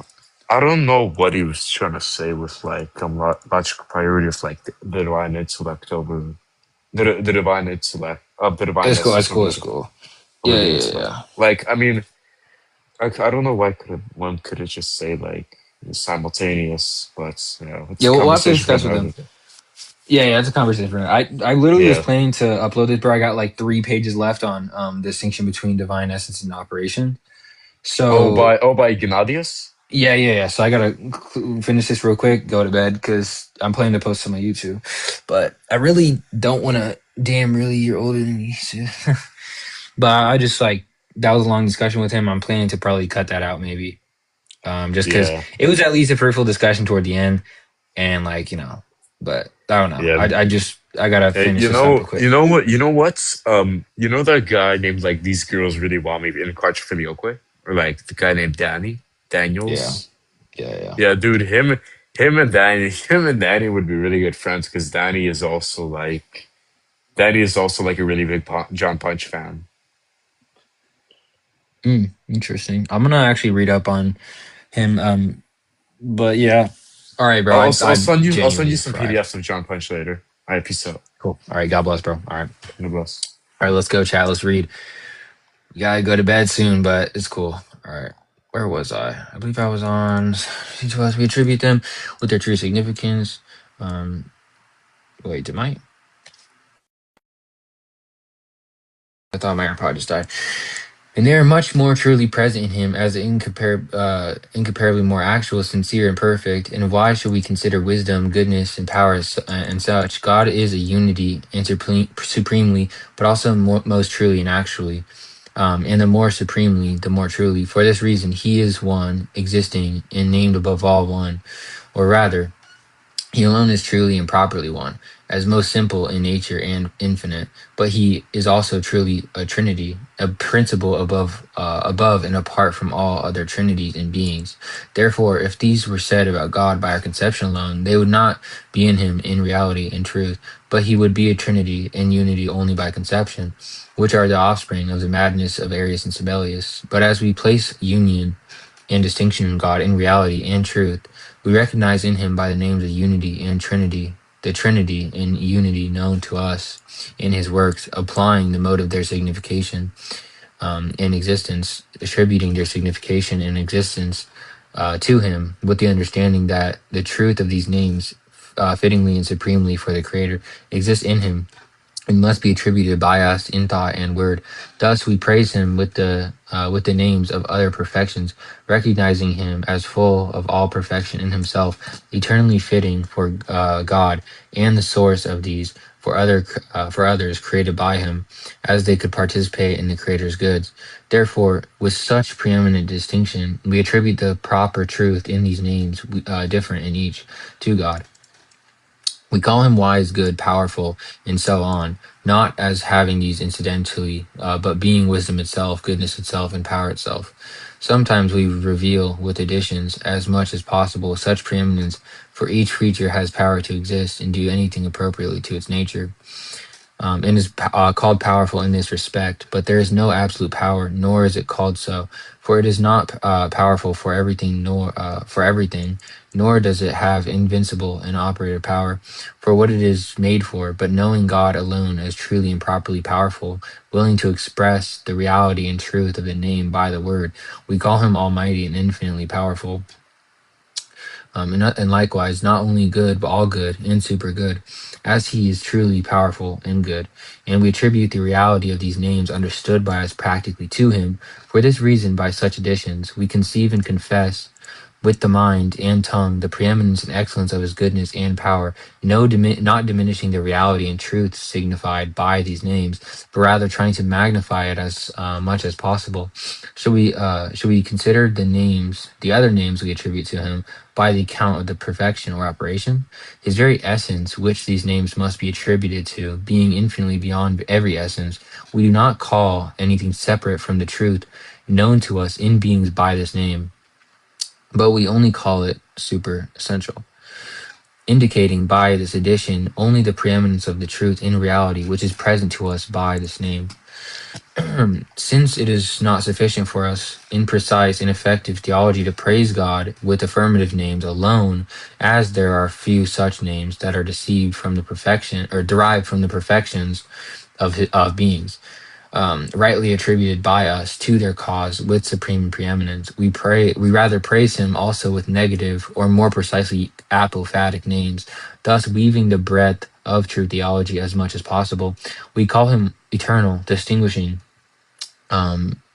I don't know what he was trying to say with like logical priority of like the divine intellect over the divine intellect of the divine It's cool. It's essence cool. It's cool. over Yeah, the yeah, intellect. yeah. Like, I mean, I don't know why one could have just say like simultaneous, but it's Yeah, a we'll have to conversation for discuss with another them. day. Yeah, it's a conversation for now. I literally was Yeah. planning to upload it, bro. I got like 3 pages left on distinction between divine essence and operation. Oh, So by Ignatius. Yeah. So I gotta finish this real quick, go to bed because I'm planning to post on my YouTube. But I really don't want to. Damn, really, you're older than me. So. But I just like that was a long discussion with him. I'm planning to probably cut that out maybe, just because Yeah, it was at least a fruitful discussion toward the end, and like but I don't know. yeah. I gotta Hey, finish this up real quick. you know what, you know what? You know that guy named like These Girls Really Want Me in Quattrophilioque? Or like the guy named Yeah, Daniels? yeah. Yeah, dude, him and Danny would be really good friends because Danny is also like a really big John Punch fan. Interesting. I'm gonna actually read up on him. But yeah. All right, bro. I I'll send you genuinely some fried. PDFs of John Punch later. All right, peace out. Cool. All right. God bless, bro. All right. God bless. All right. Let's go, chat. Let's read. You gotta go to bed soon, but it's cool. All right. Where was I? I believe I was on. To us, we attribute them with their true significance. Um. Wait, did my? I thought my AirPod just died. And they are much more truly present in him as incomparably more actual, sincere, and perfect. And why should we consider wisdom, goodness, and power and such? God is a unity and supremely, but also most truly and actually. And the more supremely, the more truly. For this reason, he is one, existing, and named above all one. Or rather, he alone is truly and properly one, as most simple in nature and infinite, but he is also truly a trinity, a principle above and apart from all other trinities and beings. Therefore, if these were said about God by our conception alone, they would not be in him in reality and truth, but he would be a trinity and unity only by conception, which are the offspring of the madness of Arius and Sibelius. But as we place union and distinction in God in reality and truth, we recognize in him by the names of unity and trinity, the trinity and unity known to us in his works, applying the mode of their signification and existence, attributing their signification and existence to him, with the understanding that the truth of these names, fittingly and supremely for the Creator, exists in him and must be attributed by us in thought and word. Thus, we praise him with the names of other perfections, recognizing him as full of all perfection in himself, eternally fitting for God, and the source of these for others created by him, as they could participate in the Creator's goods. Therefore, with such preeminent distinction, we attribute the proper truth in these names, different in each, to God. We call him wise, good, powerful, and so on, not as having these incidentally, but being wisdom itself, goodness itself, and power itself. Sometimes we reveal, with additions, as much as possible, such preeminence, for each creature has power to exist and do anything appropriately to its nature, and is called powerful in this respect, but there is no absolute power, nor is it called so, for it is not powerful for everything, nor does it have invincible and operative power for what it is made for. But knowing God alone as truly and properly powerful, willing to express the reality and truth of the name by the word, we call him Almighty and infinitely powerful. And likewise, not only good, but all good and super good, as he is truly powerful and good. And we attribute the reality of these names understood by us practically to him. For this reason, by such additions, we conceive and confess with the mind and tongue the preeminence and excellence of his goodness and power, not diminishing the reality and truth signified by these names, but rather trying to magnify it as much as possible. Should we consider the other names we attribute to him by the account of the perfection or operation? His very essence, which these names must be attributed to, being infinitely beyond every essence, we do not call anything separate from the truth known to us in beings by this name, but we only call it super essential, indicating by this addition only the preeminence of the truth in reality which is present to us by this name. Since it is not sufficient for us in precise and effective theology to praise God with affirmative names alone, as there are few such names that are deceived from the perfection or derived from the perfections of beings, rightly attributed by us to their cause with supreme preeminence. We rather praise him also with negative, or more precisely apophatic names, thus weaving the breadth of true theology as much as possible. We call him eternal, distinguishing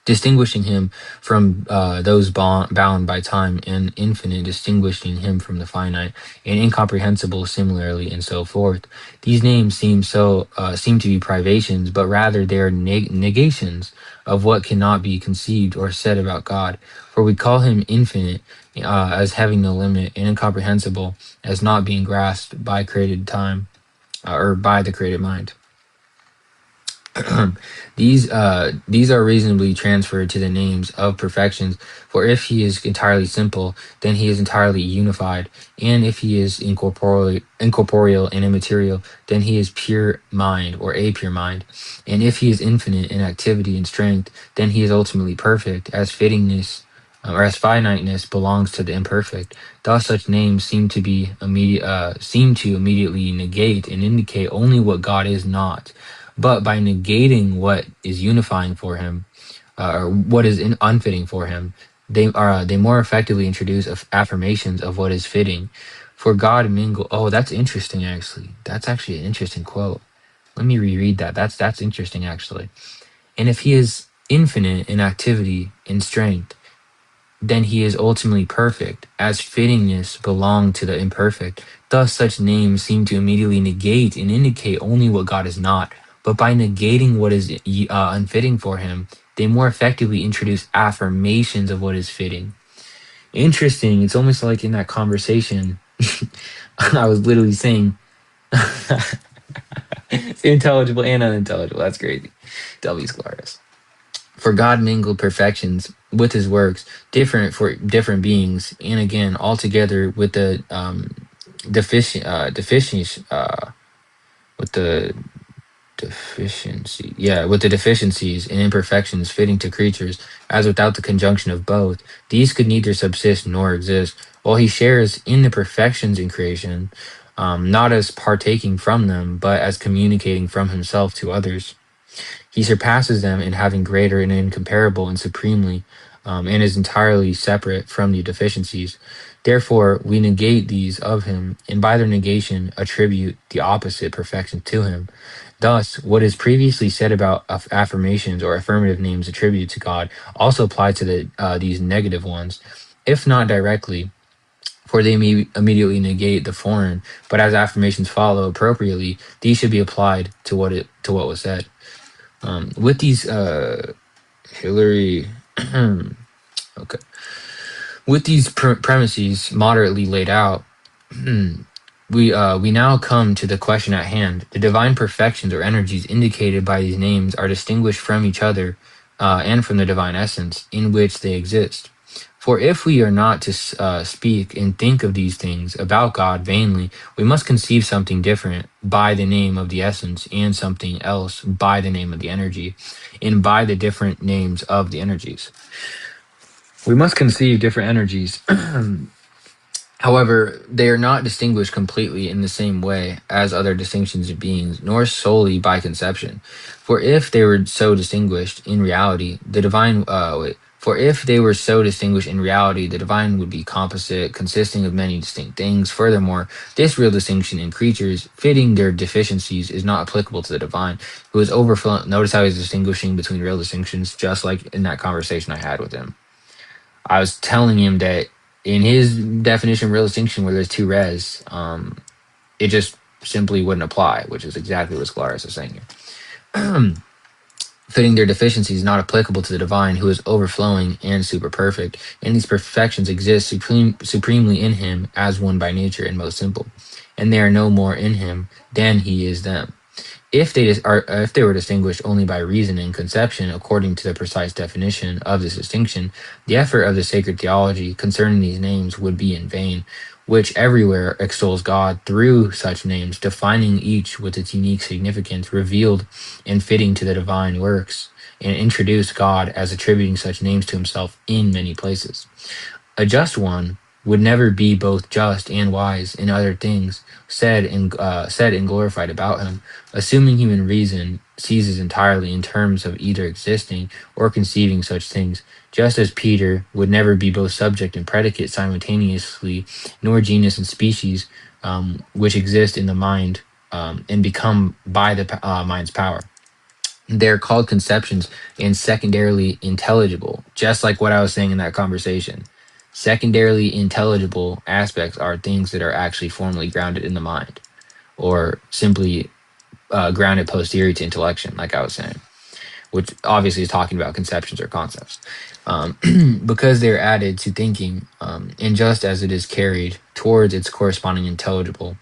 distinguishing him from those bound by time, and infinite, distinguishing him from the finite, and incomprehensible similarly, and so forth. These names seem to be privations, but rather they are negations of what cannot be conceived or said about God. For we call him infinite as having no limit, and incomprehensible as not being grasped by created time, or by the created mind. These are reasonably transferred to the names of perfections. For if he is entirely simple, then he is entirely unified, and if he is incorporeal and immaterial, then he is pure mind, or a pure mind. And if he is infinite in activity and strength, then he is ultimately perfect, as fittingness or as finiteness belongs to the imperfect. Thus, such names seem to immediately negate and indicate only what God is not. But by negating what is unifying for him, or what is unfitting for him, they more effectively introduce affirmations of what is fitting. For God mingle. Oh, that's interesting. Actually, that's actually an interesting quote. Let me reread that. That's interesting actually. And if he is infinite in activity and strength, then he is ultimately perfect, as fittingness belong to the imperfect. Thus, such names seem to immediately negate and indicate only what God is not. But by negating what is unfitting for him, they more effectively introduce affirmations of what is fitting. Interesting. It's almost like in that conversation, I was literally saying intelligible and unintelligible. That's crazy. W. Sclaris. For God mingled perfections with his works, different for different beings, and again altogether with the deficiency, with the with the deficiencies and imperfections fitting to creatures, as without the conjunction of both, these could neither subsist nor exist. While he shares in the perfections in creation, not as partaking from them, but as communicating from himself to others. He surpasses them in having greater and incomparable and supremely, and is entirely separate from the deficiencies. Therefore, we negate these of him, and by their negation attribute the opposite perfection to him. Thus, what is previously said about affirmations or affirmative names attributed to God also apply to these negative ones, if not directly, for they immediately negate the foreign. But as affirmations follow appropriately, these should be applied to what was said. With these Hillary, okay, with these premises moderately laid out, we now come to the question at hand. The divine perfections or energies indicated by these names are distinguished from each other and from the divine essence in which they exist. For if we are not to speak and think of these things about God vainly, we must conceive something different by the name of the essence, and something else by the name of the energy, and by the different names of the energies. We must conceive different energies. However, they are not distinguished completely in the same way as other distinctions of beings, nor solely by conception. For if they were so distinguished in reality, the divine would be composite, consisting of many distinct things. Furthermore, this real distinction in creatures, fitting their deficiencies, is not applicable to the divine, who is overflowing. Notice how he's distinguishing between real distinctions, just like in that conversation I had with him. I was telling him that in his definition of real distinction, where there's two res, it just simply wouldn't apply, which is exactly what Sclaris is saying here. Fitting their deficiencies is not applicable to the divine, who is overflowing and super perfect, and these perfections exist supremely in him as one by nature and most simple, and they are no more in him than he is them. If they were distinguished only by reason and conception, according to the precise definition of this distinction, the effort of the sacred theology concerning these names would be in vain, which everywhere extols God through such names, defining each with its unique significance, revealed and fitting to the divine works, and introduce God as attributing such names to himself in many places. A just one would never be both just and wise in other things said and glorified about him. Assuming human reason seizes entirely in terms of either existing or conceiving such things, just as Peter would never be both subject and predicate simultaneously, nor genus and species, which exist in the mind and become by the mind's power. They're called conceptions and secondarily intelligible, just like what I was saying in that conversation. Secondarily intelligible aspects are things that are actually formally grounded in the mind, or simply grounded posterior to intellection, like I was saying, which obviously is talking about conceptions or concepts. Because they're added to thinking, and just as it is carried towards its corresponding intelligible,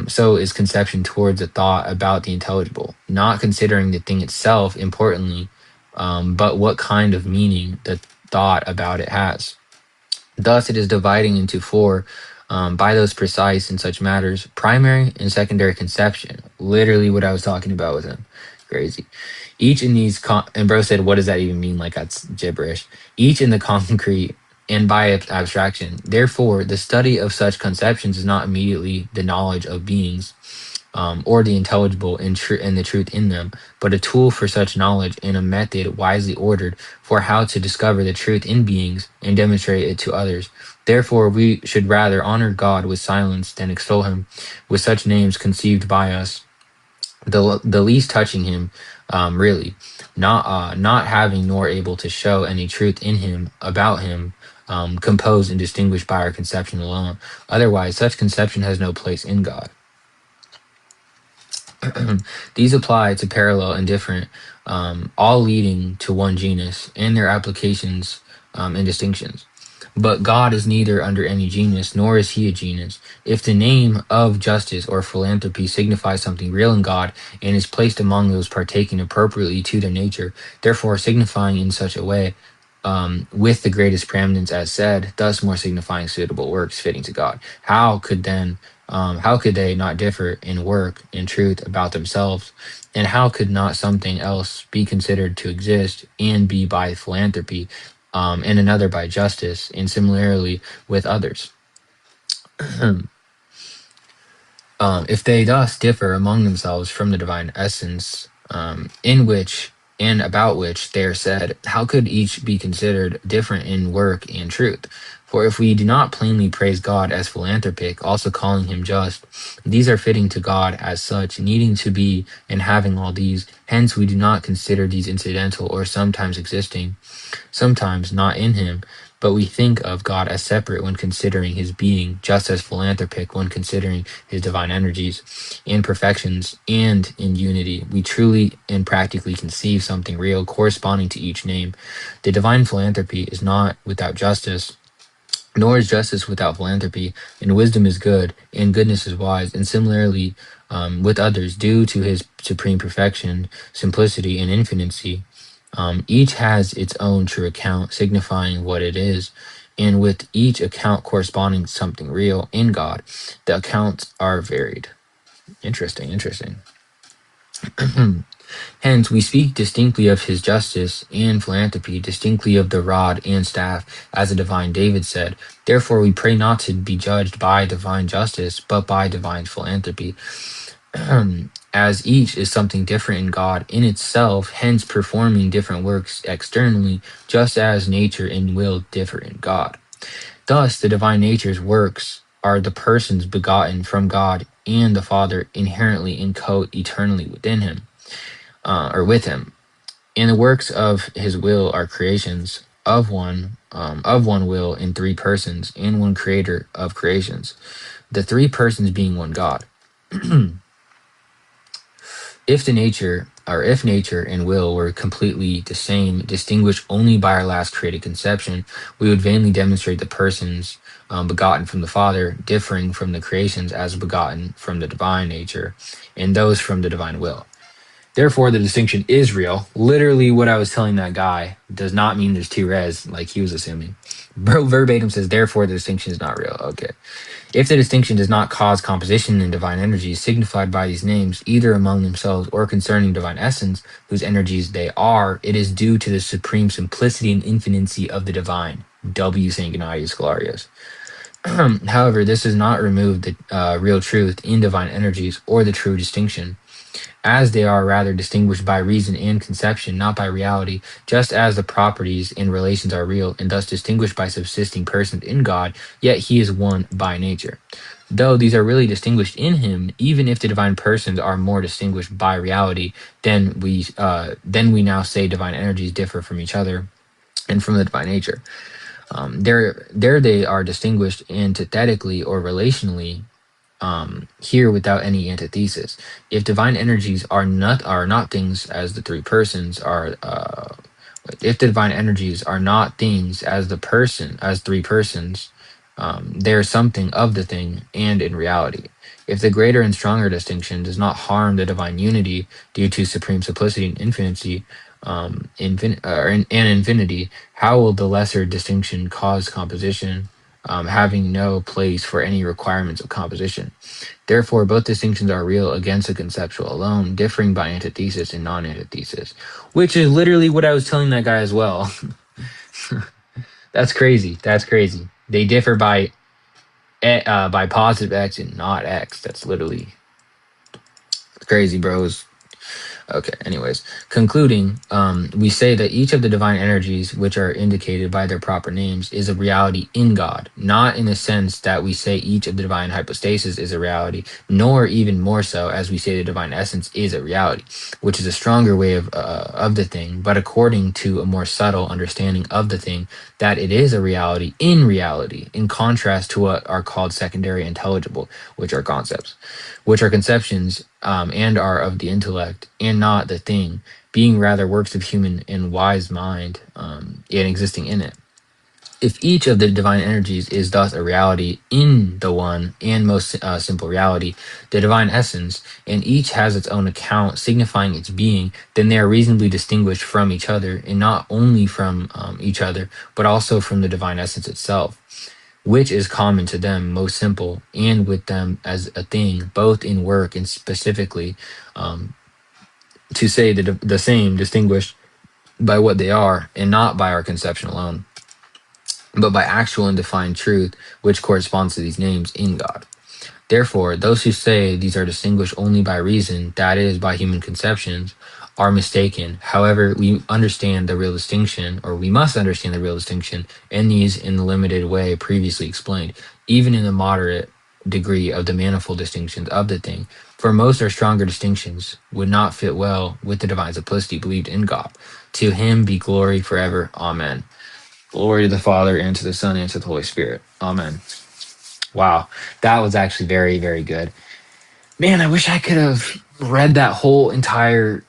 so is conception towards a thought about the intelligible, not considering the thing itself importantly, but what kind of meaning the thought about it has. Thus, it is dividing into four, by those precise in such matters: primary and secondary conception. Literally, what I was talking about with him. Crazy. Each in these, and bro said, "What does that even mean? Like that's gibberish." Each in the concrete and by abstraction. Therefore, the study of such conceptions is not immediately the knowledge of beings, or the intelligible and the truth in them, but a tool for such knowledge and a method wisely ordered for how to discover the truth in beings and demonstrate it to others. Therefore, we should rather honor God with silence than extol him with such names conceived by us, the least touching him, really, not having nor able to show any truth in him about him, composed and distinguished by our conception alone. Otherwise, such conception has no place in God. These apply to parallel and different, all leading to one genus, and their applications and distinctions. But God is neither under any genus, nor is he a genus. If the name of justice or philanthropy signifies something real in God, and is placed among those partaking appropriately to their nature, therefore signifying in such a way, with the greatest preeminence as said, thus more signifying suitable works fitting to God, how could they not differ in work and truth about themselves? And how could not something else be considered to exist and be by philanthropy, and another by justice, and similarly with others? If they thus differ among themselves from the divine essence, in which and about which they are said, how could each be considered different in work and truth? For if we do not plainly praise God as philanthropic, also calling him just, these are fitting to God as such, needing to be and having all these. Hence we do not consider these incidental or sometimes existing, sometimes not in him, but we think of God as separate when considering his being, just as philanthropic when considering his divine energies and perfections, and in unity, we truly and practically conceive something real corresponding to each name. The divine philanthropy is not without justice, nor is justice without philanthropy, and wisdom is good, and goodness is wise, and similarly with others, due to his supreme perfection, simplicity, and infinity. Each has its own true account, signifying what it is, and with each account corresponding to something real in God. The accounts are varied. Interesting, interesting. Hence, we speak distinctly of his justice and philanthropy, distinctly of the rod and staff, as the divine David said. Therefore, we pray not to be judged by divine justice, but by divine philanthropy. As each is something different in God in itself, hence performing different works externally, just as nature and will differ in God. Thus, the divine nature's works are the persons begotten from God and the Father inherently and co-eternally within him, or with him. And the works of his will are creations of one will in three persons and one creator of creations, the three persons being one God. If nature and will were completely the same, distinguished only by our last created conception, we would vainly demonstrate the persons begotten from the Father, differing from the creations as begotten from the divine nature, and those from the divine will. Therefore, the distinction is real. Literally, what I was telling that guy does not mean there's two res, like he was assuming. Bro verbatim says, therefore, the distinction is not real. Okay. If the distinction does not cause composition in divine energies signified by these names, either among themselves or concerning divine essence, whose energies they are, it is due to the supreme simplicity and infinity of the divine. W. St. Ignatius Galerius. However, this does not remove the real truth in divine energies or the true distinction, as they are rather distinguished by reason and conception, not by reality, just as the properties and relations are real, and thus distinguished by subsisting persons in God, yet he is one by nature. though these are really distinguished in him, even if the divine persons are more distinguished by reality, then we now say divine energies differ from each other and from the divine nature. There they are distinguished antithetically or relationally, here without any antithesis. If divine energies are not things as the three persons are, if the divine energies are not things as the person as three persons, they are something of the thing and in reality. If the greater and stronger distinction does not harm the divine unity due to supreme simplicity and infinity, and infinity, how will the lesser distinction cause composition, having no place for any requirements of composition? Therefore, both distinctions are real against the conceptual alone, differing by antithesis and non-antithesis, which is literally what I was telling that guy as well. That's crazy. That's crazy. They differ by positive x and not x. That's literally crazy, bros. Okay, anyways, concluding, we say that each of the divine energies, which are indicated by their proper names, is a reality in God, not in the sense that we say each of the divine hypostases is a reality, nor even more so as we say the divine essence is a reality, which is a stronger way of the thing, but according to a more subtle understanding of the thing, that it is a reality, in contrast to what are called secondary intelligible, which are concepts, which are conceptions, and are of the intellect and not the thing, being rather works of human and wise mind, and existing in it. If each of the divine energies is thus a reality in the one and most simple reality, the divine essence, and each has its own account signifying its being, then they are reasonably distinguished from each other, and not only from each other, but also from the divine essence itself, which is common to them, most simple, and with them as a thing, both in work and specifically, to say the same, distinguished by what they are, and not by our conception alone, but by actual and defined truth, which corresponds to these names in God. Therefore, those who say these are distinguished only by reason, that is, by human conceptions, are mistaken. However, we understand the real distinction, or we must understand the real distinction, in these in the limited way previously explained, even in the moderate degree of the manifold distinctions of the thing. For most or stronger distinctions would not fit well with the divine simplicity believed in God. To him be glory forever. Amen. Glory to the Father, and to the Son, and to the Holy Spirit. Amen. Wow, that was actually very, very good. Man, I wish I could have read that whole entire.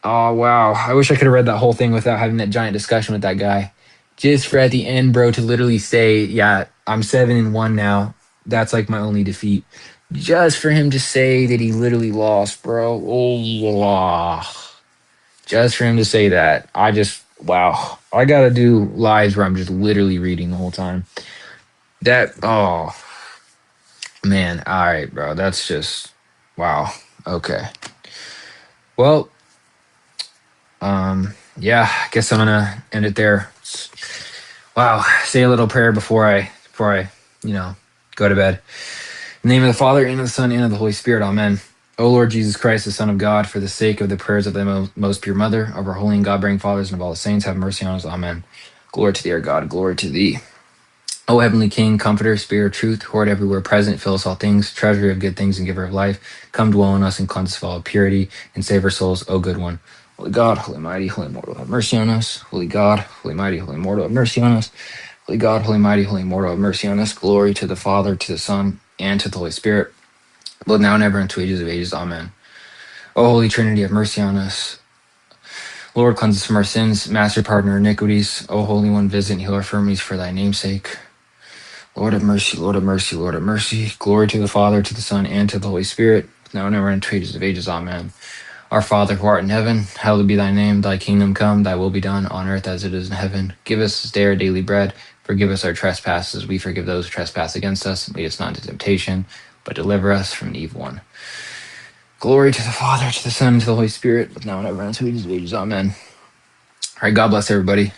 Oh, wow. I wish I could have read that whole thing without having that giant discussion with that guy. Just for at the end, bro, to literally say, yeah, I'm 7-1 now. That's like my only defeat. Just for him to say that he literally lost, bro. Oh, just for him to say that. Wow. I got to do lives where I'm just literally reading the whole time. Oh, man. All right, bro. That's just, wow. Okay. Well, yeah, I guess I'm gonna end it there. Wow, say a little prayer before I go to bed. In the name of the Father, and of the Son, and of the Holy Spirit. Amen. O Lord Jesus Christ, the Son of God, for the sake of the prayers of the most pure Mother, of our holy and God-bearing fathers, and of all the saints, have mercy on us. Amen. Glory to thee, our God. Glory to thee. O heavenly King, Comforter, Spirit of truth, who art everywhere present, fill us all things, treasury of good things and giver of life, come dwell in us and cleanse us of all purity, and save our souls, O good one. Holy God, holy mighty, holy immortal, have mercy on us. Holy God, holy mighty, holy immortal, have mercy on us. Holy God, holy mighty, holy immortal, have mercy on us. Glory to the Father, to the Son, and to the Holy Spirit, both now and ever, into ages of ages. Amen. O Holy Trinity, have mercy on us. Lord, cleanse us from our sins. Master, pardon our iniquities. O Holy One, visit and heal our infirmities for thy name's sake. Lord have mercy, Lord have mercy, Lord have mercy. Glory to the Father, to the Son, and to the Holy Spirit, now and ever, into ages of ages. Amen. Our Father, who art in heaven, hallowed be thy name. Thy kingdom come, thy will be done, on earth as it is in heaven. Give us this day our daily bread. Forgive us our trespasses, we forgive those who trespass against us. And lead us not into temptation, but deliver us from the evil one. Glory to the Father, to the Son, and to the Holy Spirit, now and ever, into ages of ages. Amen. All right, God bless everybody.